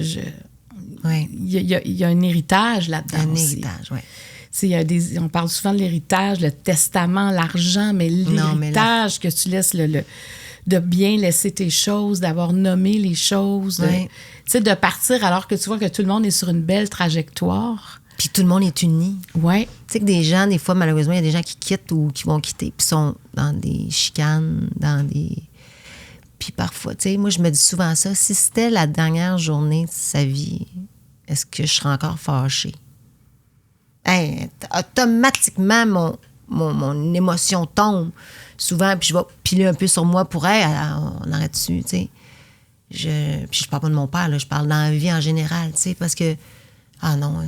il y a un héritage là-dedans aussi.
Héritage, oui.
Tu sais, on parle souvent de l'héritage, le testament, l'argent, mais l'héritage que tu laisses, de bien laisser tes choses, d'avoir nommé les choses, tu sais, de partir alors que tu vois que tout le monde est sur une belle trajectoire.
Puis tout le monde est uni.
Oui.
Tu sais que des gens, des fois, malheureusement, il y a des gens qui quittent ou qui vont quitter, puis sont dans des chicanes, Puis parfois, tu sais, moi, je me dis souvent ça, si c'était la dernière journée de sa vie, est-ce que je serais encore fâchée? Hey, automatiquement, mon émotion tombe souvent, puis je vais piler un peu sur moi pour, on arrête dessus, tu sais. Puis je parle pas de mon père, là, je parle dans la vie en général, tu sais, parce que, non,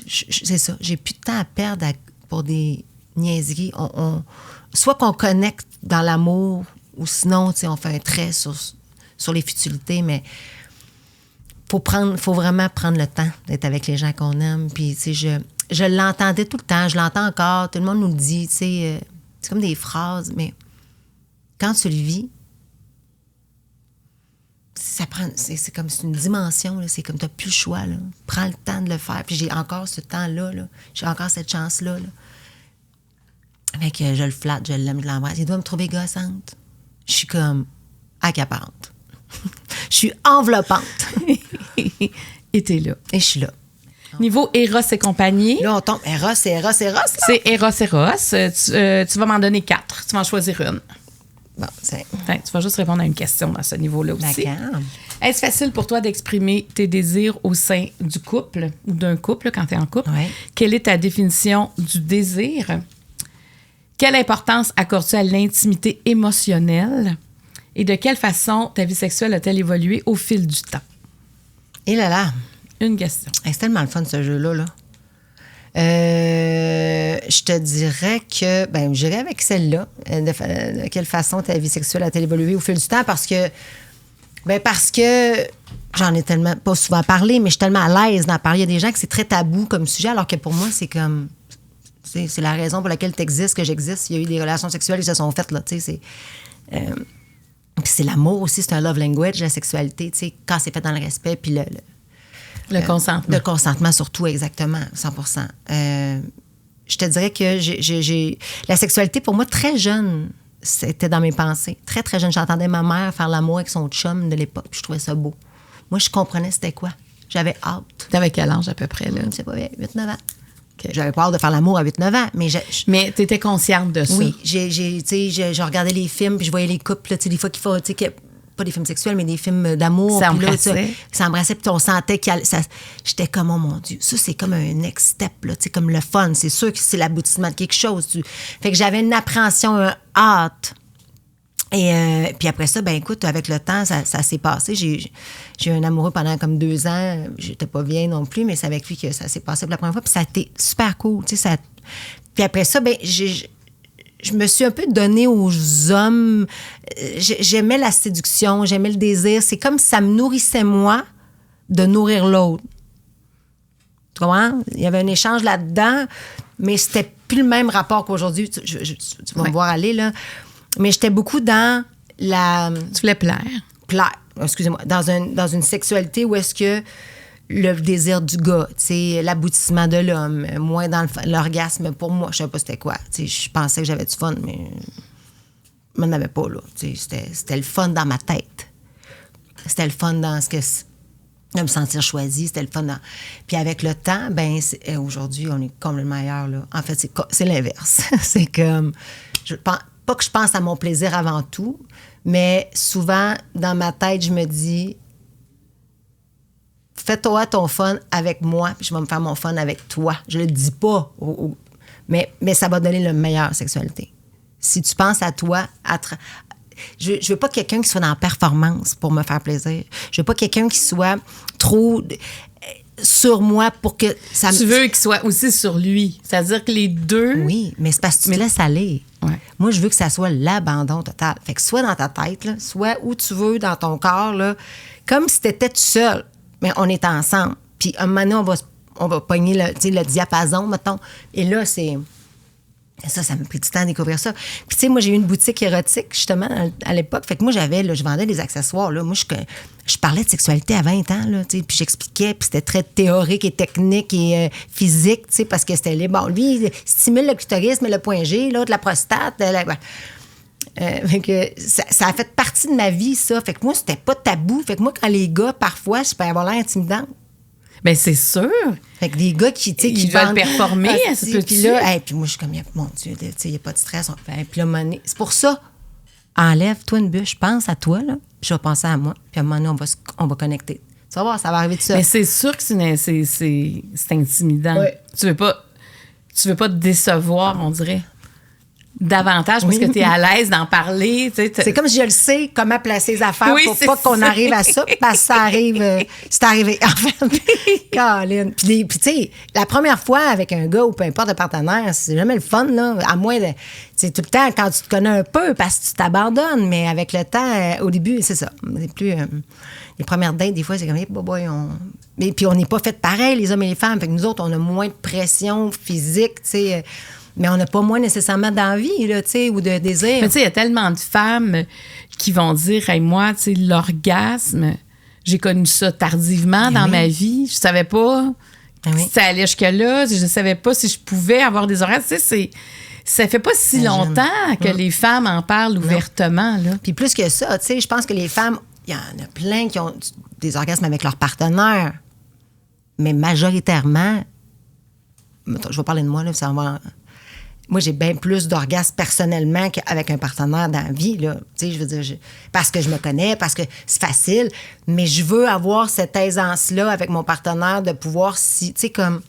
c'est ça, j'ai plus de temps à perdre pour des niaiseries. Soit qu'on connecte dans l'amour, ou sinon, tu sais, on fait un trait sur les futilités, mais faut vraiment prendre le temps d'être avec les gens qu'on aime, puis, tu sais, je l'entendais tout le temps, je l'entends encore, tout le monde nous le dit, tu sais, c'est comme des phrases, mais quand tu le vis, c'est comme une dimension, là, c'est comme tu n'as plus le choix, là. Prends le temps de le faire, puis j'ai encore ce temps-là, là. J'ai encore cette chance-là, là. Fait que je le flatte, je l'aime, je l'embrasse. Il doit me trouver gossante. Je suis comme accaparante. Je suis enveloppante.
Et t'es là.
Et je suis là.
Niveau Eros et compagnie.
Là, on tombe. Eros. Là.
C'est Eros. Tu vas m'en donner 4. Tu vas en choisir une.
Bon, c'est...
Tu vas juste répondre à une question dans ce niveau-là aussi.
D'accord.
Est-ce facile pour toi d'exprimer tes désirs au sein du couple ou d'un couple quand tu es en couple?
Oui.
Quelle est ta définition du désir? Quelle importance accordes-tu à l'intimité émotionnelle? Et de quelle façon ta vie sexuelle a-t-elle évolué au fil du temps?
Et là.
Une question.
C'est tellement le fun, ce jeu-là. Là. Je te dirais que, j'irais avec celle-là. De quelle façon ta vie sexuelle a-t-elle évolué au fil du temps? Parce que j'en ai tellement pas souvent parlé, mais je suis tellement à l'aise d'en parler. Il y a des gens que c'est très tabou comme sujet, alors que pour moi, c'est comme... C'est la raison pour laquelle tu existes, que j'existe. Il y a eu des relations sexuelles qui se sont faites, là, tu sais, puis c'est l'amour aussi, c'est un love language, la sexualité, tu sais, quand c'est fait dans le respect, puis
le consentement.
Le consentement, surtout, exactement, 100%. Je te dirais que j'ai... La sexualité, pour moi, très jeune, c'était dans mes pensées. Très, très jeune. J'entendais ma mère faire l'amour avec son chum de l'époque, puis je trouvais ça beau. Moi, je comprenais c'était quoi. J'avais hâte.
T'avais quel âge à peu près, là?
Je sais pas, 8-9 ans. Okay. J'avais pas hâte de faire l'amour à 8-9 ans, mais...
Mais t'étais consciente de ça?
Oui. Je regardais les films, puis je voyais les couples, tu sais, des fois qu'il faut... Pas des films sexuels, mais des films d'amour.
Ça embrassait.
Ça embrassait, puis on sentait j'étais comme, oh mon Dieu, ça, c'est comme un next step, là, tu sais, comme le fun. C'est sûr que c'est l'aboutissement de quelque chose. Fait que j'avais une appréhension, un hâte. Et puis après ça, écoute, avec le temps, ça s'est passé. J'ai eu un amoureux pendant comme 2 ans. J'étais pas vieille non plus, mais c'est avec lui que ça s'est passé pour la première fois. Puis ça a été super cool, tu sais. Puis après ça, je me suis un peu donnée aux hommes. J'aimais la séduction, j'aimais le désir. C'est comme si ça me nourrissait, moi, de nourrir l'autre. Tu comprends? Il y avait un échange là-dedans, mais c'était plus le même rapport qu'aujourd'hui. Tu vas me voir aller, là. Mais j'étais beaucoup dans la...
Tu voulais plaire.
Plaire, excusez-moi. Dans une sexualité où est-ce que le désir du gars, tu sais, l'aboutissement de l'homme, moins dans l'orgasme, pour moi, je savais pas c'était quoi. Tu sais, je pensais que j'avais du fun, mais je n'en avais pas, là. Tu sais, c'était le fun dans ma tête. C'était le fun dans de me sentir choisie, c'était le fun dans... Puis avec le temps, aujourd'hui, on est complètement ailleurs, là. En fait, c'est l'inverse. C'est comme... Pas que je pense à mon plaisir avant tout, mais souvent, dans ma tête, je me dis... Fais-toi ton fun avec moi, puis je vais me faire mon fun avec toi. Je le dis pas, mais ça va donner la meilleure sexualité. Si tu penses à toi, je veux pas quelqu'un qui soit dans la performance pour me faire plaisir. Je veux pas quelqu'un qui soit trop sur moi pour que ça...
Tu veux qu'il soit aussi sur lui. C'est-à-dire que les deux...
Oui, mais c'est parce que tu te laisses aller.
Ouais.
Moi, je veux que ça soit l'abandon total. Fait que soit dans ta tête, là, soit où tu veux, dans ton corps, là, comme si t'étais tout seul. Mais on est ensemble. Puis, un moment donné, on va pogner le diapason, mettons. Et là, c'est... Ça m'a pris du temps à découvrir ça. Puis, tu sais, moi, j'ai eu une boutique érotique, justement, à l'époque. Fait que moi, je vendais des accessoires, là. Moi, je parlais de sexualité à 20 ans, là, tu sais. Puis, j'expliquais, puis c'était très théorique et technique et physique, tu sais, parce que c'était lui, il stimule le clitoris, mais le point G, l'autre, la prostate. Fait que ça a fait partie de ma vie, ça. Fait que moi, c'était pas tabou. Fait que moi, quand les gars, parfois, je peux avoir l'air intimidante.
Bien, c'est sûr.
Fait que des gars qui
veulent performer,
puis là, puis moi, je suis comme, mon Dieu, il n'y a pas de stress. Puis là, c'est pour ça, enlève-toi une bûche, pense à toi, là, puis je vais penser à moi. Puis à un moment donné, on va connecter. Tu vas voir, ça va arriver tout seul.
Mais c'est sûr que c'est intimidant.
Oui.
Tu veux pas te décevoir, on dirait. Davantage parce que tu es à l'aise d'en parler.
C'est comme si je le sais comment placer les affaires pour pas
ça.
qu'on arrive à ça, parce que ça arrive. C'est arrivé, en fait. Caroline. Puis tu sais, la première fois avec un gars ou peu importe le partenaire, c'est jamais le fun, là. À moins de. C'est tout le temps quand tu te connais un peu parce que tu t'abandonnes, mais avec le temps, au début, c'est ça. C'est plus. Les premières dates, des fois, c'est comme, Mais puis on n'est pas fait pareil, les hommes et les femmes. Fait que nous autres, on a moins de pression physique, tu sais. Mais on n'a pas moins nécessairement d'envie, là, tu sais, ou de désir.
Mais tu sais, il y a tellement de femmes qui vont dire, hey, moi, tu sais, l'orgasme, j'ai connu ça tardivement dans ma vie. Je savais pas si ça allait jusque-là. Je savais pas si je pouvais avoir des orgasmes. Tu sais, ça fait pas si longtemps que les femmes en parlent ouvertement, là.
Puis plus que ça, tu sais, je pense que les femmes, il y en a plein qui ont des orgasmes avec leur partenaire. Mais majoritairement, je vais parler de moi, là, ça va... Moi, j'ai bien plus d'orgasmes personnellement qu'avec un partenaire dans la vie, là. Tu sais, je veux dire, parce que je me connais, parce que c'est facile, mais je veux avoir cette aisance-là avec mon partenaire de pouvoir, tu sais, comme...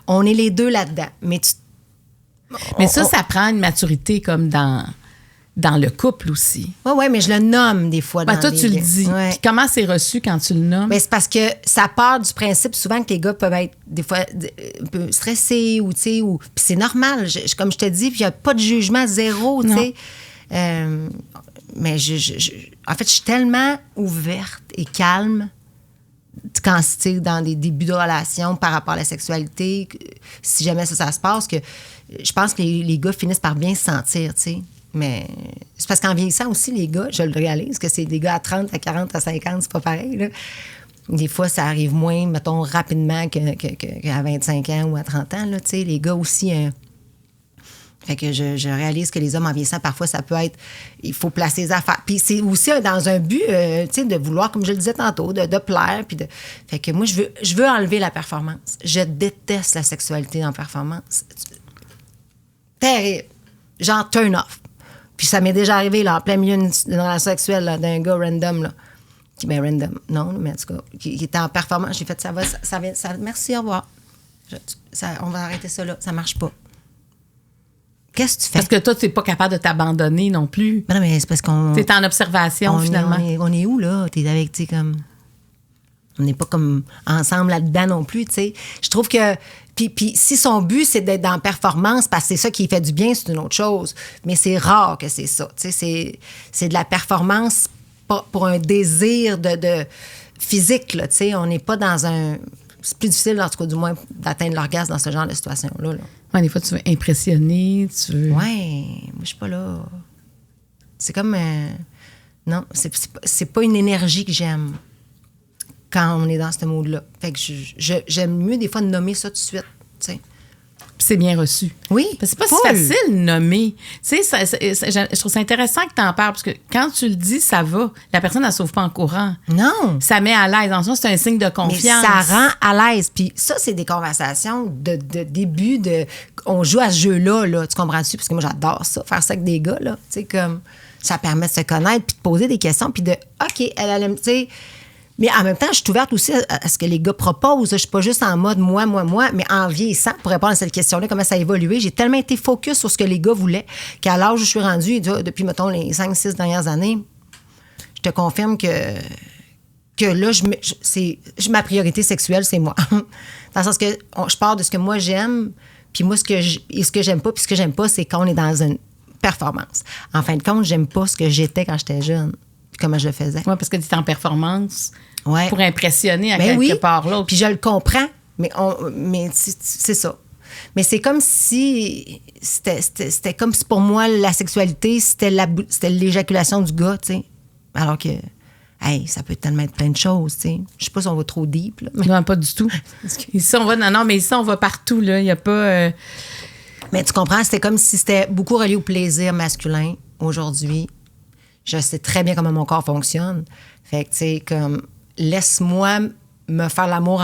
On est les deux là-dedans, mais
Mais ça prend une maturité comme dans dans le couple aussi.
Oui, mais je le nomme des fois.
Ben,
dans
toi,
les...
tu le dis.
Ouais.
Puis comment c'est reçu quand tu le nommes?
Ben, c'est parce que ça part du principe souvent que les gars peuvent être des fois un peu stressés ou, tu sais, ou... Puis c'est normal, comme je te dis, puis il n'y a pas de jugement zéro, tu sais. Mais en fait, je suis tellement ouverte et calme quand c'est dans des débuts de relation par rapport à la sexualité, si jamais ça se passe, que je pense que les gars finissent par bien se sentir, tu sais. Mais c'est parce qu'en vieillissant aussi, les gars, je le réalise, que c'est des gars à 30, à 40, à 50, c'est pas pareil, là. Des fois, ça arrive moins, mettons, rapidement qu'à 25 ans ou à 30 ans, là, tu sais. Les gars aussi... Fait que je réalise que les hommes en vieillissant, parfois, ça peut être... Il faut placer les affaires. Puis c'est aussi dans un but, tu sais, de vouloir, comme je le disais tantôt, de plaire. Puis Fait que moi, je veux enlever la performance. Je déteste la sexualité en performance. Terrible. Genre, turn off. Puis ça m'est déjà arrivé, là, en plein milieu d'une relation sexuelle, là, d'un gars random, là. Random, non, mais en tout cas, qui était en performance. J'ai fait, ça va, merci, au revoir. On va arrêter ça là. Ça marche pas. Qu'est-ce que tu fais?
Parce que toi, tu n'es pas capable de t'abandonner non plus.
Non, mais c'est parce qu'on...
Tu es en observation, finalement.
On est où, là? T'es avec, tu sais, comme... On n'est pas comme ensemble là-dedans non plus, tu sais. Je trouve que... Puis si son but, c'est d'être dans la performance, parce que c'est ça qui fait du bien, c'est une autre chose. Mais c'est rare que c'est ça. Tu sais, c'est de la performance pour un désir de physique, là, tu sais. On n'est pas dans un... C'est plus difficile, en tout cas, du moins, d'atteindre l'orgasme dans ce genre de situation-là, là.
Ouais, des fois, tu veux impressionner, tu veux...
Ouais, moi, je suis pas là. C'est comme... non, c'est pas une énergie que j'aime quand on est dans ce mode-là. Fait que j'aime mieux, des fois, de nommer ça tout de suite, tu sais.
Puis c'est bien reçu.
Oui,
parce que c'est pas si facile de nommer. Tu sais, je trouve ça intéressant que tu en parles, parce que quand tu le dis, ça va. La personne, elle ne sauve pas en courant.
Non.
Ça met à l'aise. En soi, c'est un signe de confiance.
Mais ça rend à l'aise. Puis ça, c'est des conversations de début de... On joue à ce jeu-là, là, tu comprends-tu? Parce que moi, j'adore ça, faire ça avec des gars, là. Tu sais, comme... Ça permet de se connaître, puis de poser des questions, puis de... OK, elle aime... Tu sais... Mais en même temps, je suis ouverte aussi à ce que les gars proposent. Je suis pas juste en mode moi, mais en vieillissant, pour répondre à cette question-là, comment ça a évolué, j'ai tellement été focus sur ce que les gars voulaient qu'à l'âge où je suis rendue, depuis, mettons, les 5-6 dernières années, je te confirme que là, ma priorité sexuelle, c'est moi. Dans le sens que je pars de ce que moi j'aime, puis moi, ce que j'aime pas, puis ce que j'aime pas, c'est quand on est dans une performance. En fin de compte, j'aime pas ce que j'étais quand j'étais jeune. Comment je le faisais.
Oui, parce que tu es en performance
ouais.
pour impressionner à
ben
quelque part l'autre.
Puis je le comprends, mais c'est ça. Mais c'est comme si... C'était comme si pour moi, la sexualité, c'était l'éjaculation du gars, tu sais. Alors que, hey, ça peut tellement être plein de choses, tu sais. Je sais pas si on va trop deep, là.
Non, pas du tout. Ici, on va... Non, mais ici, on va partout, là. Il n'y a pas...
Mais tu comprends, c'était comme si c'était beaucoup relié au plaisir masculin aujourd'hui. Je sais très bien comment mon corps fonctionne. Fait que, tu sais, comme, laisse-moi me faire l'amour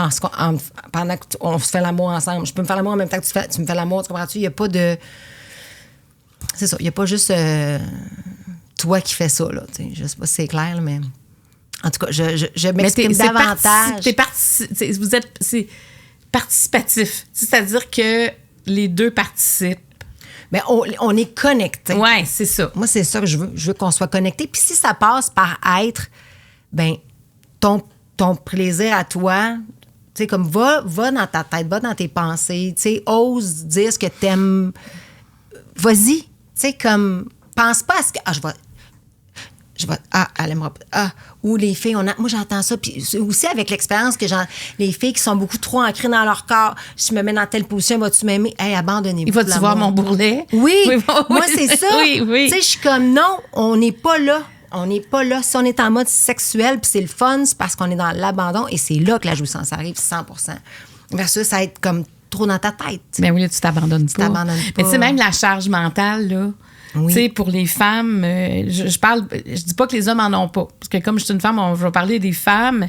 pendant qu'on se fait l'amour ensemble. Je peux me faire l'amour en même temps que tu me fais l'amour, tu comprends-tu? Il n'y a pas de... C'est ça, il n'y a pas juste toi qui fais ça, là. Tu sais, je sais pas si c'est clair, là, mais... En tout cas, je m'exprime davantage.
C'est participatif. C'est-à-dire que les deux participent.
Mais on est connectés.
Oui, c'est ça.
Moi, c'est ça que je veux. Je veux qu'on soit connectés. Puis si ça passe par être, ben ton plaisir à toi, tu sais, comme va dans ta tête, va dans tes pensées, tu sais, ose dire ce que t'aimes. Vas-y. Tu sais, comme, pense pas à ce que... elle aimera pas. Ou les filles, moi, j'entends ça. Puis aussi avec l'expérience que les filles qui sont beaucoup trop ancrées dans leur corps, je me mets dans telle position, vas-tu m'aimer? Hey, abandonnez-vous.
Il va-tu voir mon bourrelet?
Oui. Moi, c'est ça.
Oui.
Tu sais, je suis comme, non, on n'est pas là. On n'est pas là. Si on est en mode sexuel, puis c'est le fun, c'est parce qu'on est dans l'abandon. Et c'est là que la jouissance arrive, 100%. Versus ça être comme trop dans ta tête.
Ben oui, là, tu t'abandonnes pas. Mais tu sais, même la charge mentale, là...
Oui.
Tu sais, pour les femmes, je dis pas que les hommes en ont pas. Parce que comme je suis une femme, je vais parler des femmes.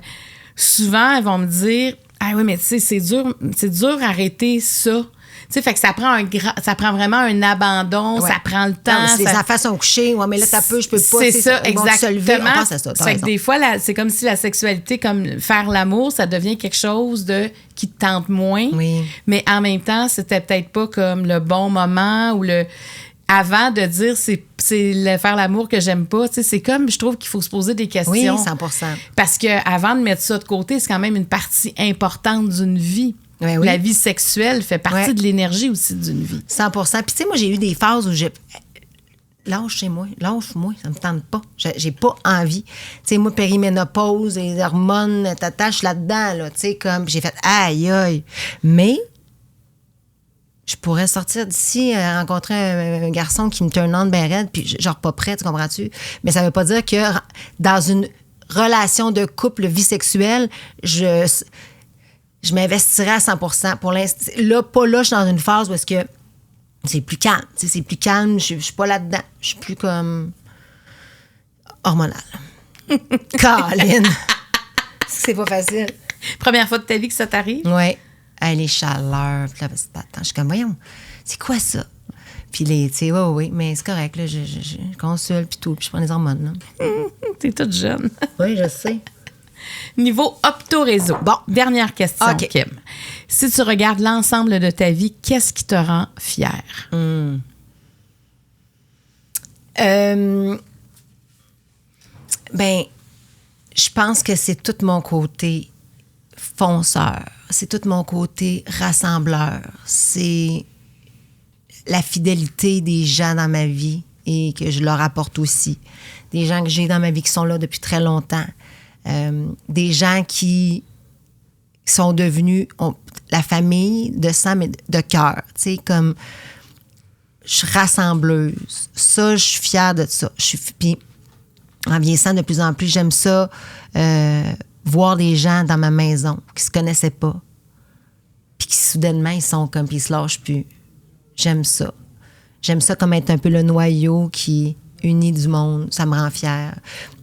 Souvent, elles vont me dire, ah oui, mais tu sais, c'est dur d'arrêter ça. Tu sais, fait que ça prend vraiment un abandon, ça prend le temps.
Non, mais les affaires sont couchées, ouais, mais là, ça peut, je peux pas.
C'est ça, exactement.
Se lever, on pense à ça.
C'est que des fois, c'est comme si la sexualité, comme faire l'amour, ça devient quelque chose qui te tente moins.
Oui.
Mais en même temps, c'était peut-être pas comme le bon moment ou le... avant de dire c'est faire l'amour que j'aime pas, tu sais, c'est comme, je trouve qu'il faut se poser des questions.
Oui, 100%.
Parce que avant de mettre ça de côté, c'est quand même une partie importante d'une vie.
Oui, oui.
La vie sexuelle fait partie
Ouais.
de l'énergie aussi d'une vie.
100%. Puis tu sais, moi, j'ai eu des phases où lâche-moi, ça me tente pas. J'ai pas envie. Tu sais, moi, périménopause, les hormones t'attachent là-dedans, là, tu sais, comme, j'ai fait aïe, aïe. Mais je pourrais sortir d'ici, rencontrer un garçon qui me turn on bien raide, puis genre pas prêt, tu comprends-tu? Mais ça veut pas dire que dans une relation de couple, vie sexuelle, je m'investirais à 100%. Pour l'instant, là, pas là, je suis dans une phase où est-ce que c'est plus calme. Tu sais, c'est plus calme, je suis pas là-dedans. Je suis plus comme hormonale. Colin! C'est pas facile.
Première fois de ta vie que ça t'arrive?
Oui. Hey, les chaleurs. Puis là, attends, je suis comme, voyons, c'est quoi ça? Puis tu sais, oui, mais c'est correct, là, je consulte, puis tout, puis je prends les hormones, là.
T'es toute jeune.
Oui, je sais.
Niveau opto-réseau. Bon, dernière question,
OK.
Kim. Si tu regardes l'ensemble de ta vie, qu'est-ce qui te rend fière?
Ben, je pense que c'est tout mon côté fonceur, c'est tout mon côté rassembleur, c'est la fidélité des gens dans ma vie et que je leur apporte aussi. Des gens que j'ai dans ma vie qui sont là depuis très longtemps. Des gens qui sont devenus la famille de sang, mais de cœur. Tu sais, comme je suis rassembleuse. Ça, je suis fière de ça. Puis en vieillissant de plus en plus, j'aime ça, voir des gens dans ma maison qui se connaissaient pas, puis qui soudainement, ils sont comme, puis ils se lâchent plus. J'aime ça. J'aime ça comme être un peu le noyau qui unit du monde. Ça me rend fière.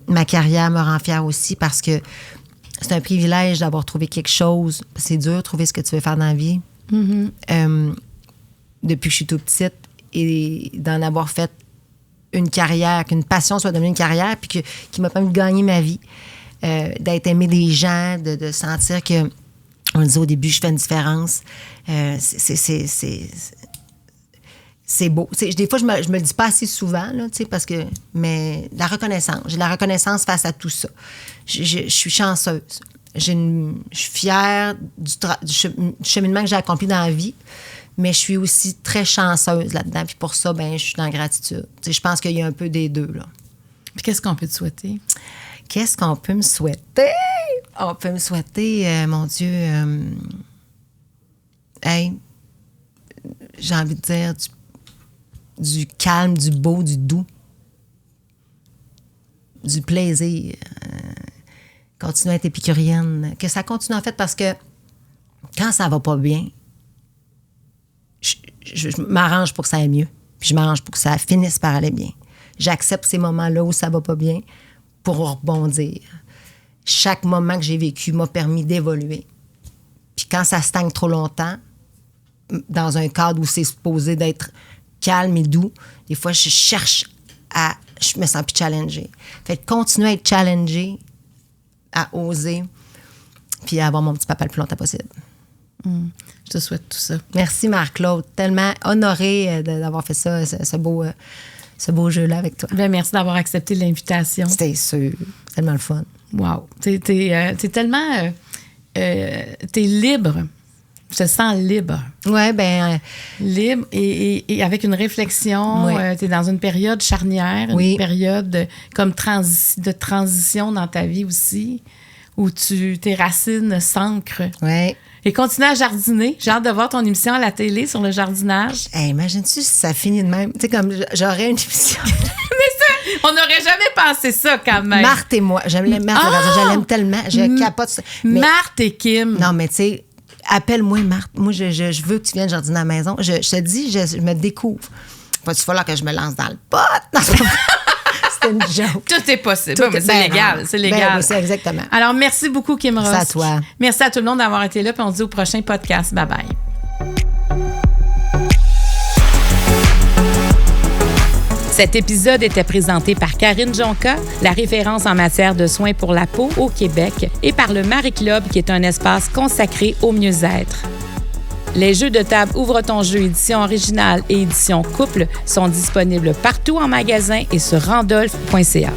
Ma carrière me rend fière aussi parce que c'est un privilège d'avoir trouvé quelque chose. C'est dur de trouver ce que tu veux faire dans la vie. Depuis que je suis toute petite et d'en avoir fait une carrière, qu'une passion soit devenue une carrière, puis qui m'a permis de gagner ma vie, d'être aimée des gens, de sentir que, on le disait au début, je fais une différence. C'est beau. T'sais, des fois, je me le dis pas assez souvent, là, parce que... Mais la reconnaissance. J'ai la reconnaissance face à tout ça. Je suis chanceuse. Je suis fière du cheminement que j'ai accompli dans la vie, mais je suis aussi très chanceuse là-dedans. Puis pour ça, ben, je suis dans la gratitude. T'sais, je pense qu'il y a un peu des deux, là.
Puis qu'est-ce qu'on peut te souhaiter?
Qu'est-ce qu'on peut me souhaiter? On peut me souhaiter, mon Dieu... hey, j'ai envie de dire du calme, du beau, du doux, du plaisir. Continuer à être épicurienne. Que ça continue en fait parce que quand ça va pas bien, je m'arrange pour que ça aille mieux. Puis je m'arrange pour que ça finisse par aller bien. J'accepte ces moments-là où ça va pas bien pour rebondir. Chaque moment que j'ai vécu m'a permis d'évoluer. Puis quand ça stagne trop longtemps, dans un cadre où c'est supposé d'être calme et doux, des fois, je me sens plus challengée. Fait que continuer à être challengée, à oser, puis à avoir mon petit papa le plus longtemps possible.
Je te souhaite tout ça.
Merci, Marc-Claude. Tellement honorée d'avoir fait ça, ce beau jeu-là avec toi.
Bien, merci d'avoir accepté l'invitation.
C'était sûr. C'est tellement le fun.
Wow. T'es tellement... t'es libre. Je te sens libre.
Oui, bien...
Libre et avec une réflexion.
Ouais.
Tu es dans une période charnière,
Oui.
une période comme de transition dans ta vie aussi, où tes racines s'ancrent.
Oui.
Et continue à jardiner. J'ai hâte de voir ton émission à la télé sur le jardinage.
Hey, imagine-tu si ça finit de même? Tu sais, comme j'aurais une émission...
On n'aurait jamais pensé ça quand même.
Marthe et moi. J'aime Marthe. Je l'aime tellement. Je capote ça. Mais-
Marthe et Kim.
Non, mais tu sais, appelle-moi Marthe. Moi, je veux que tu viennes jardiner à la maison. Je te dis, je me découvre. Va-tu falloir que je me lance dans le pot? Non, c'était une joke.
Tout est possible.
Tout
Mais
est-
c'est
ben
légal.
non.
C'est légal.
Ben oui, c'est exactement.
Alors, merci beaucoup, Kim Ross.
C'est à toi.
Merci à tout le monde d'avoir été là. Puis on se dit au prochain podcast. Bye-bye. Cet épisode était présenté par Karine Jonca, la référence en matière de soins pour la peau au Québec, et par le Marie Club, qui est un espace consacré au mieux-être. Les jeux de table Ouvre ton jeu, édition originale et édition couple sont disponibles partout en magasin et sur randolph.ca.